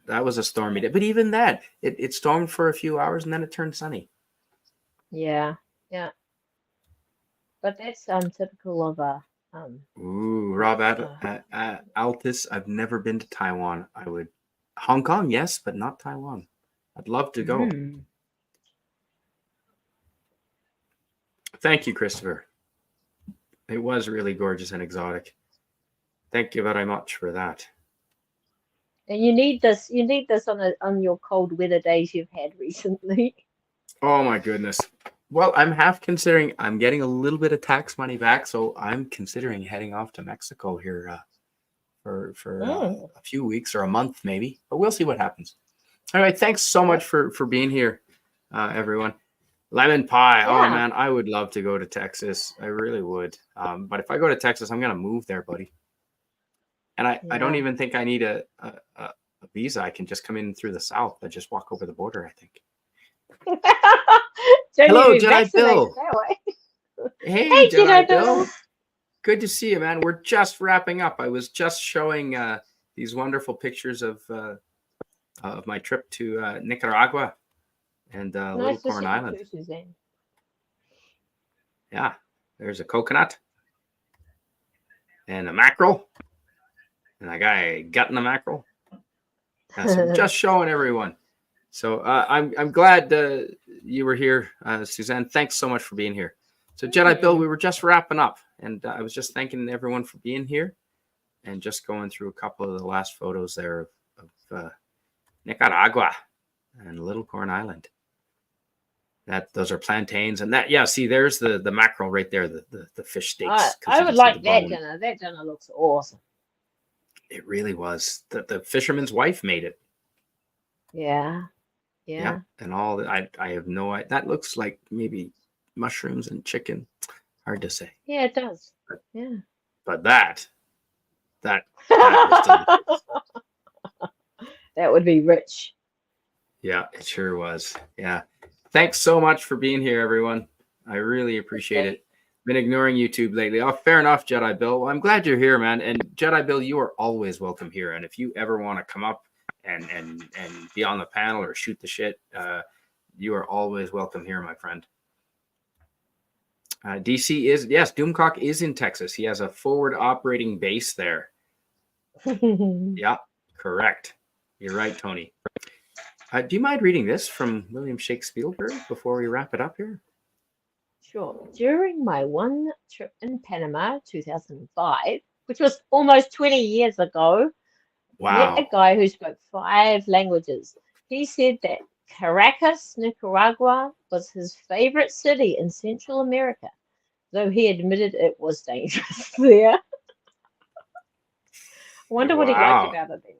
was a stormy day. But even that, it stormed for a few hours and then it turned sunny. Yeah. Yeah. But that's typical of a Ooh, Rob Altis. I've never been to Taiwan. I would Hong Kong, yes, but not Taiwan. I'd love to go. Thank you, Christopher. It was really gorgeous and exotic. Thank you very much for that. And you need this on your cold weather days you've had recently. Oh my goodness. Well, I'm considering I'm getting a little bit of tax money back, so I'm considering heading off to Mexico here for a few weeks or a month maybe, but we'll see what happens. All right, thanks so much for being here, everyone. Lemon pie. Yeah. Oh man, I would love to go to Texas. I really would. But if I go to Texas, I'm gonna move there, buddy. And I don't even think I need a visa. I can just come in through the south. I just walk over the border, I think. Hello, Jedi Bill. Hey, Jedi Bill. Good to see you, man. We're just wrapping up. I was just showing these wonderful pictures of my trip to Nicaragua and Little Corn Island. Yeah, there's a coconut and a mackerel, and a guy gutting the mackerel. So I'm just showing everyone. So I'm glad you were here, Suzanne. Thanks so much for being here. So Jedi Bill, we were just wrapping up, and I was just thanking everyone for being here, and just going through a couple of the last photos there of Nicaragua and Little Corn Island. Those are plantains, and see, there's the mackerel right there, the fish steaks. I would like that dinner. That dinner looks awesome. It really was. The fisherman's wife made it. Yeah. And all that. I have no idea. That looks like maybe mushrooms and chicken. Hard to say. Yeah, it does. Yeah. But that was delicious. That would be rich. Yeah, it sure was. Yeah. Thanks so much for being here, everyone. I really appreciate it. Been ignoring YouTube lately. Oh, fair enough, Jedi Bill. Well, I'm glad you're here, man. And Jedi Bill, you are always welcome here. And if you ever want to come up and be on the panel or shoot the shit, you are always welcome here, my friend. DC is, yes, Doomcock is in Texas. He has a forward operating base there. Yeah, correct. You're right, Tony. Do you mind reading this from William Shakespeare before we wrap it up here? Sure. During my one trip in Panama, 2005, which was almost 20 years ago, Wow. met a guy who spoke 5 languages. He said that Caracas, Nicaragua, was his favorite city in Central America, though he admitted it was dangerous there. I wonder what he liked about it then.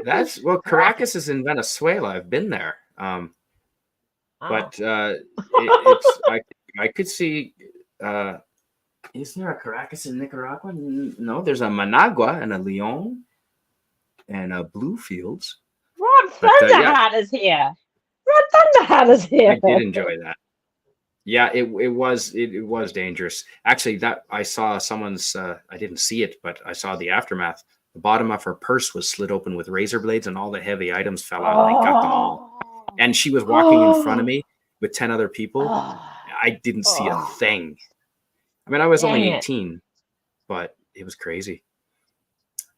That's Caracas is in Venezuela. I've been there, but I could see. Is there a Caracas in Nicaragua? No, there's a Managua and a Leon and a Bluefields. Rod Thunderheart is here. Rod Thunderheart is here. I did enjoy that. Yeah, it was dangerous. Actually, that I saw someone's. I didn't see it, but I saw the aftermath. The bottom of her purse was slit open with razor blades, and all the heavy items fell out. And they got them all. And she was walking in front of me with 10 other people. I didn't see a thing. I mean, I was only 18, but it was crazy.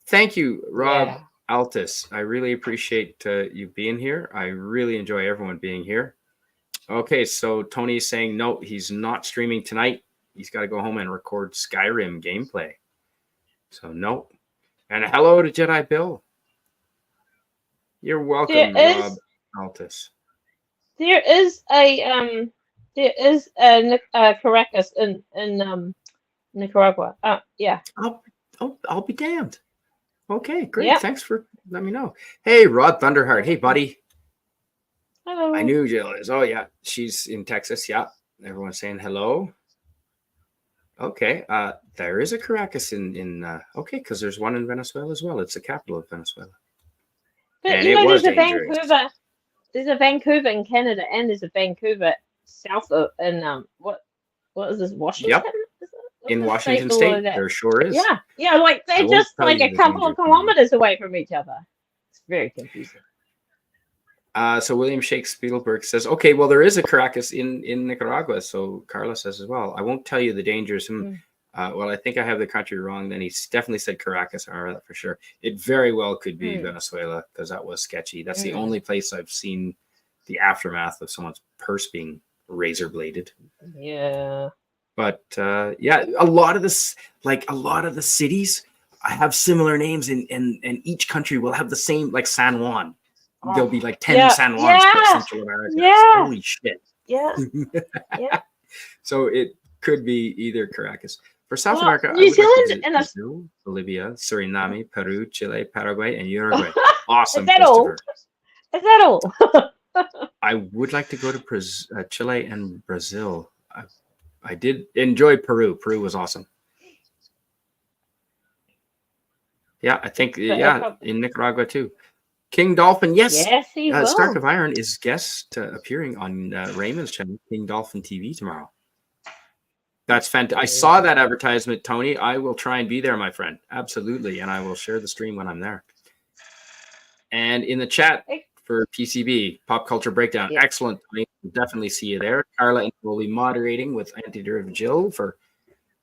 Thank you, Rob Altus. I really appreciate you being here. I really enjoy everyone being here. Okay, so Tony's saying, no, he's not streaming tonight. He's got to go home and record Skyrim gameplay. So, no. And hello to Jedi Bill. You're welcome, Rob Altus. There is a Caracas in Nicaragua. Yeah. I'll be damned. Okay, great. Yep. Thanks for letting me know. Hey, Rod Thunderheart. Hey, buddy. Hello. I knew Jill is. Oh, yeah. She's in Texas. Yeah. Everyone's saying hello. Okay. There is a Caracas in okay, because there's one in Venezuela as well. It's the capital of Venezuela. But and you know, there's a Vancouver. There's a Vancouver in Canada, and there's a Vancouver south of what is this, Washington? Yep. In Washington State, there sure is. Yeah, like they're just like a couple of kilometers away from each other. It's very confusing. So William Shakespeare says, okay, well, there is a Caracas in Nicaragua. So Karla says as well, I won't tell you the dangers. Well, I think I have the country wrong. Then he's definitely said Caracas, for sure. It very well could be Venezuela, because that was sketchy. That's the only place I've seen the aftermath of someone's purse being razor bladed. Yeah. But a lot of the cities have similar names, and each country will have the same, like San Juan. There'll be like 10 San Juans for Central America. Holy shit. Yeah. So it could be either Caracas. For South America, New Zealand and Brazil, Bolivia, Suriname, Peru, Chile, Paraguay, and Uruguay. Awesome. Is that all? Is that all? I would like to go to Chile and Brazil. I did enjoy Peru. Peru was awesome. Yeah, I think, in Nicaragua too. King Dolphin, yes he will. Stark of Iron is guest appearing on Raymond's channel, King Dolphin TV, tomorrow. That's fantastic. I saw that advertisement, Tony. I will try and be there, my friend. Absolutely. And I will share the stream when I'm there. And in the chat for PCB, Pop Culture Breakdown. Yeah. Excellent, Tony. We'll definitely see you there. Karla will be moderating with Anti-Derivative Jill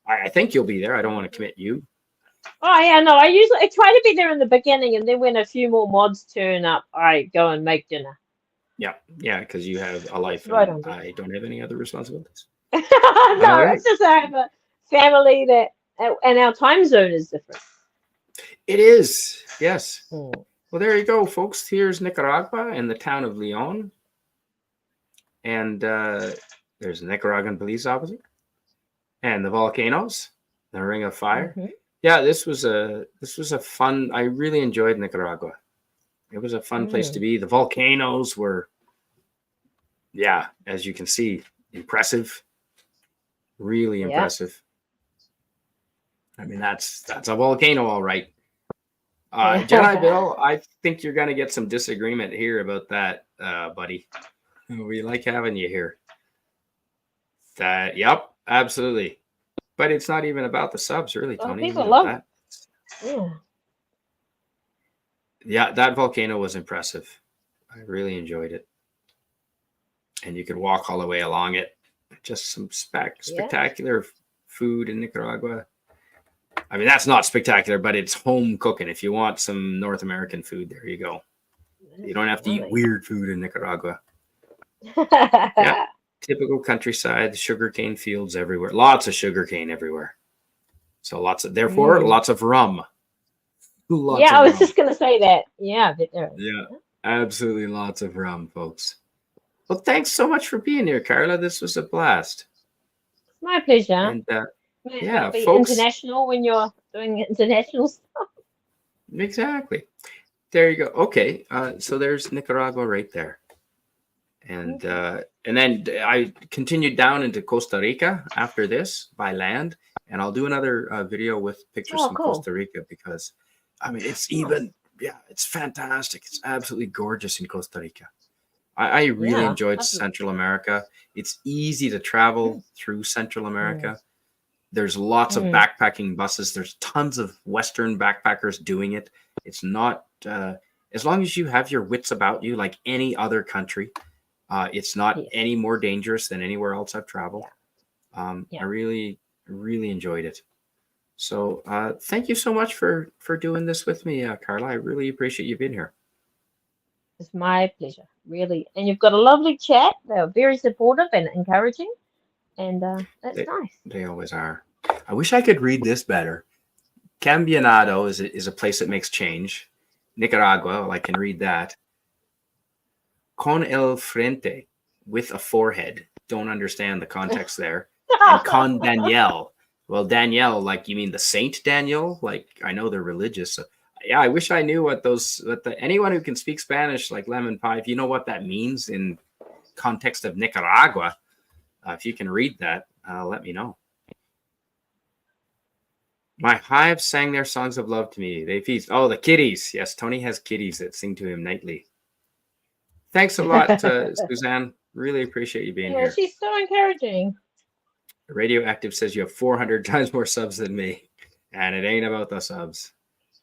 I think you'll be there. I don't want to commit you. Oh yeah, no. I try to be there in the beginning, and then when a few more mods turn up, I go and make dinner. Yeah, because you have a life. Right and I don't have any other responsibilities. No, it's just I have a family and our time zone is different. It is, yes. Well, there you go, folks. Here's Nicaragua and the town of Leon, and there's the Nicaraguan police officer, and the volcanoes, the Ring of Fire. Yeah, this was a fun. I really enjoyed Nicaragua. It was a fun place to be. The volcanoes were, as you can see, impressive. Really impressive. I mean, that's a volcano, all right. Jedi Bill, I think you're going to get some disagreement here about that, buddy. We like having you here. Yep, absolutely. But it's not even about the subs, really, Well, Tony. people love that. Yeah. Yeah, that volcano was impressive. I really enjoyed it. And you could walk all the way along it. Just some spectacular food in Nicaragua. I mean, that's not spectacular, but it's home cooking. If you want some North American food, there you go. You don't have to eat weird food in Nicaragua. Yeah, typical countryside, sugarcane fields everywhere. Lots of sugarcane everywhere. So lots of rum. I was just gonna say that. Yeah, yeah, absolutely lots of rum, folks. Well, thanks so much for being here, Karla. This was a blast. My pleasure. And yeah, be folks, international when you're doing international stuff. Exactly. There you go. Okay, so there's Nicaragua right there. And then I continued down into Costa Rica after this by land, and I'll do another video with pictures from Costa Rica because, I mean, it's it's fantastic. It's absolutely gorgeous in Costa Rica. I really enjoyed Central America. It's easy to travel through Central America. There's lots of backpacking buses. There's tons of Western backpackers doing it. It's not, as long as you have your wits about you like any other country, it's not any more dangerous than anywhere else I've traveled. I really, really enjoyed it. So thank you so much for doing this with me, Karla. I really appreciate you being here. It's my pleasure, really. And you've got a lovely chat. They're very supportive and encouraging. And that's nice. They always are. I wish I could read this better. Campeonato is a place that makes change. Nicaragua, well, I can read that. Con el frente, with a forehead. Don't understand the context there. And con Daniel. Well, Daniel, like you mean the Saint Daniel? Like I know they're religious. So, yeah, I wish I knew what anyone who can speak Spanish like Lemon Pie, if you know what that means in context of Nicaragua, if you can read that, let me know. My hives sang their songs of love to me. They feast. Oh, the kitties. Yes, Tony has kitties that sing to him nightly. Thanks a lot, Suzanne. Really appreciate you being here. She's so encouraging. Radioactive says you have 400 times more subs than me, and it ain't about the subs.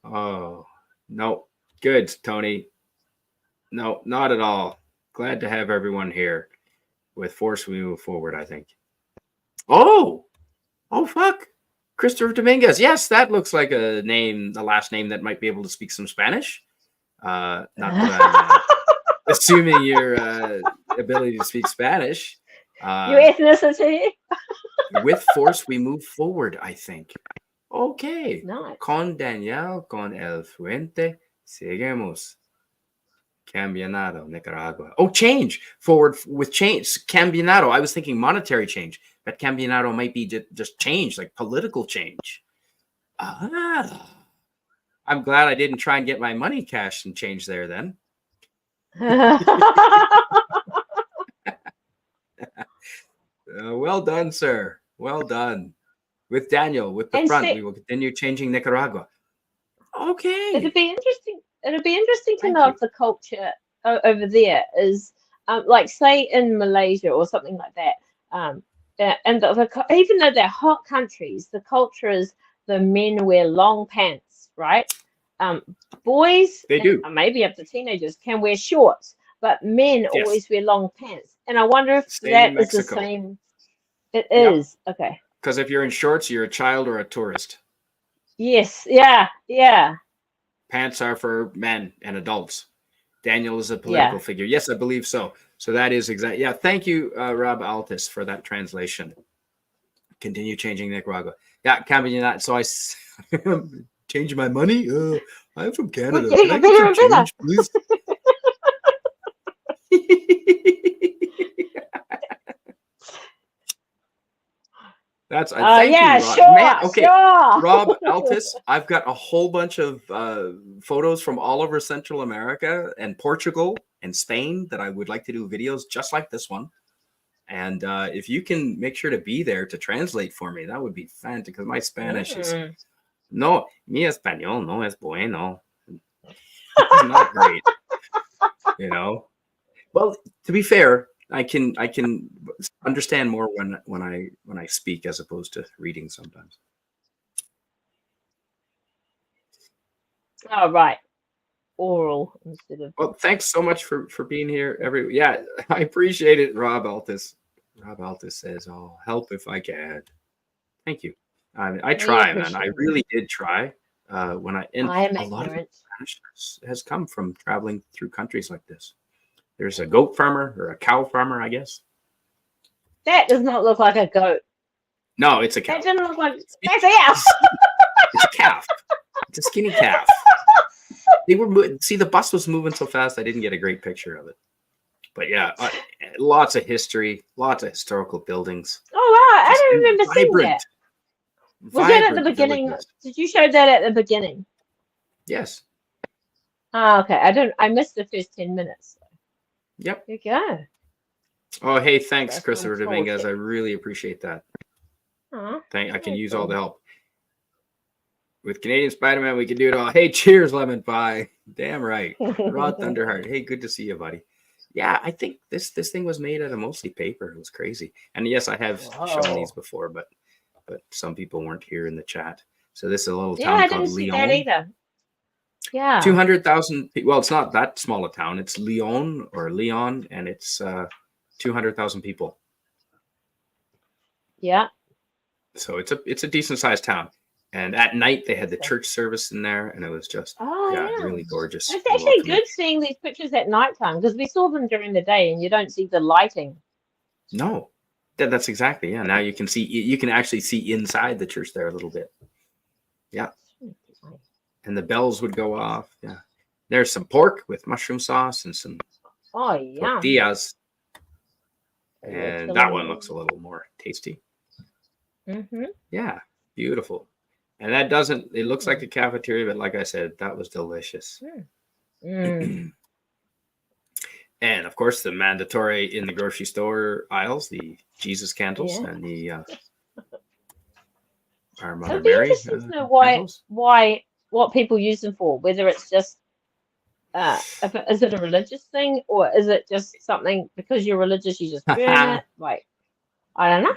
Oh, no. Good, Tony. No, not at all. Glad to have everyone here. With Force, we move forward, I think. Oh, fuck. Christopher Dominguez. Yes, that looks like a name, the last name that might be able to speak some Spanish. Not that I'm assuming your ability to speak Spanish. Your ethnicity. With Force, we move forward, I think. Okay. Nice. Con Daniel, con el fuente, seguimos. Campeonato, Nicaragua. Oh, change. Forward with change. Campeonato. I was thinking monetary change, but Campeonato might be just change, like political change. I'm glad I didn't try and get my money cashed and change there then. Well done, sir. Well done. With Daniel, with the front, we will continue changing Nicaragua. Okay. It'd be interesting. It'd be interesting to know if the culture over there is like, say, in Malaysia or something like that. And even though they're hot countries, the culture is the men wear long pants, right? Boys, they do. Maybe up to teenagers, can wear shorts, but men always wear long pants. And I wonder if that is the same. It is. Okay. Because if you're in shorts, you're a child or a tourist. Yes. Yeah. Pants are for men and adults. Daniel is a political figure. Yes, I believe so. So that is exactly. Yeah. Thank you, Rob Altis, for that translation. Continue changing Nicaragua. Yeah, Campeonato. So I change my money. I'm from Canada. Can I get some change, please? That's thank you, Rob. Sure, man, okay, sure. Rob Altis, I've got a whole bunch of photos from all over Central America and Portugal and Spain that I would like to do videos just like this one. And if you can make sure to be there to translate for me, that would be fantastic, because my Spanish is no, mi español no es bueno. Not great, you know. Well, to be fair, I can understand more when I speak as opposed to reading sometimes. Oh, right. Oral instead of. Well, thanks so much for being here. Yeah, I appreciate it, Rob Altus. Rob Altus says, "I'll help if I can." Thank you. I try, man. I really did try. When I am a lot of ignorant. Spanish has come from traveling through countries like this. There's a goat farmer or a cow farmer, I guess. That does not look like a goat. No, it's a cow. That doesn't look like. That's a It's a calf. It's a skinny calf. They were see the bus was moving so fast I didn't get a great picture of it. But yeah, lots of history, lots of historical buildings. Oh wow, I don't remember seeing that. Was that at the beginning? Villages. Did you show that at the beginning? Yes. Oh, okay. I missed the first 10 minutes. Yep. There you go. Oh, hey, thanks, That's Christopher what I'm Dominguez. told. I really appreciate that. Aw, I can use cool. all the help. With Canadian Spider-Man, we can do it all. Hey, cheers, lemon pie. Damn right. Rod Thunderheart. Hey, good to see you, buddy. Yeah, I think this thing was made out of mostly paper. It was crazy. And yes, I have shown these before, but some people weren't here in the chat. So this is a little town I called didn't see Leon. that either. Yeah. 200,000 people. Well, it's not that small a town. It's Leon, and it's 200,000 people. Yeah. So it's a decent sized town. And at night they had the church service in there, and it was just really gorgeous. It's actually good seeing these pictures at nighttime because we saw them during the day, and you don't see the lighting. No, that's exactly Now you can actually see inside the church there a little bit. Yeah, and the bells would go off. Yeah, there's some pork with mushroom sauce and some tortillas, and that one looks a little more tasty. Mm-hmm. Yeah, beautiful. And that doesn't, it looks like a cafeteria, but like I said, that was delicious. And of course, the mandatory in the grocery store aisles, the Jesus candles and the Our Mother Mary. It'd be interesting to know what people use them for, whether it's just, is it a religious thing or is it just something because you're religious, you just burn it? Like, I don't know.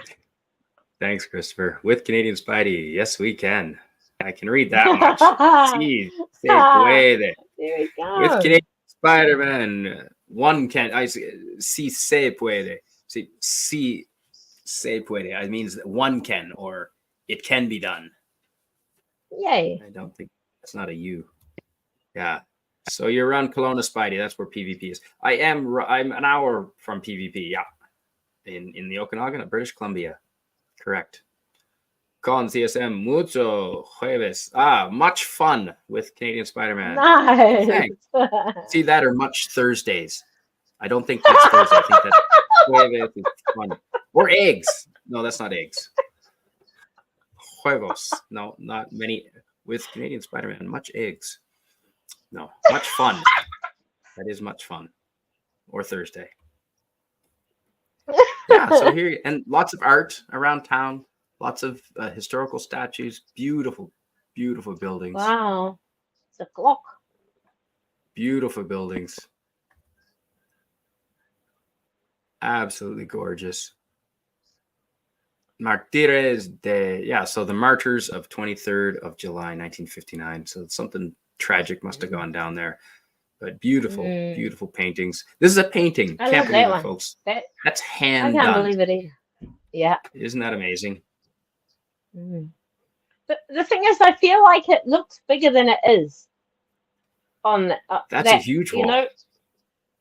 Thanks, Christopher. With Canadian Spidey, yes, we can. I can read that much. Sí, se puede. There we go. With Canadian Spider-Man, one can. Sí se puede. Sí se puede. It means that one can, or it can be done. Yay. I don't think that's not a U. Yeah. So you're around Kelowna, Spidey. That's where PvP is. I'm an hour from PvP. Yeah. In the Okanagan, British Columbia. Correct. Con CSM mucho jueves. Much fun with Canadian Spider-Man. Nice. Thanks. See that or much Thursdays. I don't think that's Thursday. I think that's jueves is fun. Or eggs. No, that's not eggs. Huevos. No, not many. With Canadian Spider-Man, much eggs. No, much fun. That is much fun. Or Thursday. Yeah, so here, and lots of art around town. Lots of historical statues, beautiful, beautiful buildings. Wow, it's a clock. Beautiful buildings. Absolutely gorgeous. Martires so the martyrs of 23rd of July, 1959. So something tragic must have gone down there. But beautiful, beautiful paintings. This is a painting. Can't believe it, folks. That's hand done. I can't believe it either. Yeah. Isn't that amazing? But the thing is, I feel like it looks bigger than it is. That's a huge wall. You know,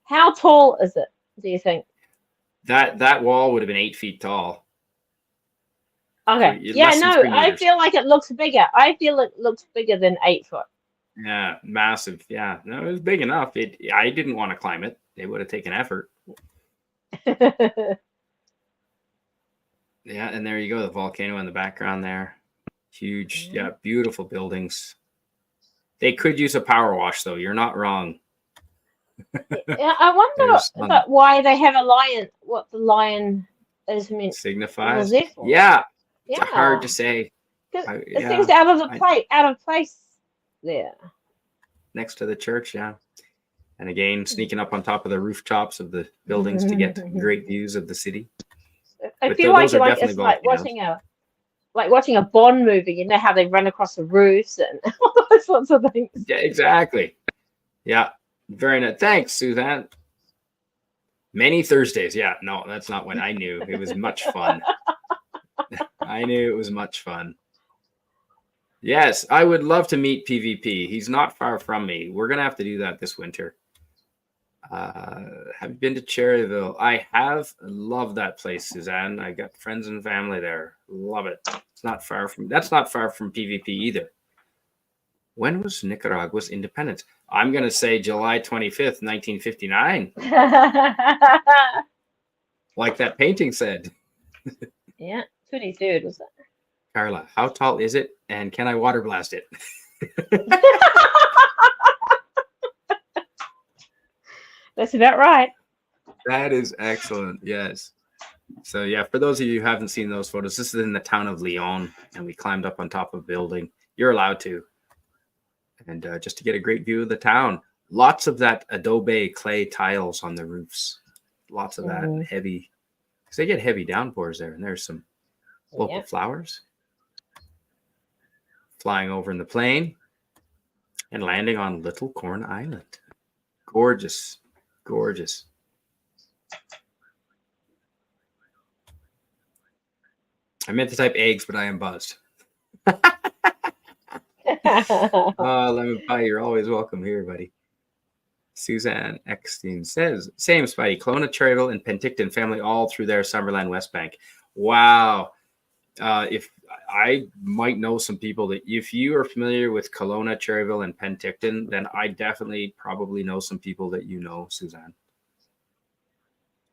how tall is it? Do you think that wall would have been 8 feet tall? Okay. I feel like it looks bigger. I feel it looks bigger than 8 foot. Yeah, massive. Yeah, no, it was big enough. I didn't want to climb it. It would have taken effort. Yeah, and there you go, the volcano in the background there. Huge, beautiful buildings. They could use a power wash, though. You're not wrong. Yeah, I wonder why they have a lion. What the lion is meant signifies. Yeah, it's hard to say. It seems out of place there. next to the church. Yeah. And again, sneaking up on top of the rooftops of the buildings to get great views of the city. I But feel like those are it's definitely like volcanoes. watching a Bond movie. You know how they run across the roofs and all those sorts of things. Yeah, exactly. Yeah. Very nice. Thanks, Suzanne. Many Thursdays. Yeah. No, that's not when I knew. It was much fun. I knew it was much fun. Yes, I would love to meet PvP. He's not far from me. We're going to have to do that this winter. Have you been to Cherryville? I have. Love that place, Suzanne. I got friends and family there. Love it. It's not far from. That's not far from PvP either. When was Nicaragua's independence? I'm going to say July 25th, 1959. Like that painting said. Yeah, 23rd was that? Karla, how tall is it, and can I water blast it? That's about right. That is excellent. Yes. So yeah, for those of you who haven't seen those photos, this is in the town of Leon, and we climbed up on top of a building. You're allowed to, and just to get a great view of the town. Lots of that adobe clay tiles on the roofs. Lots of that heavy, because they get heavy downpours there, and there's some local flowers flying over in the plane and landing on Little Corn Island. Gorgeous, gorgeous. I meant to type eggs, but I am buzzed. Lemon pie, you're always welcome here, buddy. Suzanne Eckstein says, same Spidey, Kelowna, Cherryville, and Penticton family all through their Summerland West Bank. Wow. If I might know some people that if you are familiar with Kelowna, Cherryville, and Penticton, then I definitely probably know some people that you know, Suzanne.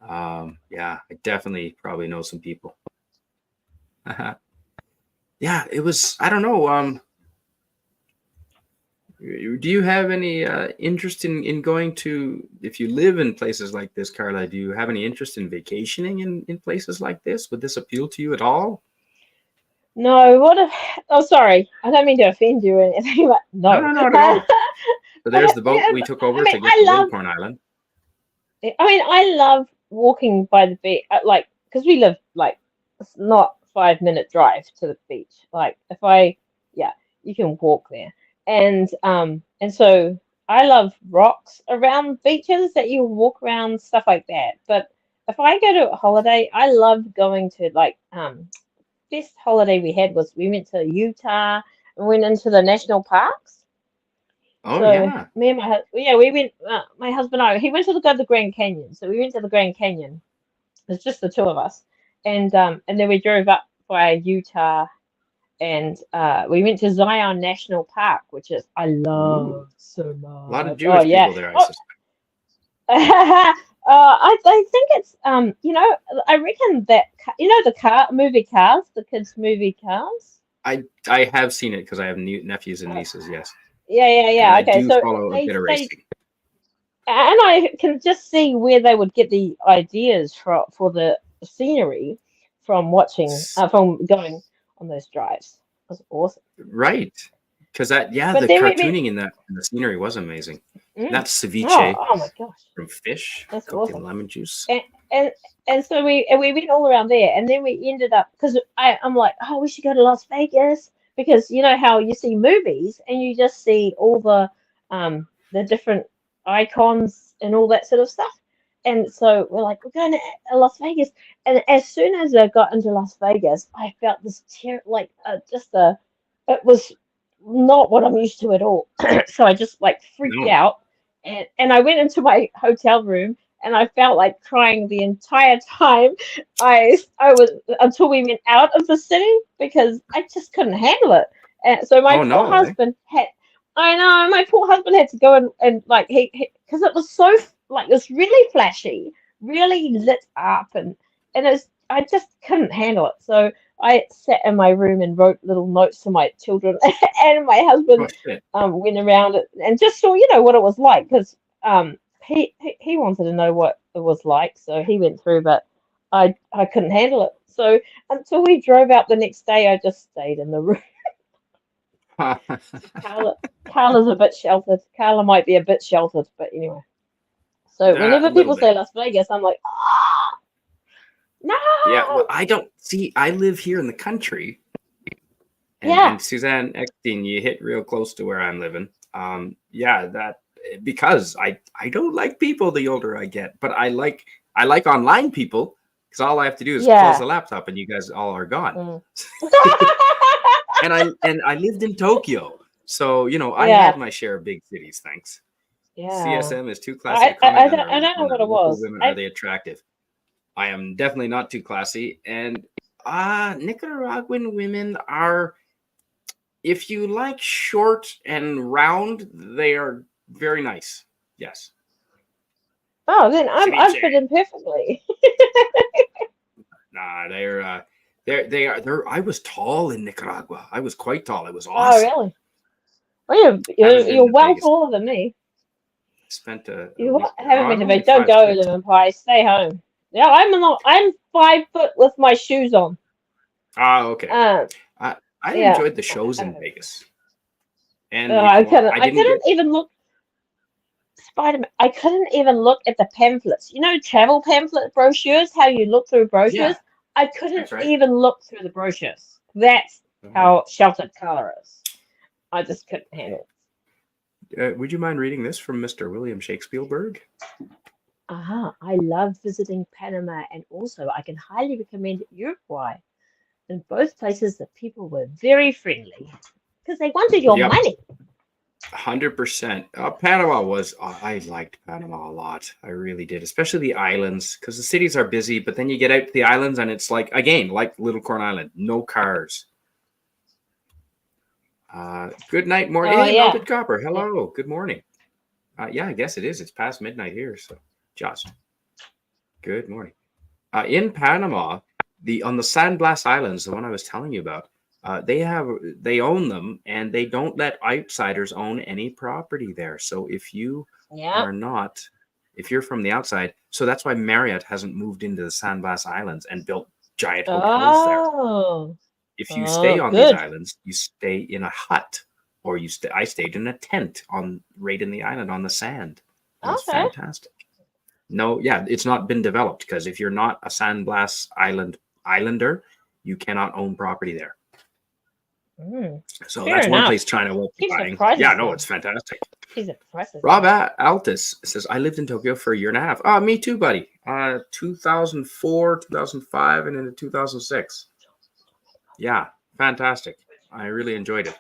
Yeah, I definitely probably know some people. Yeah, it was, I don't know. Do you have any interest in going to, if you live in places like this, Karla, do you have any interest in vacationing in places like this? Would this appeal to you at all? No, oh, sorry. I don't mean to offend you or anything, but no. No, not at all. So there's the boat we took over to get to Little Corn Island. I mean, I love walking by the beach, like, because we live, like, it's not 5-minute drive to the beach. Like, you can walk there. And so I love rocks around beaches that you walk around, stuff like that. But if I go to a holiday, I love going to, like, best holiday we had was we went to Utah and went into the national parks. Oh, so yeah. Me and we went, my husband and I, he went to go to the Grand Canyon. So we went to the Grand Canyon. It's just the two of us. And then we drove up by Utah and we went to Zion National Park, which is I love so much. A lot of Jewish people there, I suspect. I think it's I reckon that the movie Cars, the kids movie Cars. I have seen it because I have nephews and nieces. Yes. Yeah. And Okay, I do follow a bit of racing. And I can just see where they would get the ideas for the scenery from watching from going on those drives. It was awesome. Right. Because the cartooning in the scenery was amazing. That ceviche oh my gosh. from fish, that's cooked awesome. in lemon juice. And so we went all around there, and then we ended up because I'm like, oh, we should go to Las Vegas because you know how you see movies and you just see all the different icons and all that sort of stuff. And so we're like, we're going to Las Vegas. And as soon as I got into Las Vegas, I felt this it was not what I'm used to at all. So I just like freaked out. And I went into my hotel room and I felt like crying the entire time. I was until we went out of the city because I just couldn't handle it. And so my poor husband had to go and like he because it was so like it's really flashy, really lit up and I just couldn't handle it. So I sat in my room and wrote little notes to my children, and my husband went around it and just saw, what it was like because he wanted to know what it was like, so he went through, but I couldn't handle it. So until we drove out the next day, I just stayed in the room. Karla, Karla's a bit sheltered. Karla might be a bit sheltered, but anyway. So A whenever little people say bit. Las Vegas, I'm like, ah, Yeah, well, no. I don't see. I live here in the country, Yeah, and Suzanne Eckstein, you hit real close to where I'm living. Yeah, that because I don't like people the older I get, but I like online people because all I have to do is close yeah. the laptop and you guys all are gone. Mm. And I lived in Tokyo, so I Yeah, had my share of big cities. Thanks. yeah. CSM is too classy to comment I don't know on what their it local was. women. Are they attractive? I am definitely not too classy. And Nicaraguan women are, if you like short and round, they are very nice. Yes. Oh, then I'm Ceviche. fit in perfectly. Nah, they're I was tall in Nicaragua. I was quite tall. It was Oh, awesome. really? Well, Haven't you're been to well Vegas. taller than me. Spent a You week there. Oh, haven't been I'm to only Vegas. Don't five go to six. them, Empire. Stay home. Yeah, I'm 5 foot with my shoes on. Ah, okay. Um, I I yeah. enjoyed the shows in Vegas. And if I you want, couldn't. I I didn't couldn't get. even look. Spider-Man. I couldn't even look at the pamphlets. You know, travel pamphlet brochures. How you look through brochures. Yeah, I couldn't that's right. even look through the brochures. That's Mhm. how sheltered Karla is. I just couldn't handle it. Would you mind reading this from Mr. William Shakespeare? I love visiting Panama, and also I can highly recommend Uruguay. In both places, the people were very friendly because they wanted your Yep, money. 100%. Panama was. I liked Panama a lot. I really did, especially the islands, because the cities are busy. But then you get out to the islands, and it's like again, like Little Corn Island, no cars. Good night, morning. Oh Hey, yeah, Melted Copper. yeah. Hello. Good morning. Yeah, I guess it is. It's past midnight here, so just good morning. In Panama, on the San Blas Islands, the one I was telling you about, they own them, and they don't let outsiders own any property there. So Yeah. if you're from the outside, so that's why Marriott hasn't moved into the San Blas Islands and built giant hotels there. Oh, If you stay on these good. islands, you stay in a hut, or I stayed in a tent right in the island on the sand. It was Okay. fantastic. No, yeah, it's not been developed because if you're not a San Blas Islander, you cannot own property there. So Fair that's one enough. place China won't be Keeps the buying. prices Yeah, no, down. it's fantastic. Keeps the prices Rob down. Altus says, I lived in Tokyo for a year and a half. Oh, me too, buddy. 2004, 2005, and into 2006. Yeah, fantastic. I really enjoyed it.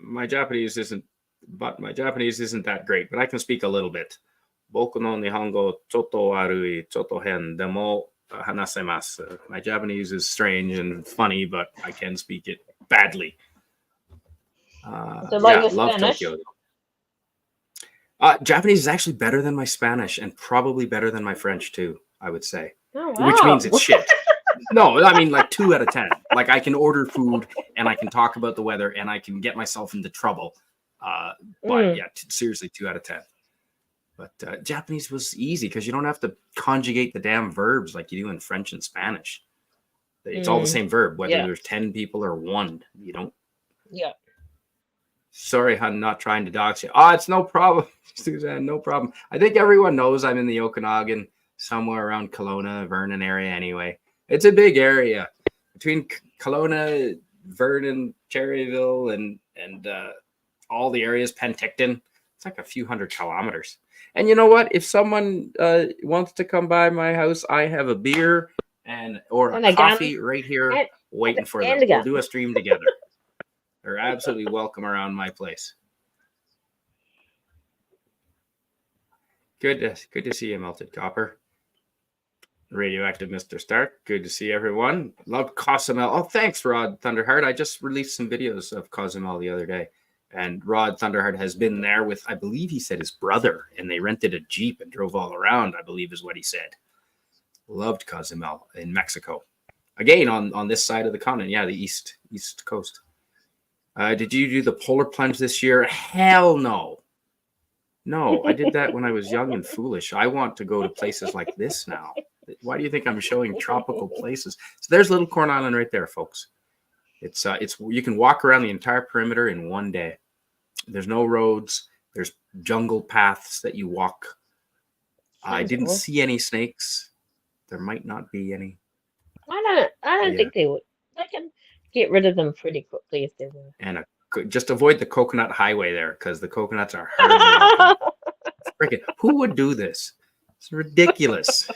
My Japanese isn't that great, but I can speak a little bit. Boku no Nihongo choto warui, choto hen, demo hanasemasu. My Japanese is strange and funny, but I can speak it badly. So like your Love Spanish? Tokyo. Japanese is actually better than my Spanish and probably better than my French too, I would say. Oh, wow. Which means it's shit. No, I mean like 2 out of 10. Like I can order food and I can talk about the weather and I can get myself into trouble. But yeah, seriously, 2 out of 10. But Japanese was easy because you don't have to conjugate the damn verbs like you do in French and Spanish. It's all the same verb, whether there's 10 people or 1. You don't. Yeah. Sorry, I'm not trying to dox you. Oh, it's no problem, Suzanne. No problem. I think everyone knows I'm in the Okanagan, somewhere around Kelowna, Vernon area anyway. It's a big area between Kelowna, Vernon, Cherryville, and all the areas, Penticton. It's like a few hundred kilometers. And you know what? If someone wants to come by my house, I have a beer or a coffee right here waiting for them. We'll do a stream together. They're absolutely welcome around my place. Good to see you, Melted Copper. Radioactive Mr. Stark. Good to see everyone. Love Cozumel. Oh, thanks, Rod Thunderheart. I just released some videos of Cozumel the other day. And Rod Thunderheart has been there with, I believe he said, his brother. And they rented a Jeep and drove all around, I believe is what he said. Loved Cozumel in Mexico. Again, on this side of the continent. Yeah, the east coast. Did you do the polar plunge this year? Hell no. No, I did that when I was young and foolish. I want to go to places like this now. Why do you think I'm showing tropical places? So there's Little Corn Island right there, folks. It's you can walk around the entire perimeter in one day. There's no roads. There's jungle paths that you walk. I Sounds didn't awesome. see any snakes. There might not be any. I don't Yeah. think they would. They can get rid of them pretty quickly if they were. And just avoid the coconut highway there, because the coconuts are hard to walk. Freaking, who would do this? It's ridiculous.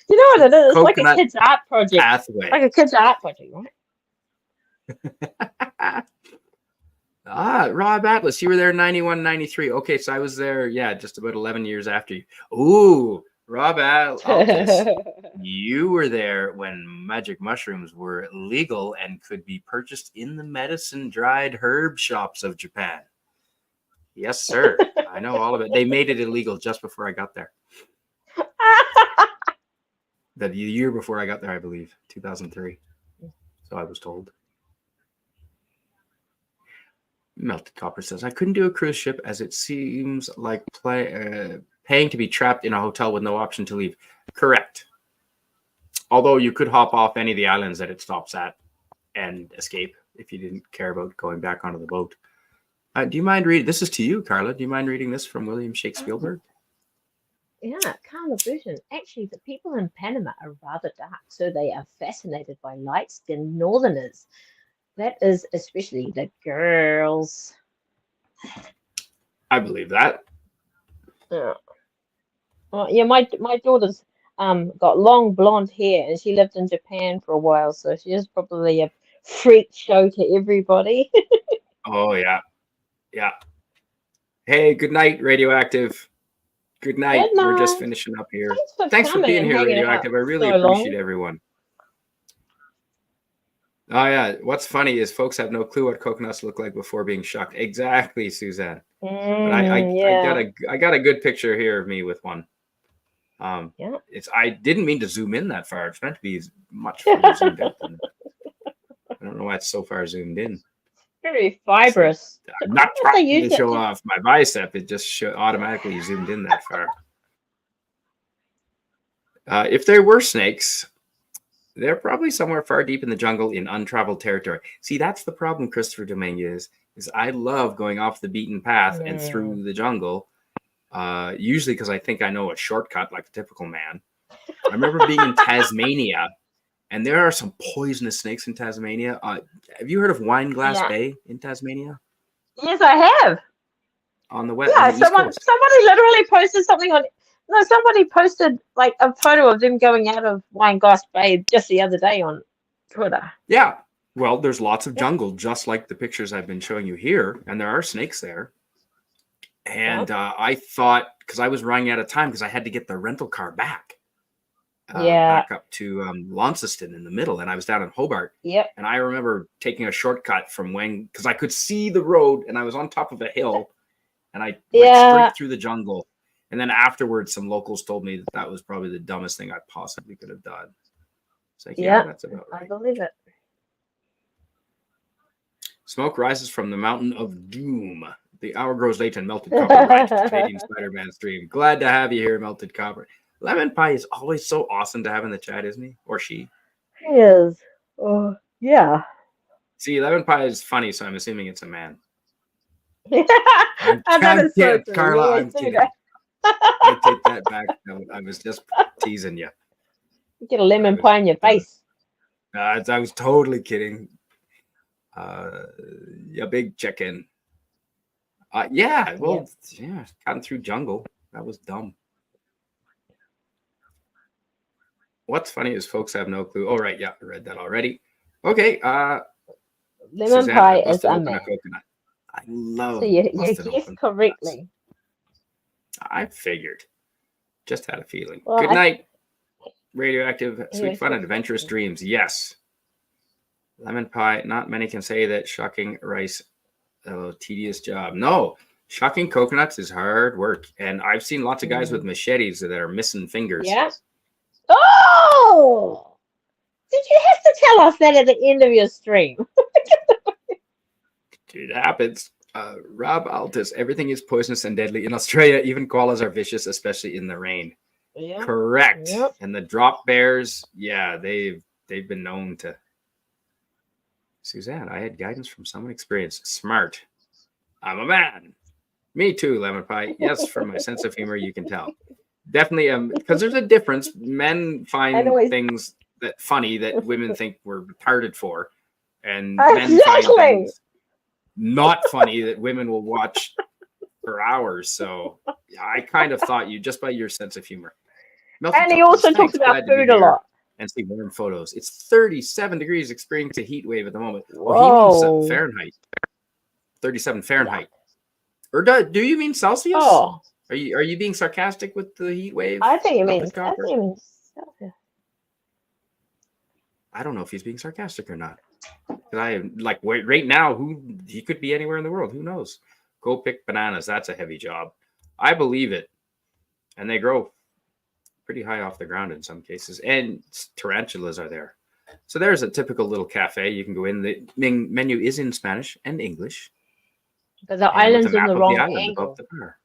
You know what it is? It's like a Coconut kid's art project. Pathway. Like a kid's art project, right? Rob Atlas, you were there in 91, 93. Okay, so I was there, just about 11 years after you. Ooh, Rob Atlas, you were there when magic mushrooms were legal and could be purchased in the medicine dried herb shops of Japan. Yes, sir. I know all of it. They made it illegal just before I got there. The year before I got there, I believe, 2003. So I was told. Melted Copper says, I couldn't do a cruise ship as it seems like paying to be trapped in a hotel with no option to leave. Correct. Although you could hop off any of the islands that it stops at and escape if you didn't care about going back onto the boat. Do you mind reading? This is to you, Karla. Do you mind reading this from William Shakespeare? Yeah, Karla version. Actually, the people in Panama are rather dark, so they are fascinated by light-skinned northerners. That is especially the girls. I believe that. Yeah. Well, yeah, my daughter's got long blonde hair, and she lived in Japan for a while, so she is probably a freak show to everybody. Oh, yeah. Yeah. Hey, good night, Radioactive. Good night. Good We're just night. finishing up here. Thanks for being coming here, and hanging Radioactive. I out really so appreciate long. everyone. Oh, yeah. What's funny is folks have no clue what coconuts look like before being shucked. Exactly, Suzanne. But I got a good picture here of me with one. Yeah. I didn't mean to zoom in that far. It's meant to be much further zoomed out than I don't know why it's so far zoomed in. Very fibrous. I'm not trying to show off my bicep. It just automatically zoomed in that far. If there were snakes, they're probably somewhere far deep in the jungle in untraveled territory. See, that's the problem, Christopher Dominguez, is I love going off the beaten path and through the jungle, usually because I think I know a shortcut like a typical man. I remember being in Tasmania, and there are some poisonous snakes in Tasmania. Have you heard of Wineglass Bay in Tasmania? Yes, I have. On the west, yeah, on the East Coast. Somebody literally posted something on. No, somebody posted like a photo of them going out of Wineglass Bay just the other day on Twitter. Yeah, well, there's lots of jungle, just like the pictures I've been showing you here, and there are snakes there. And I thought, because I was running out of time, because I had to get the rental car back. Back up to Launceston in the middle, and I was down in Hobart. Yep. And I remember taking a shortcut from Wang because I could see the road, and I was on top of a hill, and I went straight through the jungle. And then afterwards, some locals told me that was probably the dumbest thing I possibly could have done. It's like, that's about right. I believe it. Smoke rises from the mountain of doom. The hour grows late and melted copper right to Canadian Spider-Man stream. Glad to have you here, Melted Copper. Lemon Pie is always so awesome to have in the chat, isn't he? Or she? He is. Oh, yeah. See, Lemon Pie is funny, so I'm assuming it's a man. Karla, I'm kidding. I take that back. No, I was just teasing you. You get a lemon pie in your face. I was totally kidding. Big check-in. Cutting through jungle. That was dumb. What's funny is folks have no clue. Oh, right. Yeah, I read that already. Okay. Lemon Suzanne, pie is a man. Coconut. I love So you guessed correctly. I figured. Just had a feeling. Well, Good night. Radioactive, sweet fun, and adventurous dreams. Yes. Lemon pie. Not many can say that shucking rice, tedious job. No, shucking coconuts is hard work. And I've seen lots of guys with machetes that are missing fingers. Yeah. Oh! Did you have to tell us that at the end of your stream? It happens. Rob Altus, everything is poisonous and deadly. In Australia, even koalas are vicious, especially in the rain. Yeah. Correct. Yep. And the drop bears, they've been known to Suzanne, I had guidance from someone experienced. Smart. I'm a man. Me too, Lemon Pie. Yes, from my sense of humor, you can tell. Definitely, because there's a difference. Men find Anyways. things that funny that women think we're retarded for, and men find Exactly. things not funny that women will watch for hours. So yeah, I kind of thought you just by your sense of humor. Melty And he Toast also says, talks "Thanks, about glad to be food a here lot. and see warm photos. It's 37 degrees, experiencing a heat wave at the moment." Oh, he Whoa. means Fahrenheit. 37 Fahrenheit. Or do you mean Celsius? Oh, Are you being sarcastic with the heat wave? I think it Melty means. I Copper? think it means. Celsius. I don't know if he's being sarcastic or not. Because I like right now, he could be anywhere in the world. Who knows? Go pick bananas. That's a heavy job. I believe it. And they grow pretty high off the ground in some cases. And tarantulas are there. So there's a typical little cafe. You can go in. The menu is in Spanish and English. But the And with island's a in map the of wrong the island angle. above the bar.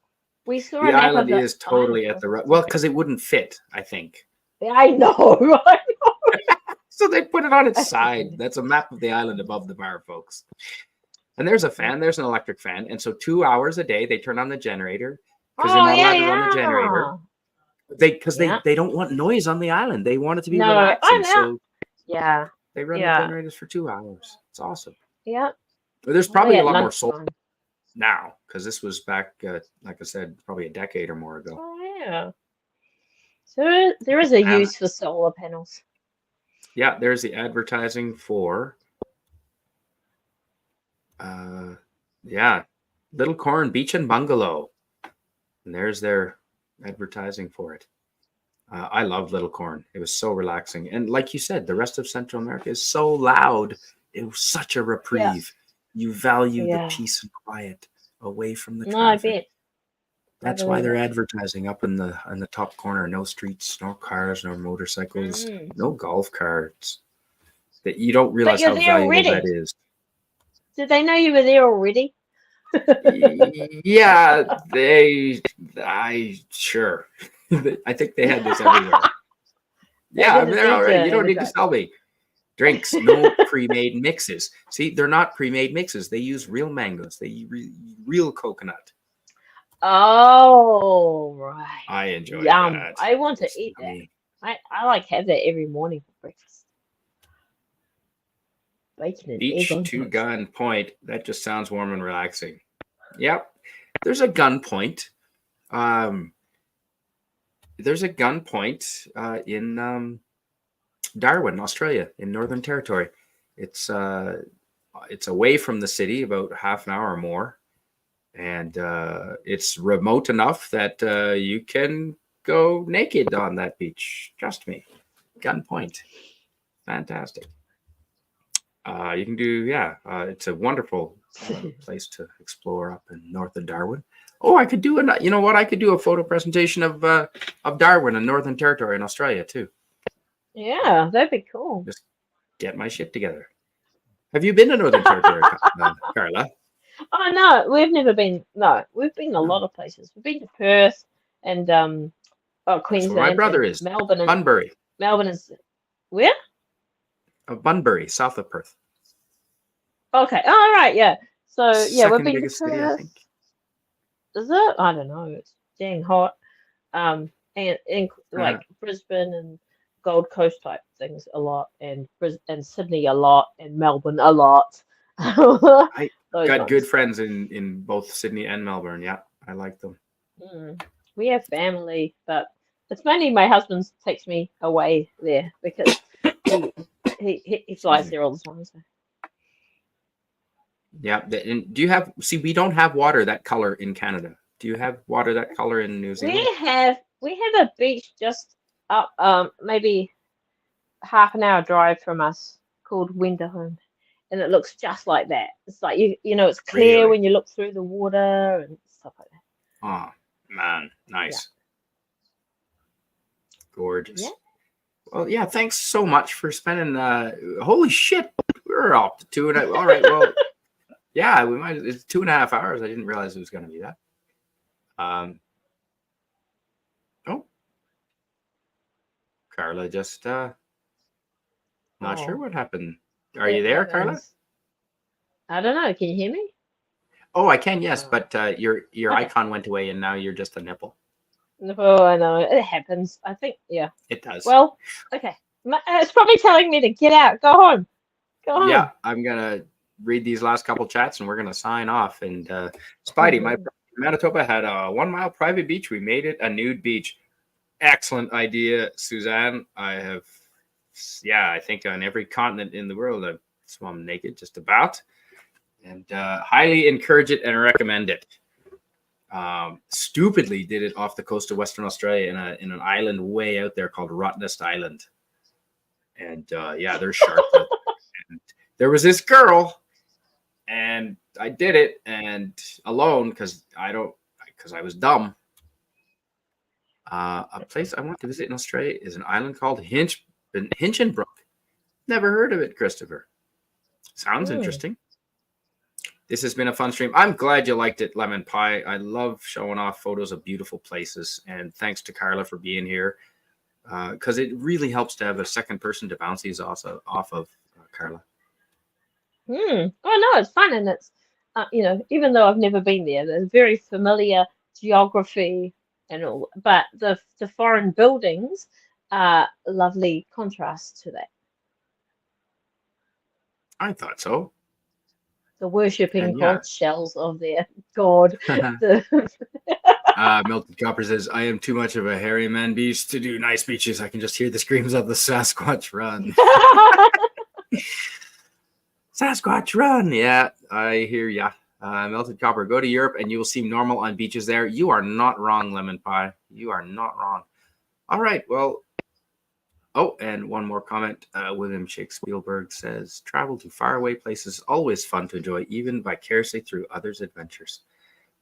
We saw The a map of island the is totally island. at the right. Well, because it wouldn't fit, I think. I know, right? So they put it on its That's side. funny. That's a map of the island above the bar, folks. And there's a fan. There's an electric fan. And so 2 hours a day, they turn on the generator because they're Oh not yeah, allowed to run the generator. yeah. They don't want noise on the island. They want it to be No, relaxing. I'm out. So Yeah, they run the yeah, generators for 2 hours. It's awesome. yeah. But there's Probably probably a at lot more solar lunchtime. now because this was back, like I said, probably a decade or more ago. Oh yeah. So there is a use for solar panels. Yeah, there's the advertising for Little Corn Beach and Bungalow. And there's their advertising for it. I love Little Corn. It was so relaxing. And like you said, the rest of Central America is so loud. It was such a reprieve. You value the peace and quiet away from the No, I traffic. bet. That's why they're advertising up in the top corner. No streets, no cars, no motorcycles, no golf carts. That you don't realize you're how there valuable already. that is. Did they know you were there already? Yeah, sure. I think they had this everywhere. Yeah, I'm there already. You don't need to sell me. Drinks, no pre-made mixes. See, they're not pre-made mixes. They use real mangoes. They use real coconut. Oh, right. I enjoy Yum. that. I want to eat that. I like have that every morning for breakfast. Bacon and Beach egg to on Gun Point. That just sounds warm and relaxing. Yep. There's a gun point. There's a gun point in Darwin, Australia, in Northern Territory. It's away from the city, about half an hour or more, and it's remote enough that you can go naked on that beach. Trust me, gun point, fantastic. You can do, it's a wonderful place to explore up in north of Darwin. Oh, I could do you know what? I could do a photo presentation of Darwin and Northern Territory in Australia too. Yeah, that'd be cool. Just get my shit together. Have you been to Northern Territory, Karla? Oh no, we've never been. No, we've been a lot of places. We've been to Perth and Queensland. That's where my brother is. Melbourne and Bunbury. Melbourne is where? Bunbury, south of Perth. Okay. Oh right, yeah. So yeah, we've Second been to biggest Perth. city, I think. Is it? I don't know. It's dang hot. And like Brisbane and Gold Coast type things a lot, and Sydney a lot, and Melbourne a lot. I got ones. good friends in both Sydney and Melbourne. Yeah, I like them. We have family, but it's mainly my husband takes me away there because he flies there all the time. So. Yeah, and do you have? See, we don't have water that color in Canada. Do you have water that color in New Zealand? We have a beach just up maybe half an hour drive from us called Winderholm, and it looks just like that. It's like you know it's clear when you look through the water and stuff like that. Oh man, nice, gorgeous. Yeah. Well, yeah. Thanks so much for spending. Holy shit, we're up to 2 and all right. Well, yeah, we might. It's 2.5 hours. I didn't realize it was going to be that. Oh, Karla just not sure what happened. Are you there, Karla? I don't know. Can you hear me? Oh, I can, yes, Oh. but your Okay. icon went away, and now you're just a nipple. Oh, I know. It happens. I think, yeah. It does. Well, okay. It's probably telling me to get out. Go home. Go home. Yeah, I'm gonna read these last couple chats, and we're gonna sign off. And Spidey, my Manitoba had a 1 mile private beach. We made it a nude beach. Excellent idea, Suzanne. I think on every continent in the world I've swum naked, just about, and highly encourage it and recommend it. Stupidly did it off the coast of Western Australia in an island way out there called Rottnest Island, and there's sharks. And there was this girl, and I did it and alone because I was dumb. A place I want to visit in Australia is an island called Hinchinbrook. Never heard of it, Christopher. Sounds interesting. This has been a fun stream. I'm glad you liked it, Lemon Pie. I love showing off photos of beautiful places. And thanks to Karla for being here, because it really helps to have a second person to bounce these off of, Karla. Oh, no, it's fun. And it's, even though I've never been there, there's very familiar geography and all. But the foreign buildings are lovely contrast to that. I thought so. The worshipping conch shells of their god. Melted Copper says, I am too much of a hairy man beast to do nice beaches. I can just hear the screams of the Sasquatch run. Sasquatch run. Yeah, I hear ya. Melted Copper, go to Europe and you will seem normal on beaches there. You are not wrong, Lemon Pie. You are not wrong. All right, well. Oh, and one more comment. William Shakespeare Spielberg says, travel to faraway places is always fun to enjoy, even vicariously through others' adventures.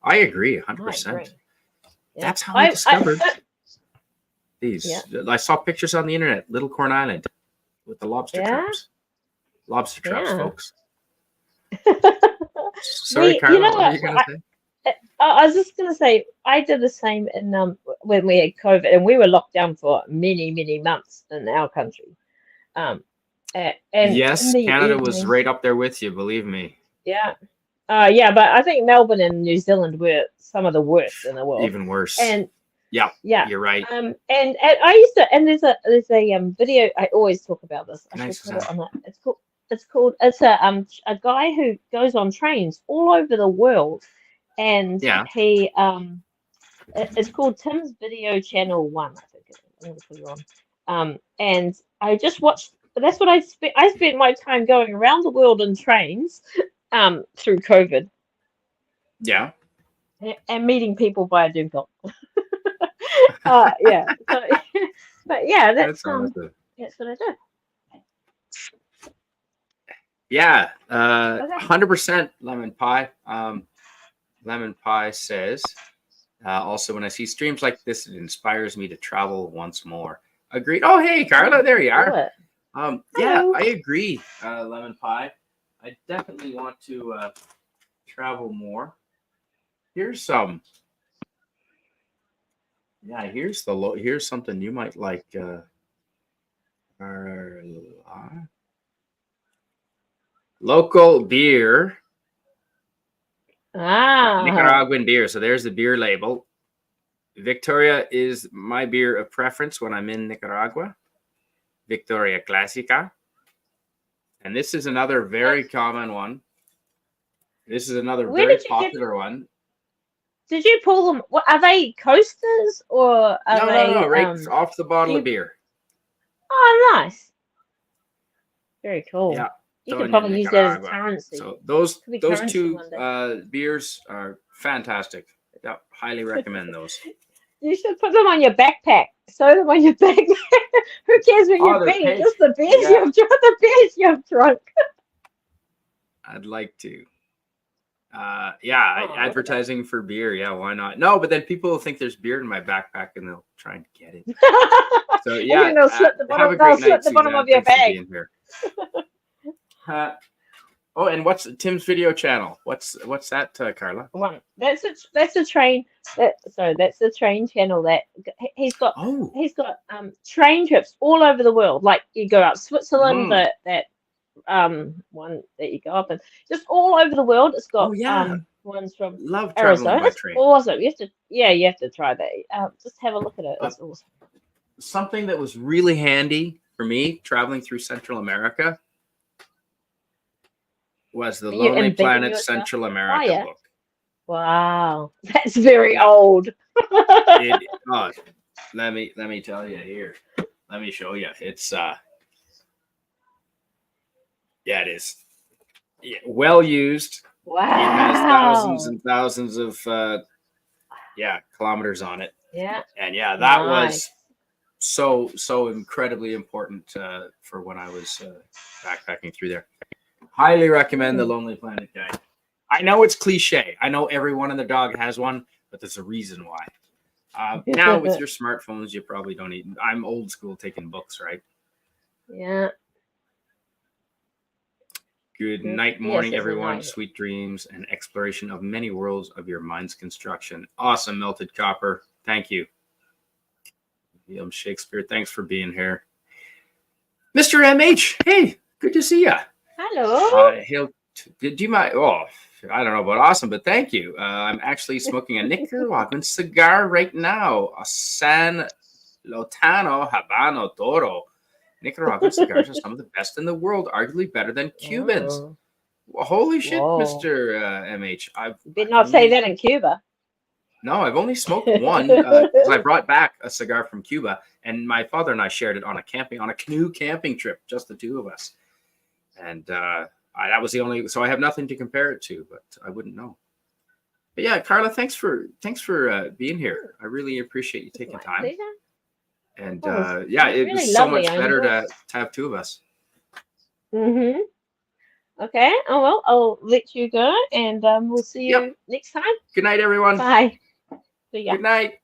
I agree, 100%. Yeah. That's how I discovered these. Yeah. I saw pictures on the internet, Little Corn Island, with the lobster traps. Lobster traps, folks. Sorry, Karla, what were you going to say? I was just going to say, I did the same in when we had COVID, and we were locked down for many, many months in our country. And yes, Canada was right up there with you, believe me. Yeah. But I think Melbourne and New Zealand were some of the worst in the world. Even worse. And yeah, you're right. And I used to, and there's a video. I always talk about this. I should put it on that. It's a guy who goes on trains all over the world. And he it's called Tim's Video Channel 1, I think. I'm going to put it on. And I just watched. That's what I spent. I spent my time going around the world in trains, through COVID. Yeah. And meeting people via Zoom call. Yeah. So, but yeah, that's what I do. Yeah. 100% Lemon Pie. Lemon Pie says, also, when I see streams like this, it inspires me to travel once more. Agreed. Oh, hey, Karla, there you are. Yeah, I agree, Lemon Pie. I definitely want to travel more. Here's some. Yeah, here's something you might like. Local beer. Nicaraguan beer. So there's the beer label. Victoria is my beer of preference when I'm in Nicaragua. Victoria Classica. And this is another very common one. This is another very popular one. Did you pull them? Are they coasters or are they? No, right off the bottle of beer. Oh, nice. Very cool. Yeah. You can probably use that as currency. So those two beers are fantastic. Yeah, highly recommend those. You should put them on your backpack. Sew them on your backpack. Who cares what you're being? Just the beers you've drunk. The beers you've drunk. I'd like to. Advertising for beer. Yeah, why not? No, but then people will think there's beer in my backpack and they'll try and get it. So yeah, they'll slip the bottom of your bag. And what's Tim's video channel? What's that, Karla? That's a train. That's the train channel that he's got. He's got train trips all over the world. Like you go out Switzerland, one that you go up and just all over the world. It's got Oh yeah, ones from love traveling Arizona. by It's train. awesome. You have to try that. Just have a look at it. It's awesome. Something that was really handy for me traveling through Central America was the Are you Lonely embedding Planet yourself? Central Oh America yeah. book. Wow, that's very Yeah. old. It let me tell you here. Let me show you. It's yeah, it is. Yeah, well used. It has thousands Wow. and thousands of kilometers on it. Yeah. And yeah, that was Nice. so incredibly important for when I was backpacking through there. Highly recommend the Lonely Planet guide. I know it's cliche. I know everyone and their dog has one, but there's a reason why. Now with your smartphones, you probably don't need. I'm old school taking books, right? Yeah. Good Yes, night, morning, isn't everyone. nice. Sweet dreams and exploration of many worlds of your mind's construction. Awesome, Melted Copper. Thank you. William Shakespeare, thanks for being here. Mr. MH, hey, good to see you. Hello. Do you mind? Oh, I don't know about awesome, but thank you. I'm actually smoking a Nicaraguan cigar right now, a San Lotano Habano Toro. Nicaraguan cigars are some of the best in the world, arguably better than Cubans. Oh. Well, holy shit, Whoa. Mr. MH. You did not say that in Cuba. No, I've only smoked one because I brought back a cigar from Cuba, and my father and I shared it on a canoe camping trip, just the two of us. And that was the only. So I have nothing to compare it to, but I wouldn't know. But yeah, Karla, thanks for being here. I really appreciate you taking time. Pleasure. And It it was was really so lovely. much better to have two of us. Mm-hmm. Okay. Oh well, I'll let you go, and we'll see you next time. Good night, everyone. Bye. See ya. Good night.